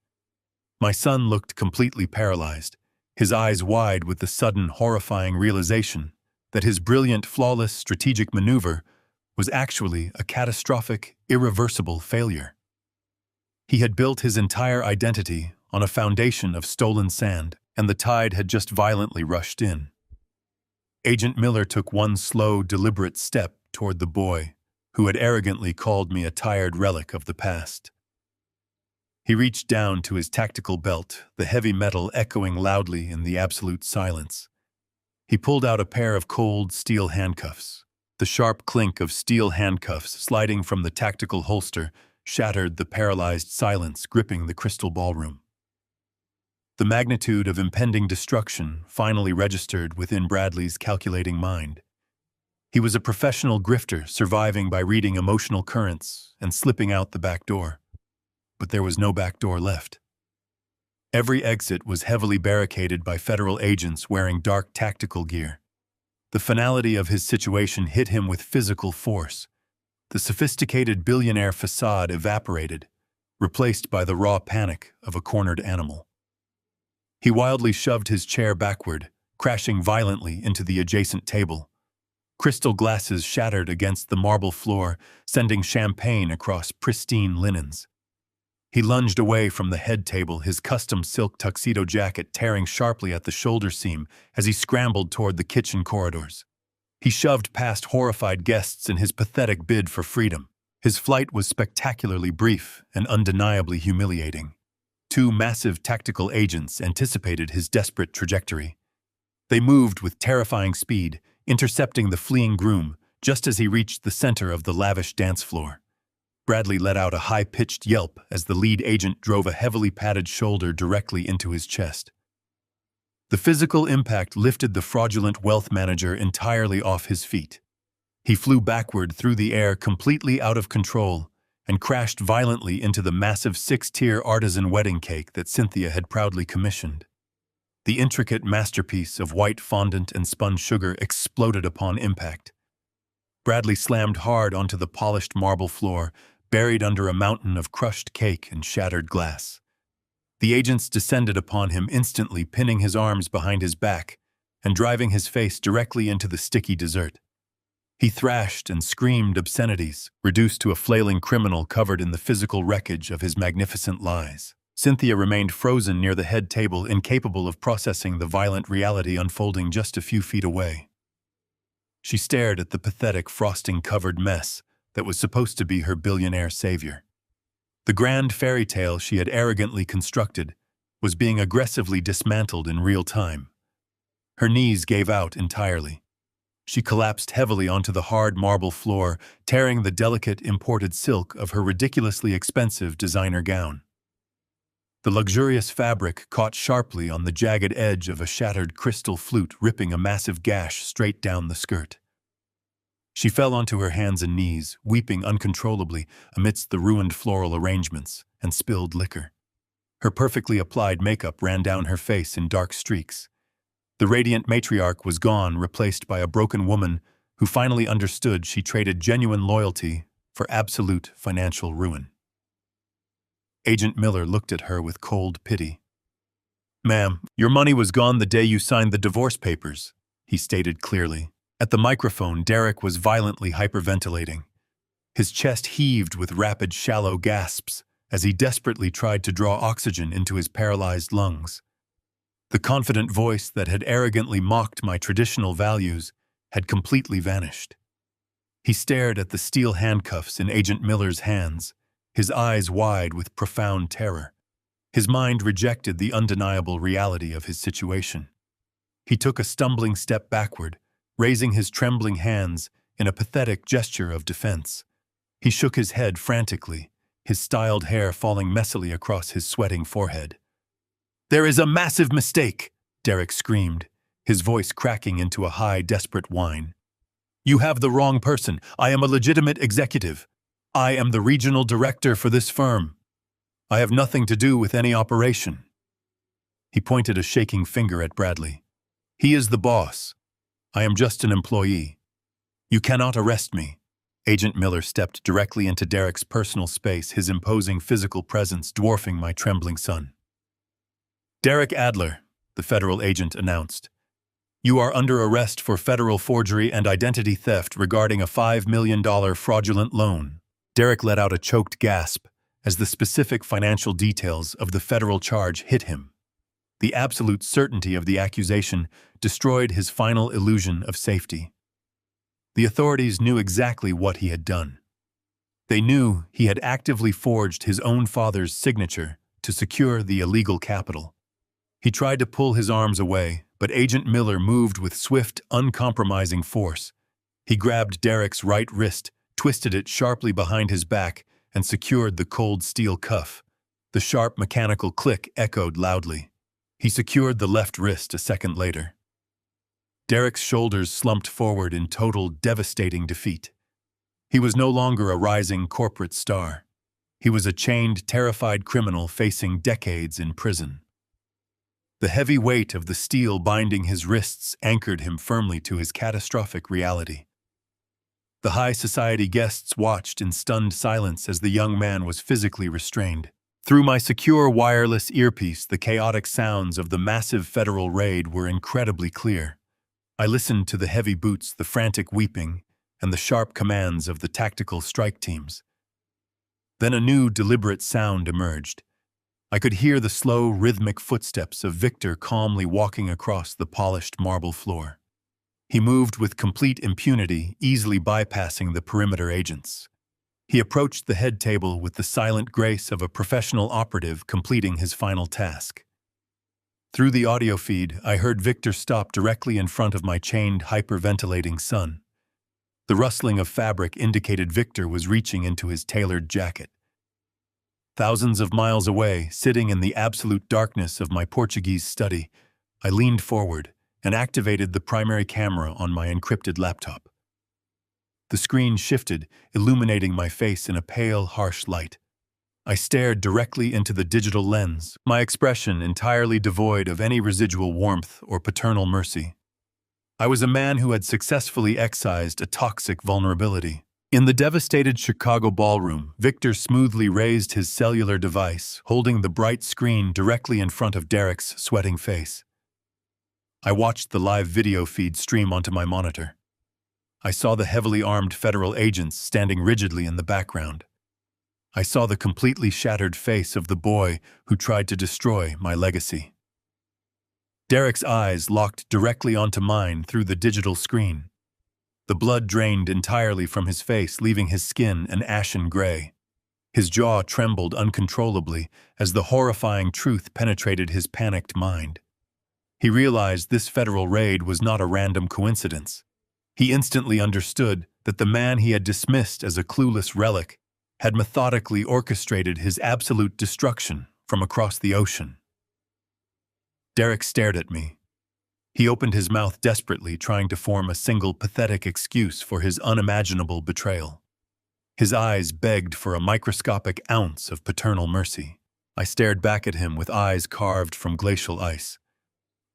Speaker 1: My son looked completely paralyzed, his eyes wide with the sudden, horrifying realization that his brilliant, flawless strategic maneuver was actually a catastrophic, irreversible failure. He had built his entire identity on a foundation of stolen sand, and the tide had just violently rushed in. Agent Miller took one slow, deliberate step toward the boy, who had arrogantly called me a tired relic of the past. He reached down to his tactical belt, the heavy metal echoing loudly in the absolute silence. He pulled out a pair of cold steel handcuffs. The sharp clink of steel handcuffs sliding from the tactical holster shattered the paralyzed silence gripping the crystal ballroom. The magnitude of impending destruction finally registered within Bradley's calculating mind. He was a professional grifter surviving by reading emotional currents and slipping out the back door. But there was no back door left. Every exit was heavily barricaded by federal agents wearing dark tactical gear. The finality of his situation hit him with physical force. The sophisticated billionaire facade evaporated, replaced by the raw panic of a cornered animal. He wildly shoved his chair backward, crashing violently into the adjacent table. Crystal glasses shattered against the marble floor, sending champagne across pristine linens. He lunged away from the head table, his custom silk tuxedo jacket tearing sharply at the shoulder seam as he scrambled toward the kitchen corridors. He shoved past horrified guests in his pathetic bid for freedom. His flight was spectacularly brief and undeniably humiliating. Two massive tactical agents anticipated his desperate trajectory. They moved with terrifying speed, intercepting the fleeing groom just as he reached the center of the lavish dance floor. Bradley let out a high-pitched yelp as the lead agent drove a heavily padded shoulder directly into his chest. The physical impact lifted the fraudulent wealth manager entirely off his feet. He flew backward through the air completely out of control and crashed violently into the massive 6-tier artisan wedding cake that Cynthia had proudly commissioned. The intricate masterpiece of white fondant and spun sugar exploded upon impact. Bradley slammed hard onto the polished marble floor, buried under a mountain of crushed cake and shattered glass. The agents descended upon him instantly, pinning his arms behind his back and driving his face directly into the sticky dessert. He thrashed and screamed obscenities, reduced to a flailing criminal covered in the physical wreckage of his magnificent lies. Cynthia remained frozen near the head table, incapable of processing the violent reality unfolding just a few feet away. She stared at the pathetic, frosting-covered mess that was supposed to be her billionaire savior. The grand fairy tale she had arrogantly constructed was being aggressively dismantled in real time. Her knees gave out entirely. She collapsed heavily onto the hard marble floor, tearing the delicate imported silk of her ridiculously expensive designer gown. The luxurious fabric caught sharply on the jagged edge of a shattered crystal flute, ripping a massive gash straight down the skirt. She fell onto her hands and knees, weeping uncontrollably amidst the ruined floral arrangements and spilled liquor. Her perfectly applied makeup ran down her face in dark streaks. The radiant matriarch was gone, replaced by a broken woman who finally understood she traded genuine loyalty for absolute financial ruin. Agent Miller looked at her with cold pity. "Ma'am, your money was gone the day you signed the divorce papers," he stated clearly. At the microphone, Derek was violently hyperventilating. His chest heaved with rapid, shallow gasps as he desperately tried to draw oxygen into his paralyzed lungs. The confident voice that had arrogantly mocked my traditional values had completely vanished. He stared at the steel handcuffs in Agent Miller's hands, his eyes wide with profound terror. His mind rejected the undeniable reality of his situation. He took a stumbling step backward, raising his trembling hands in a pathetic gesture of defense. He shook his head frantically, his styled hair falling messily across his sweating forehead. "There is a massive mistake," Derek screamed, his voice cracking into a high, desperate whine. "You have the wrong person. I am a legitimate executive. I am the regional director for this firm. I have nothing to do with any operation." He pointed a shaking finger at Bradley. "He is the boss. I am just an employee. You cannot arrest me." Agent Miller stepped directly into Derek's personal space, his imposing physical presence dwarfing my trembling son. "Derek Adler," the federal agent announced. "You are under arrest for federal forgery and identity theft regarding a $5 million fraudulent loan." Derek let out a choked gasp as the specific financial details of the federal charge hit him. The absolute certainty of the accusation destroyed his final illusion of safety. The authorities knew exactly what he had done. They knew he had actively forged his own father's signature to secure the illegal capital. He tried to pull his arms away, but Agent Miller moved with swift, uncompromising force. He grabbed Derek's right wrist, twisted it sharply behind his back, and secured the cold steel cuff. The sharp mechanical click echoed loudly. He secured the left wrist a second later. Derek's shoulders slumped forward in total, devastating defeat. He was no longer a rising corporate star. He was a chained, terrified criminal facing decades in prison. The heavy weight of the steel binding his wrists anchored him firmly to his catastrophic reality. The high society guests watched in stunned silence as the young man was physically restrained. Through my secure wireless earpiece, the chaotic sounds of the massive federal raid were incredibly clear. I listened to the heavy boots, the frantic weeping, and the sharp commands of the tactical strike teams. Then a new, deliberate sound emerged. I could hear the slow, rhythmic footsteps of Victor calmly walking across the polished marble floor. He moved with complete impunity, easily bypassing the perimeter agents. He approached the head table with the silent grace of a professional operative completing his final task. Through the audio feed, I heard Victor stop directly in front of my chained, hyperventilating son. The rustling of fabric indicated Victor was reaching into his tailored jacket. Thousands of miles away, sitting in the absolute darkness of my Portuguese study, I leaned forward and activated the primary camera on my encrypted laptop. The screen shifted, illuminating my face in a pale, harsh light. I stared directly into the digital lens, my expression entirely devoid of any residual warmth or paternal mercy. I was a man who had successfully excised a toxic vulnerability. In the devastated Chicago ballroom, Victor smoothly raised his cellular device, holding the bright screen directly in front of Derek's sweating face. I watched the live video feed stream onto my monitor. I saw the heavily armed federal agents standing rigidly in the background. I saw the completely shattered face of the boy who tried to destroy my legacy. Derek's eyes locked directly onto mine through the digital screen. The blood drained entirely from his face, leaving his skin an ashen gray. His jaw trembled uncontrollably as the horrifying truth penetrated his panicked mind. He realized this federal raid was not a random coincidence. He instantly understood that the man he had dismissed as a clueless relic had methodically orchestrated his absolute destruction from across the ocean. Derek stared at me. He opened his mouth desperately, trying to form a single pathetic excuse for his unimaginable betrayal. His eyes begged for a microscopic ounce of paternal mercy. I stared back at him with eyes carved from glacial ice.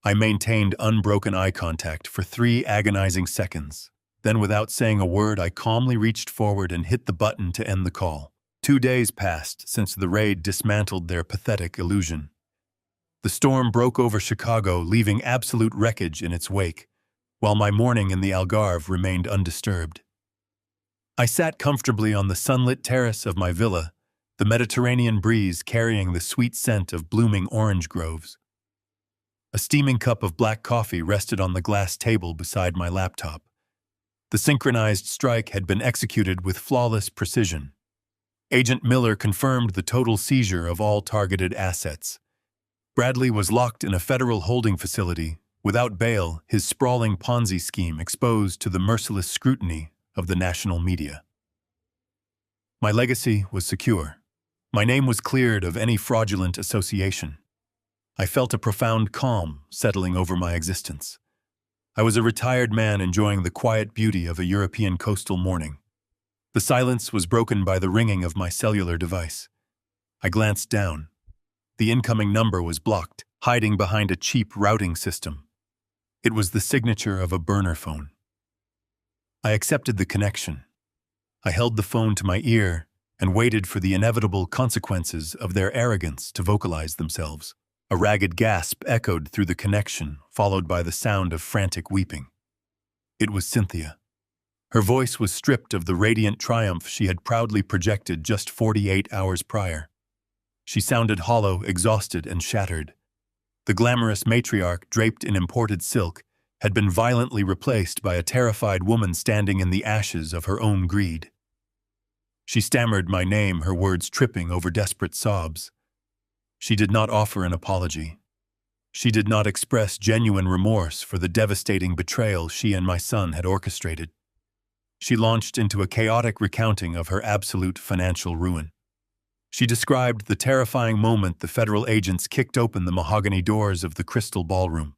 Speaker 1: I maintained unbroken eye contact for 3 agonizing seconds. Then, without saying a word, I calmly reached forward and hit the button to end the call. 2 days passed since the raid dismantled their pathetic illusion. The storm broke over Chicago, leaving absolute wreckage in its wake, while my morning in the Algarve remained undisturbed. I sat comfortably on the sunlit terrace of my villa, the Mediterranean breeze carrying the sweet scent of blooming orange groves. A steaming cup of black coffee rested on the glass table beside my laptop. The synchronized strike had been executed with flawless precision. Agent Miller confirmed the total seizure of all targeted assets. Bradley was locked in a federal holding facility, without bail, his sprawling Ponzi scheme exposed to the merciless scrutiny of the national media. My legacy was secure. My name was cleared of any fraudulent association. I felt a profound calm settling over my existence. I was a retired man enjoying the quiet beauty of a European coastal morning. The silence was broken by the ringing of my cellular device. I glanced down. The incoming number was blocked, hiding behind a cheap routing system. It was the signature of a burner phone. I accepted the connection. I held the phone to my ear and waited for the inevitable consequences of their arrogance to vocalize themselves. A ragged gasp echoed through the connection, followed by the sound of frantic weeping. It was Cynthia. Her voice was stripped of the radiant triumph she had proudly projected just 48 hours prior. She sounded hollow, exhausted, and shattered. The glamorous matriarch, draped in imported silk, had been violently replaced by a terrified woman standing in the ashes of her own greed. She stammered my name, her words tripping over desperate sobs. She did not offer an apology. She did not express genuine remorse for the devastating betrayal she and my son had orchestrated. She launched into a chaotic recounting of her absolute financial ruin. She described the terrifying moment the federal agents kicked open the mahogany doors of the Crystal Ballroom.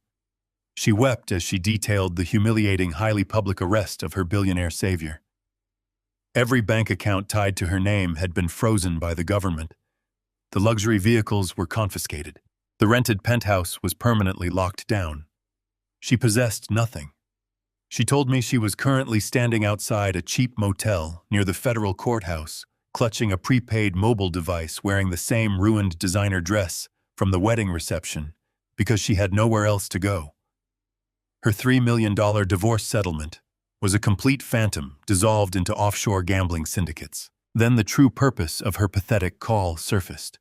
Speaker 1: She wept as she detailed the humiliating, highly public arrest of her billionaire savior. Every bank account tied to her name had been frozen by the government. The luxury vehicles were confiscated. The rented penthouse was permanently locked down. She possessed nothing. She told me she was currently standing outside a cheap motel near the federal courthouse, clutching a prepaid mobile device, wearing the same ruined designer dress from the wedding reception because she had nowhere else to go. Her $3 million divorce settlement was a complete phantom dissolved into offshore gambling syndicates. Then the true purpose of her pathetic call surfaced.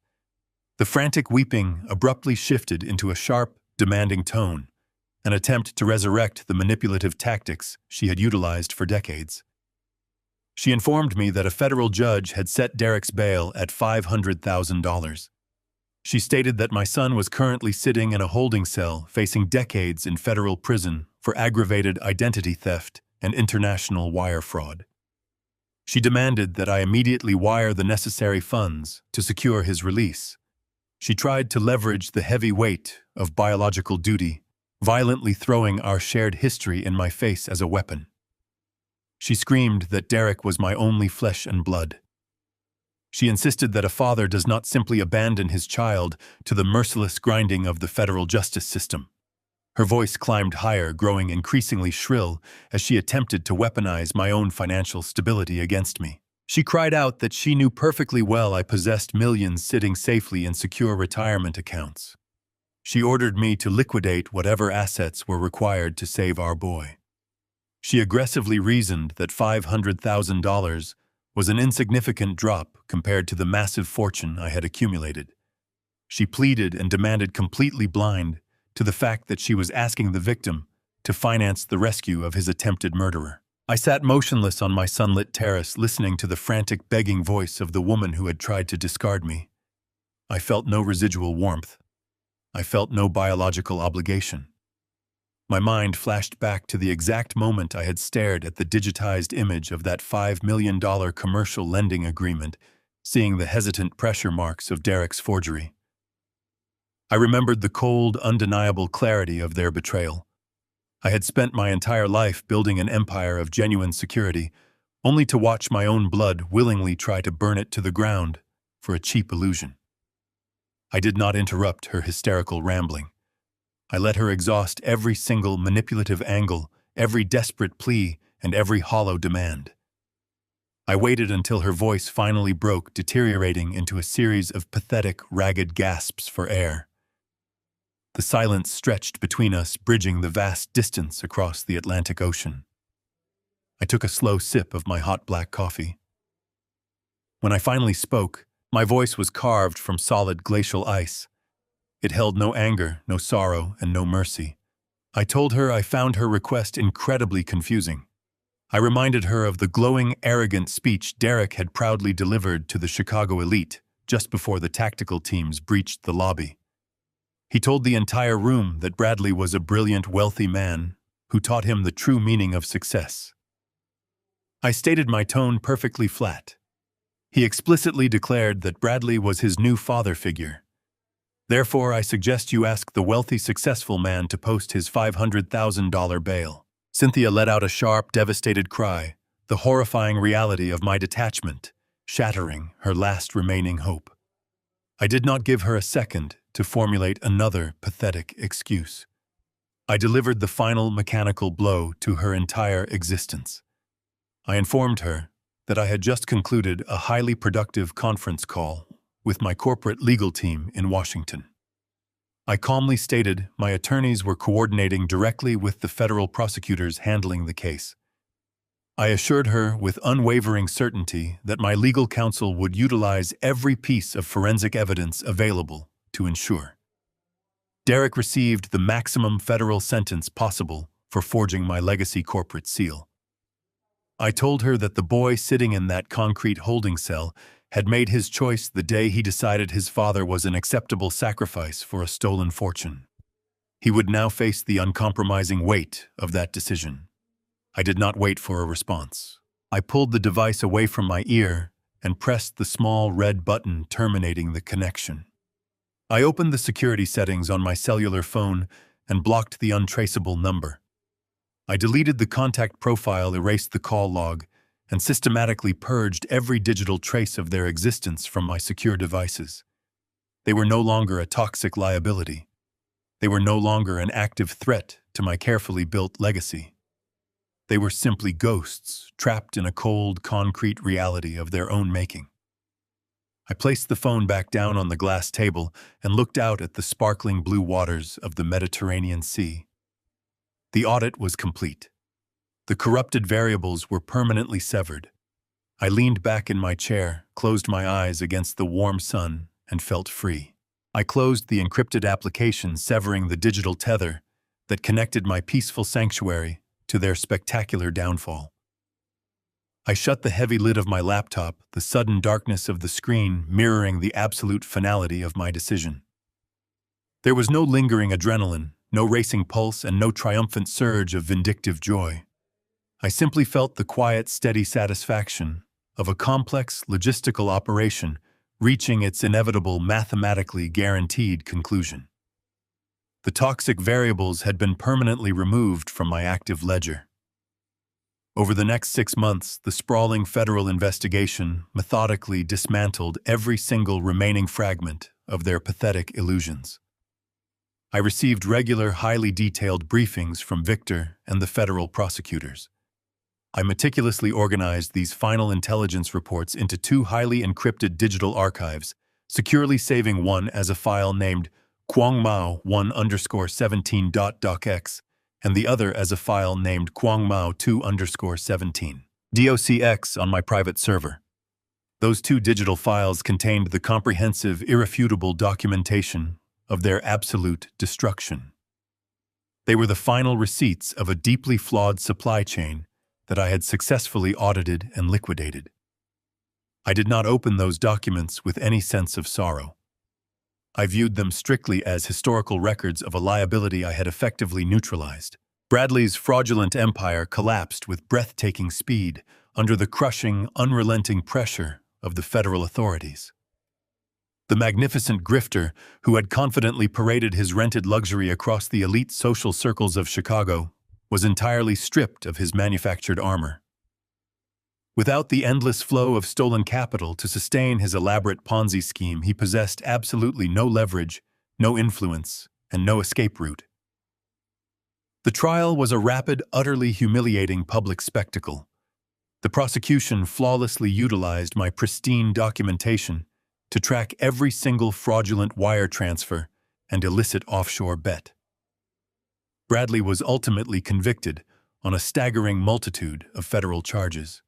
Speaker 1: The frantic weeping abruptly shifted into a sharp, demanding tone, an attempt to resurrect the manipulative tactics she had utilized for decades. She informed me that a federal judge had set Derek's bail at $500,000. She stated that my son was currently sitting in a holding cell facing decades in federal prison for aggravated identity theft and international wire fraud. She demanded that I immediately wire the necessary funds to secure his release. She tried to leverage the heavy weight of biological duty, violently throwing our shared history in my face as a weapon. She screamed that Derek was my only flesh and blood. She insisted that a father does not simply abandon his child to the merciless grinding of the federal justice system. Her voice climbed higher, growing increasingly shrill as she attempted to weaponize my own financial stability against me. She cried out that she knew perfectly well I possessed millions sitting safely in secure retirement accounts. She ordered me to liquidate whatever assets were required to save our boy. She aggressively reasoned that $500,000 was an insignificant drop compared to the massive fortune I had accumulated. She pleaded and demanded, completely blind to the fact that she was asking the victim to finance the rescue of his attempted murderer. I sat motionless on my sunlit terrace, listening to the frantic, begging voice of the woman who had tried to discard me. I felt no residual warmth. I felt no biological obligation. My mind flashed back to the exact moment I had stared at the digitized image of that $5 million commercial lending agreement, seeing the hesitant pressure marks of Derek's forgery. I remembered the cold, undeniable clarity of their betrayal. I had spent my entire life building an empire of genuine security, only to watch my own blood willingly try to burn it to the ground for a cheap illusion. I did not interrupt her hysterical rambling. I let her exhaust every single manipulative angle, every desperate plea, and every hollow demand. I waited until her voice finally broke, deteriorating into a series of pathetic, ragged gasps for air. The silence stretched between us, bridging the vast distance across the Atlantic Ocean. I took a slow sip of my hot black coffee. When I finally spoke, my voice was carved from solid glacial ice. It held no anger, no sorrow, and no mercy. I told her I found her request incredibly confusing. I reminded her of the glowing, arrogant speech Derek had proudly delivered to the Chicago elite just before the tactical teams breached the lobby. He told the entire room that Bradley was a brilliant, wealthy man who taught him the true meaning of success. I stated my tone perfectly flat. He explicitly declared that Bradley was his new father figure. Therefore, I suggest you ask the wealthy, successful man to post his $500,000 bail. Cynthia let out a sharp, devastated cry, the horrifying reality of my detachment, shattering her last remaining hope. I did not give her a second to formulate another pathetic excuse. I delivered the final mechanical blow to her entire existence. I informed her that I had just concluded a highly productive conference call with my corporate legal team in Washington. I calmly stated my attorneys were coordinating directly with the federal prosecutors handling the case. I assured her with unwavering certainty that my legal counsel would utilize every piece of forensic evidence available to ensure. Derek received the maximum federal sentence possible for forging my legacy corporate seal. I told her that the boy sitting in that concrete holding cell had made his choice the day he decided his father was an acceptable sacrifice for a stolen fortune. He would now face the uncompromising weight of that decision. I did not wait for a response. I pulled the device away from my ear and pressed the small red button terminating the connection. I opened the security settings on my cellular phone and blocked the untraceable number. I deleted the contact profile, erased the call log, and systematically purged every digital trace of their existence from my secure devices. They were no longer a toxic liability. They were no longer an active threat to my carefully built legacy. They were simply ghosts trapped in a cold, concrete reality of their own making. I placed the phone back down on the glass table and looked out at the sparkling blue waters of the Mediterranean Sea. The audit was complete. The corrupted variables were permanently severed. I leaned back in my chair, closed my eyes against the warm sun, and felt free. I closed the encrypted application, severing the digital tether that connected my peaceful sanctuary to their spectacular downfall. I shut the heavy lid of my laptop, the sudden darkness of the screen mirroring the absolute finality of my decision. There was no lingering adrenaline, no racing pulse, and no triumphant surge of vindictive joy. I simply felt the quiet, steady satisfaction of a complex logistical operation reaching its inevitable, mathematically guaranteed conclusion. The toxic variables had been permanently removed from my active ledger. Over the next 6 months, the sprawling federal investigation methodically dismantled every single remaining fragment of their pathetic illusions. I received regular, highly detailed briefings from Victor and the federal prosecutors. I meticulously organized these final intelligence reports into 2 highly encrypted digital archives, securely saving one as a file named Kwangmao 1_17.docx and the other as a file named Kwangmao 2_17 docx on my private server. Those 2 digital files contained the comprehensive, irrefutable documentation of their absolute destruction. They were the final receipts of a deeply flawed supply chain that I had successfully audited and liquidated. I did not open those documents with any sense of sorrow. I viewed them strictly as historical records of a liability I had effectively neutralized. Bradley's fraudulent empire collapsed with breathtaking speed under the crushing, unrelenting pressure of the federal authorities. The magnificent grifter, who had confidently paraded his rented luxury across the elite social circles of Chicago, was entirely stripped of his manufactured armor. Without the endless flow of stolen capital to sustain his elaborate Ponzi scheme, he possessed absolutely no leverage, no influence, and no escape route. The trial was a rapid, utterly humiliating public spectacle. The prosecution flawlessly utilized my pristine documentation to track every single fraudulent wire transfer and illicit offshore bet. Bradley was ultimately convicted on a staggering multitude of federal charges.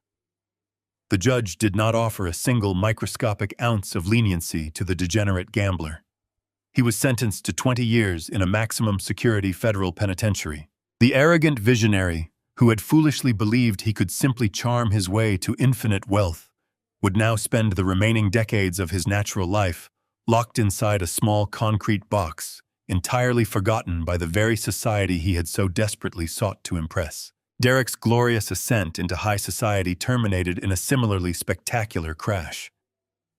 Speaker 1: The judge did not offer a single microscopic ounce of leniency to the degenerate gambler. He was sentenced to 20 years in a maximum security federal penitentiary. The arrogant visionary, who had foolishly believed he could simply charm his way to infinite wealth, would now spend the remaining decades of his natural life locked inside a small concrete box, entirely forgotten by the very society he had so desperately sought to impress. Derek's glorious ascent into high society terminated in a similarly spectacular crash.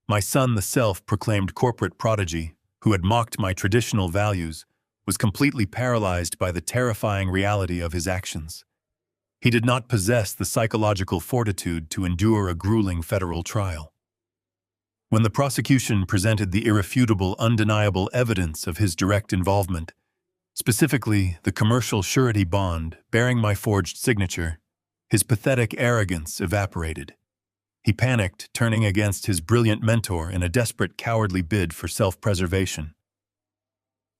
Speaker 1: My son, the self-proclaimed corporate prodigy, who had mocked my traditional values, was completely paralyzed by the terrifying reality of his actions. He did not possess the psychological fortitude to endure a grueling federal trial. When the prosecution presented the irrefutable, undeniable evidence of his direct involvement, specifically the commercial surety bond bearing my forged signature, his pathetic arrogance evaporated. He panicked, turning against his brilliant mentor in a desperate, cowardly bid for self-preservation.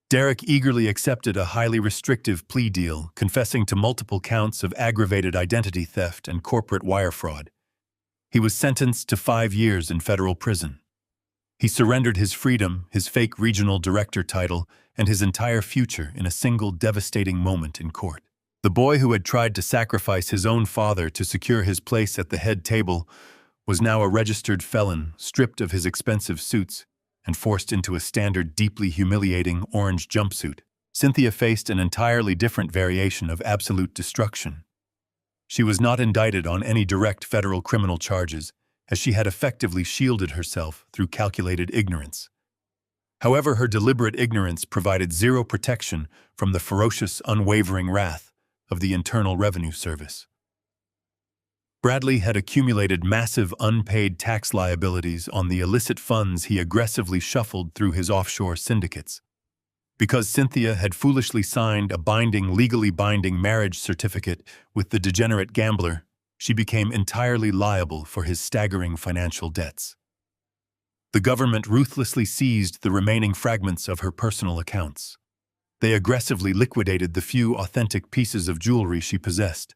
Speaker 1: Derek eagerly accepted a highly restrictive plea deal, confessing to multiple counts of aggravated identity theft and corporate wire fraud. He was sentenced to 5 years in federal prison. He surrendered his freedom, his fake regional director title, and his entire future in a single devastating moment in court. The boy who had tried to sacrifice his own father to secure his place at the head table was now a registered felon, stripped of his expensive suits and forced into a standard, deeply humiliating orange jumpsuit. Cynthia faced an entirely different variation of absolute destruction. She was not indicted on any direct federal criminal charges, as she had effectively shielded herself through calculated ignorance. However, her deliberate ignorance provided zero protection from the ferocious, unwavering wrath of the Internal Revenue Service. Bradley had accumulated massive unpaid tax liabilities on the illicit funds he aggressively shuffled through his offshore syndicates. Because Cynthia had foolishly signed a legally binding marriage certificate with the degenerate gambler, she became entirely liable for his staggering financial debts. The government ruthlessly seized the remaining fragments of her personal accounts. They aggressively liquidated the few authentic pieces of jewelry she possessed.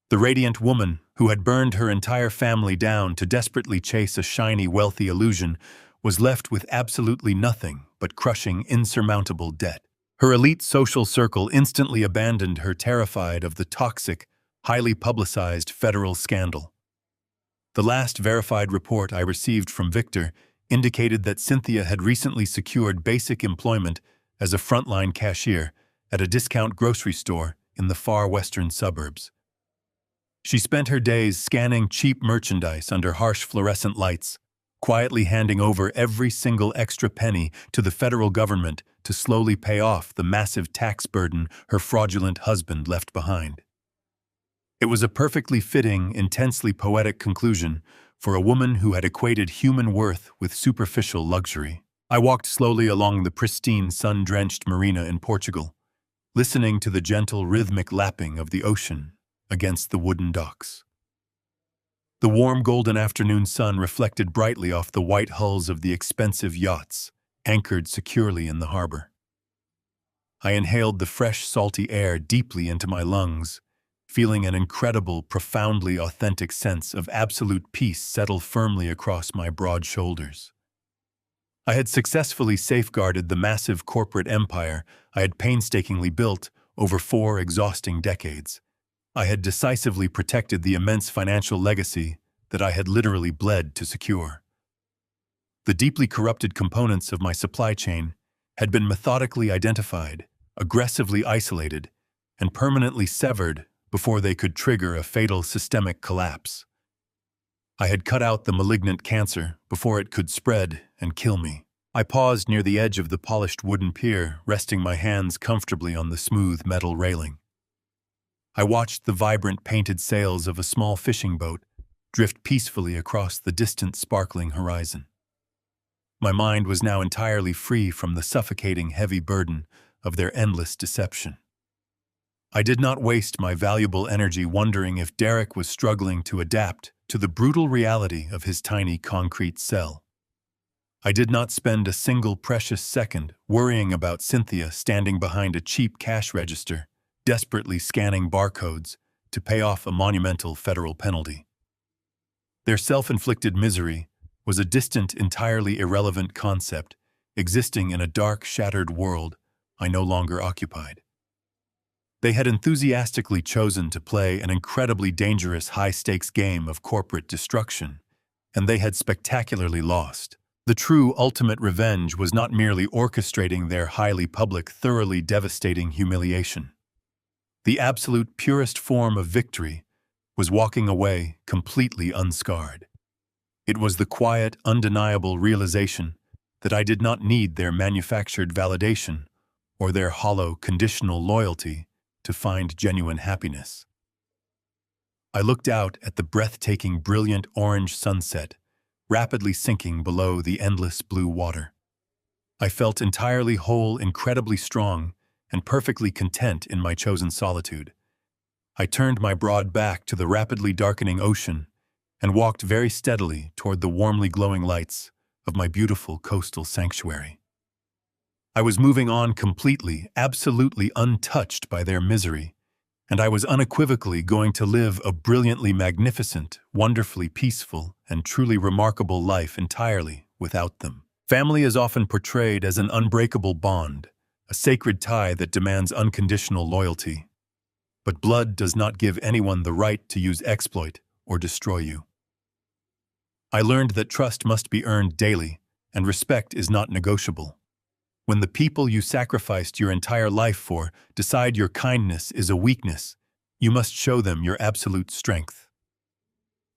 Speaker 1: The radiant woman, who had burned her entire family down to desperately chase a shiny, wealthy illusion, was left with absolutely nothing but crushing, insurmountable debt. Her elite social circle instantly abandoned her, terrified of the toxic, highly publicized federal scandal. The last verified report I received from Victor indicated that Cynthia had recently secured basic employment as a frontline cashier at a discount grocery store in the far western suburbs. She spent her days scanning cheap merchandise under harsh fluorescent lights, quietly handing over every single extra penny to the federal government to slowly pay off the massive tax burden her fraudulent husband left behind. It was a perfectly fitting, intensely poetic conclusion for a woman who had equated human worth with superficial luxury. I walked slowly along the pristine, sun-drenched marina in Portugal, listening to the gentle, rhythmic lapping of the ocean against the wooden docks. The warm golden afternoon sun reflected brightly off the white hulls of the expensive yachts anchored securely in the harbor. I inhaled the fresh, salty air deeply into my lungs, feeling an incredible, profoundly authentic sense of absolute peace settle firmly across my broad shoulders. I had successfully safeguarded the massive corporate empire I had painstakingly built over 4 exhausting decades. I had decisively protected the immense financial legacy that I had literally bled to secure. The deeply corrupted components of my supply chain had been methodically identified, aggressively isolated, and permanently severed before they could trigger a fatal systemic collapse. I had cut out the malignant cancer before it could spread and kill me. I paused near the edge of the polished wooden pier, resting my hands comfortably on the smooth metal railing. I watched the vibrant painted sails of a small fishing boat drift peacefully across the distant sparkling horizon. My mind was now entirely free from the suffocating heavy burden of their endless deception. I did not waste my valuable energy wondering if Derek was struggling to adapt to the brutal reality of his tiny concrete cell. I did not spend a single precious second worrying about Cynthia standing behind a cheap cash register, desperately scanning barcodes to pay off a monumental federal penalty. Their self-inflicted misery was a distant, entirely irrelevant concept existing in a dark, shattered world I no longer occupied. They had enthusiastically chosen to play an incredibly dangerous high-stakes game of corporate destruction, and they had spectacularly lost. The true ultimate revenge was not merely orchestrating their highly public, thoroughly devastating humiliation. The absolute purest form of victory was walking away completely unscarred. It was the quiet, undeniable realization that I did not need their manufactured validation or their hollow, conditional loyalty to find genuine happiness. I looked out at the breathtaking, brilliant orange sunset, rapidly sinking below the endless blue water. I felt entirely whole, incredibly strong, and perfectly content in my chosen solitude. I turned my broad back to the rapidly darkening ocean and walked very steadily toward the warmly glowing lights of my beautiful coastal sanctuary. I was moving on completely, absolutely untouched by their misery, and I was unequivocally going to live a brilliantly magnificent, wonderfully peaceful, and truly remarkable life entirely without them. Family is often portrayed as an unbreakable bond, a sacred tie that demands unconditional loyalty. But blood does not give anyone the right to use exploit or destroy you. I learned that trust must be earned daily, and respect is not negotiable. When the people you sacrificed your entire life for decide your kindness is a weakness, you must show them your absolute strength.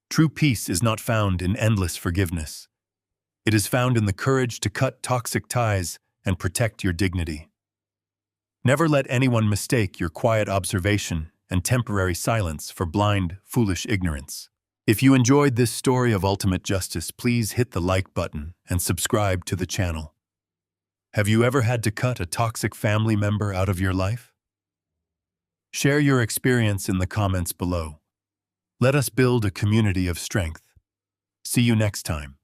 Speaker 1: True peace is not found in endless forgiveness. It is found in the courage to cut toxic ties and protect your dignity. Never let anyone mistake your quiet observation and temporary silence for blind, foolish ignorance. If you enjoyed this story of ultimate justice, please hit the like button and subscribe to the channel. Have you ever had to cut a toxic family member out of your life? Share your experience in the comments below. Let us build a community of strength. See you next time.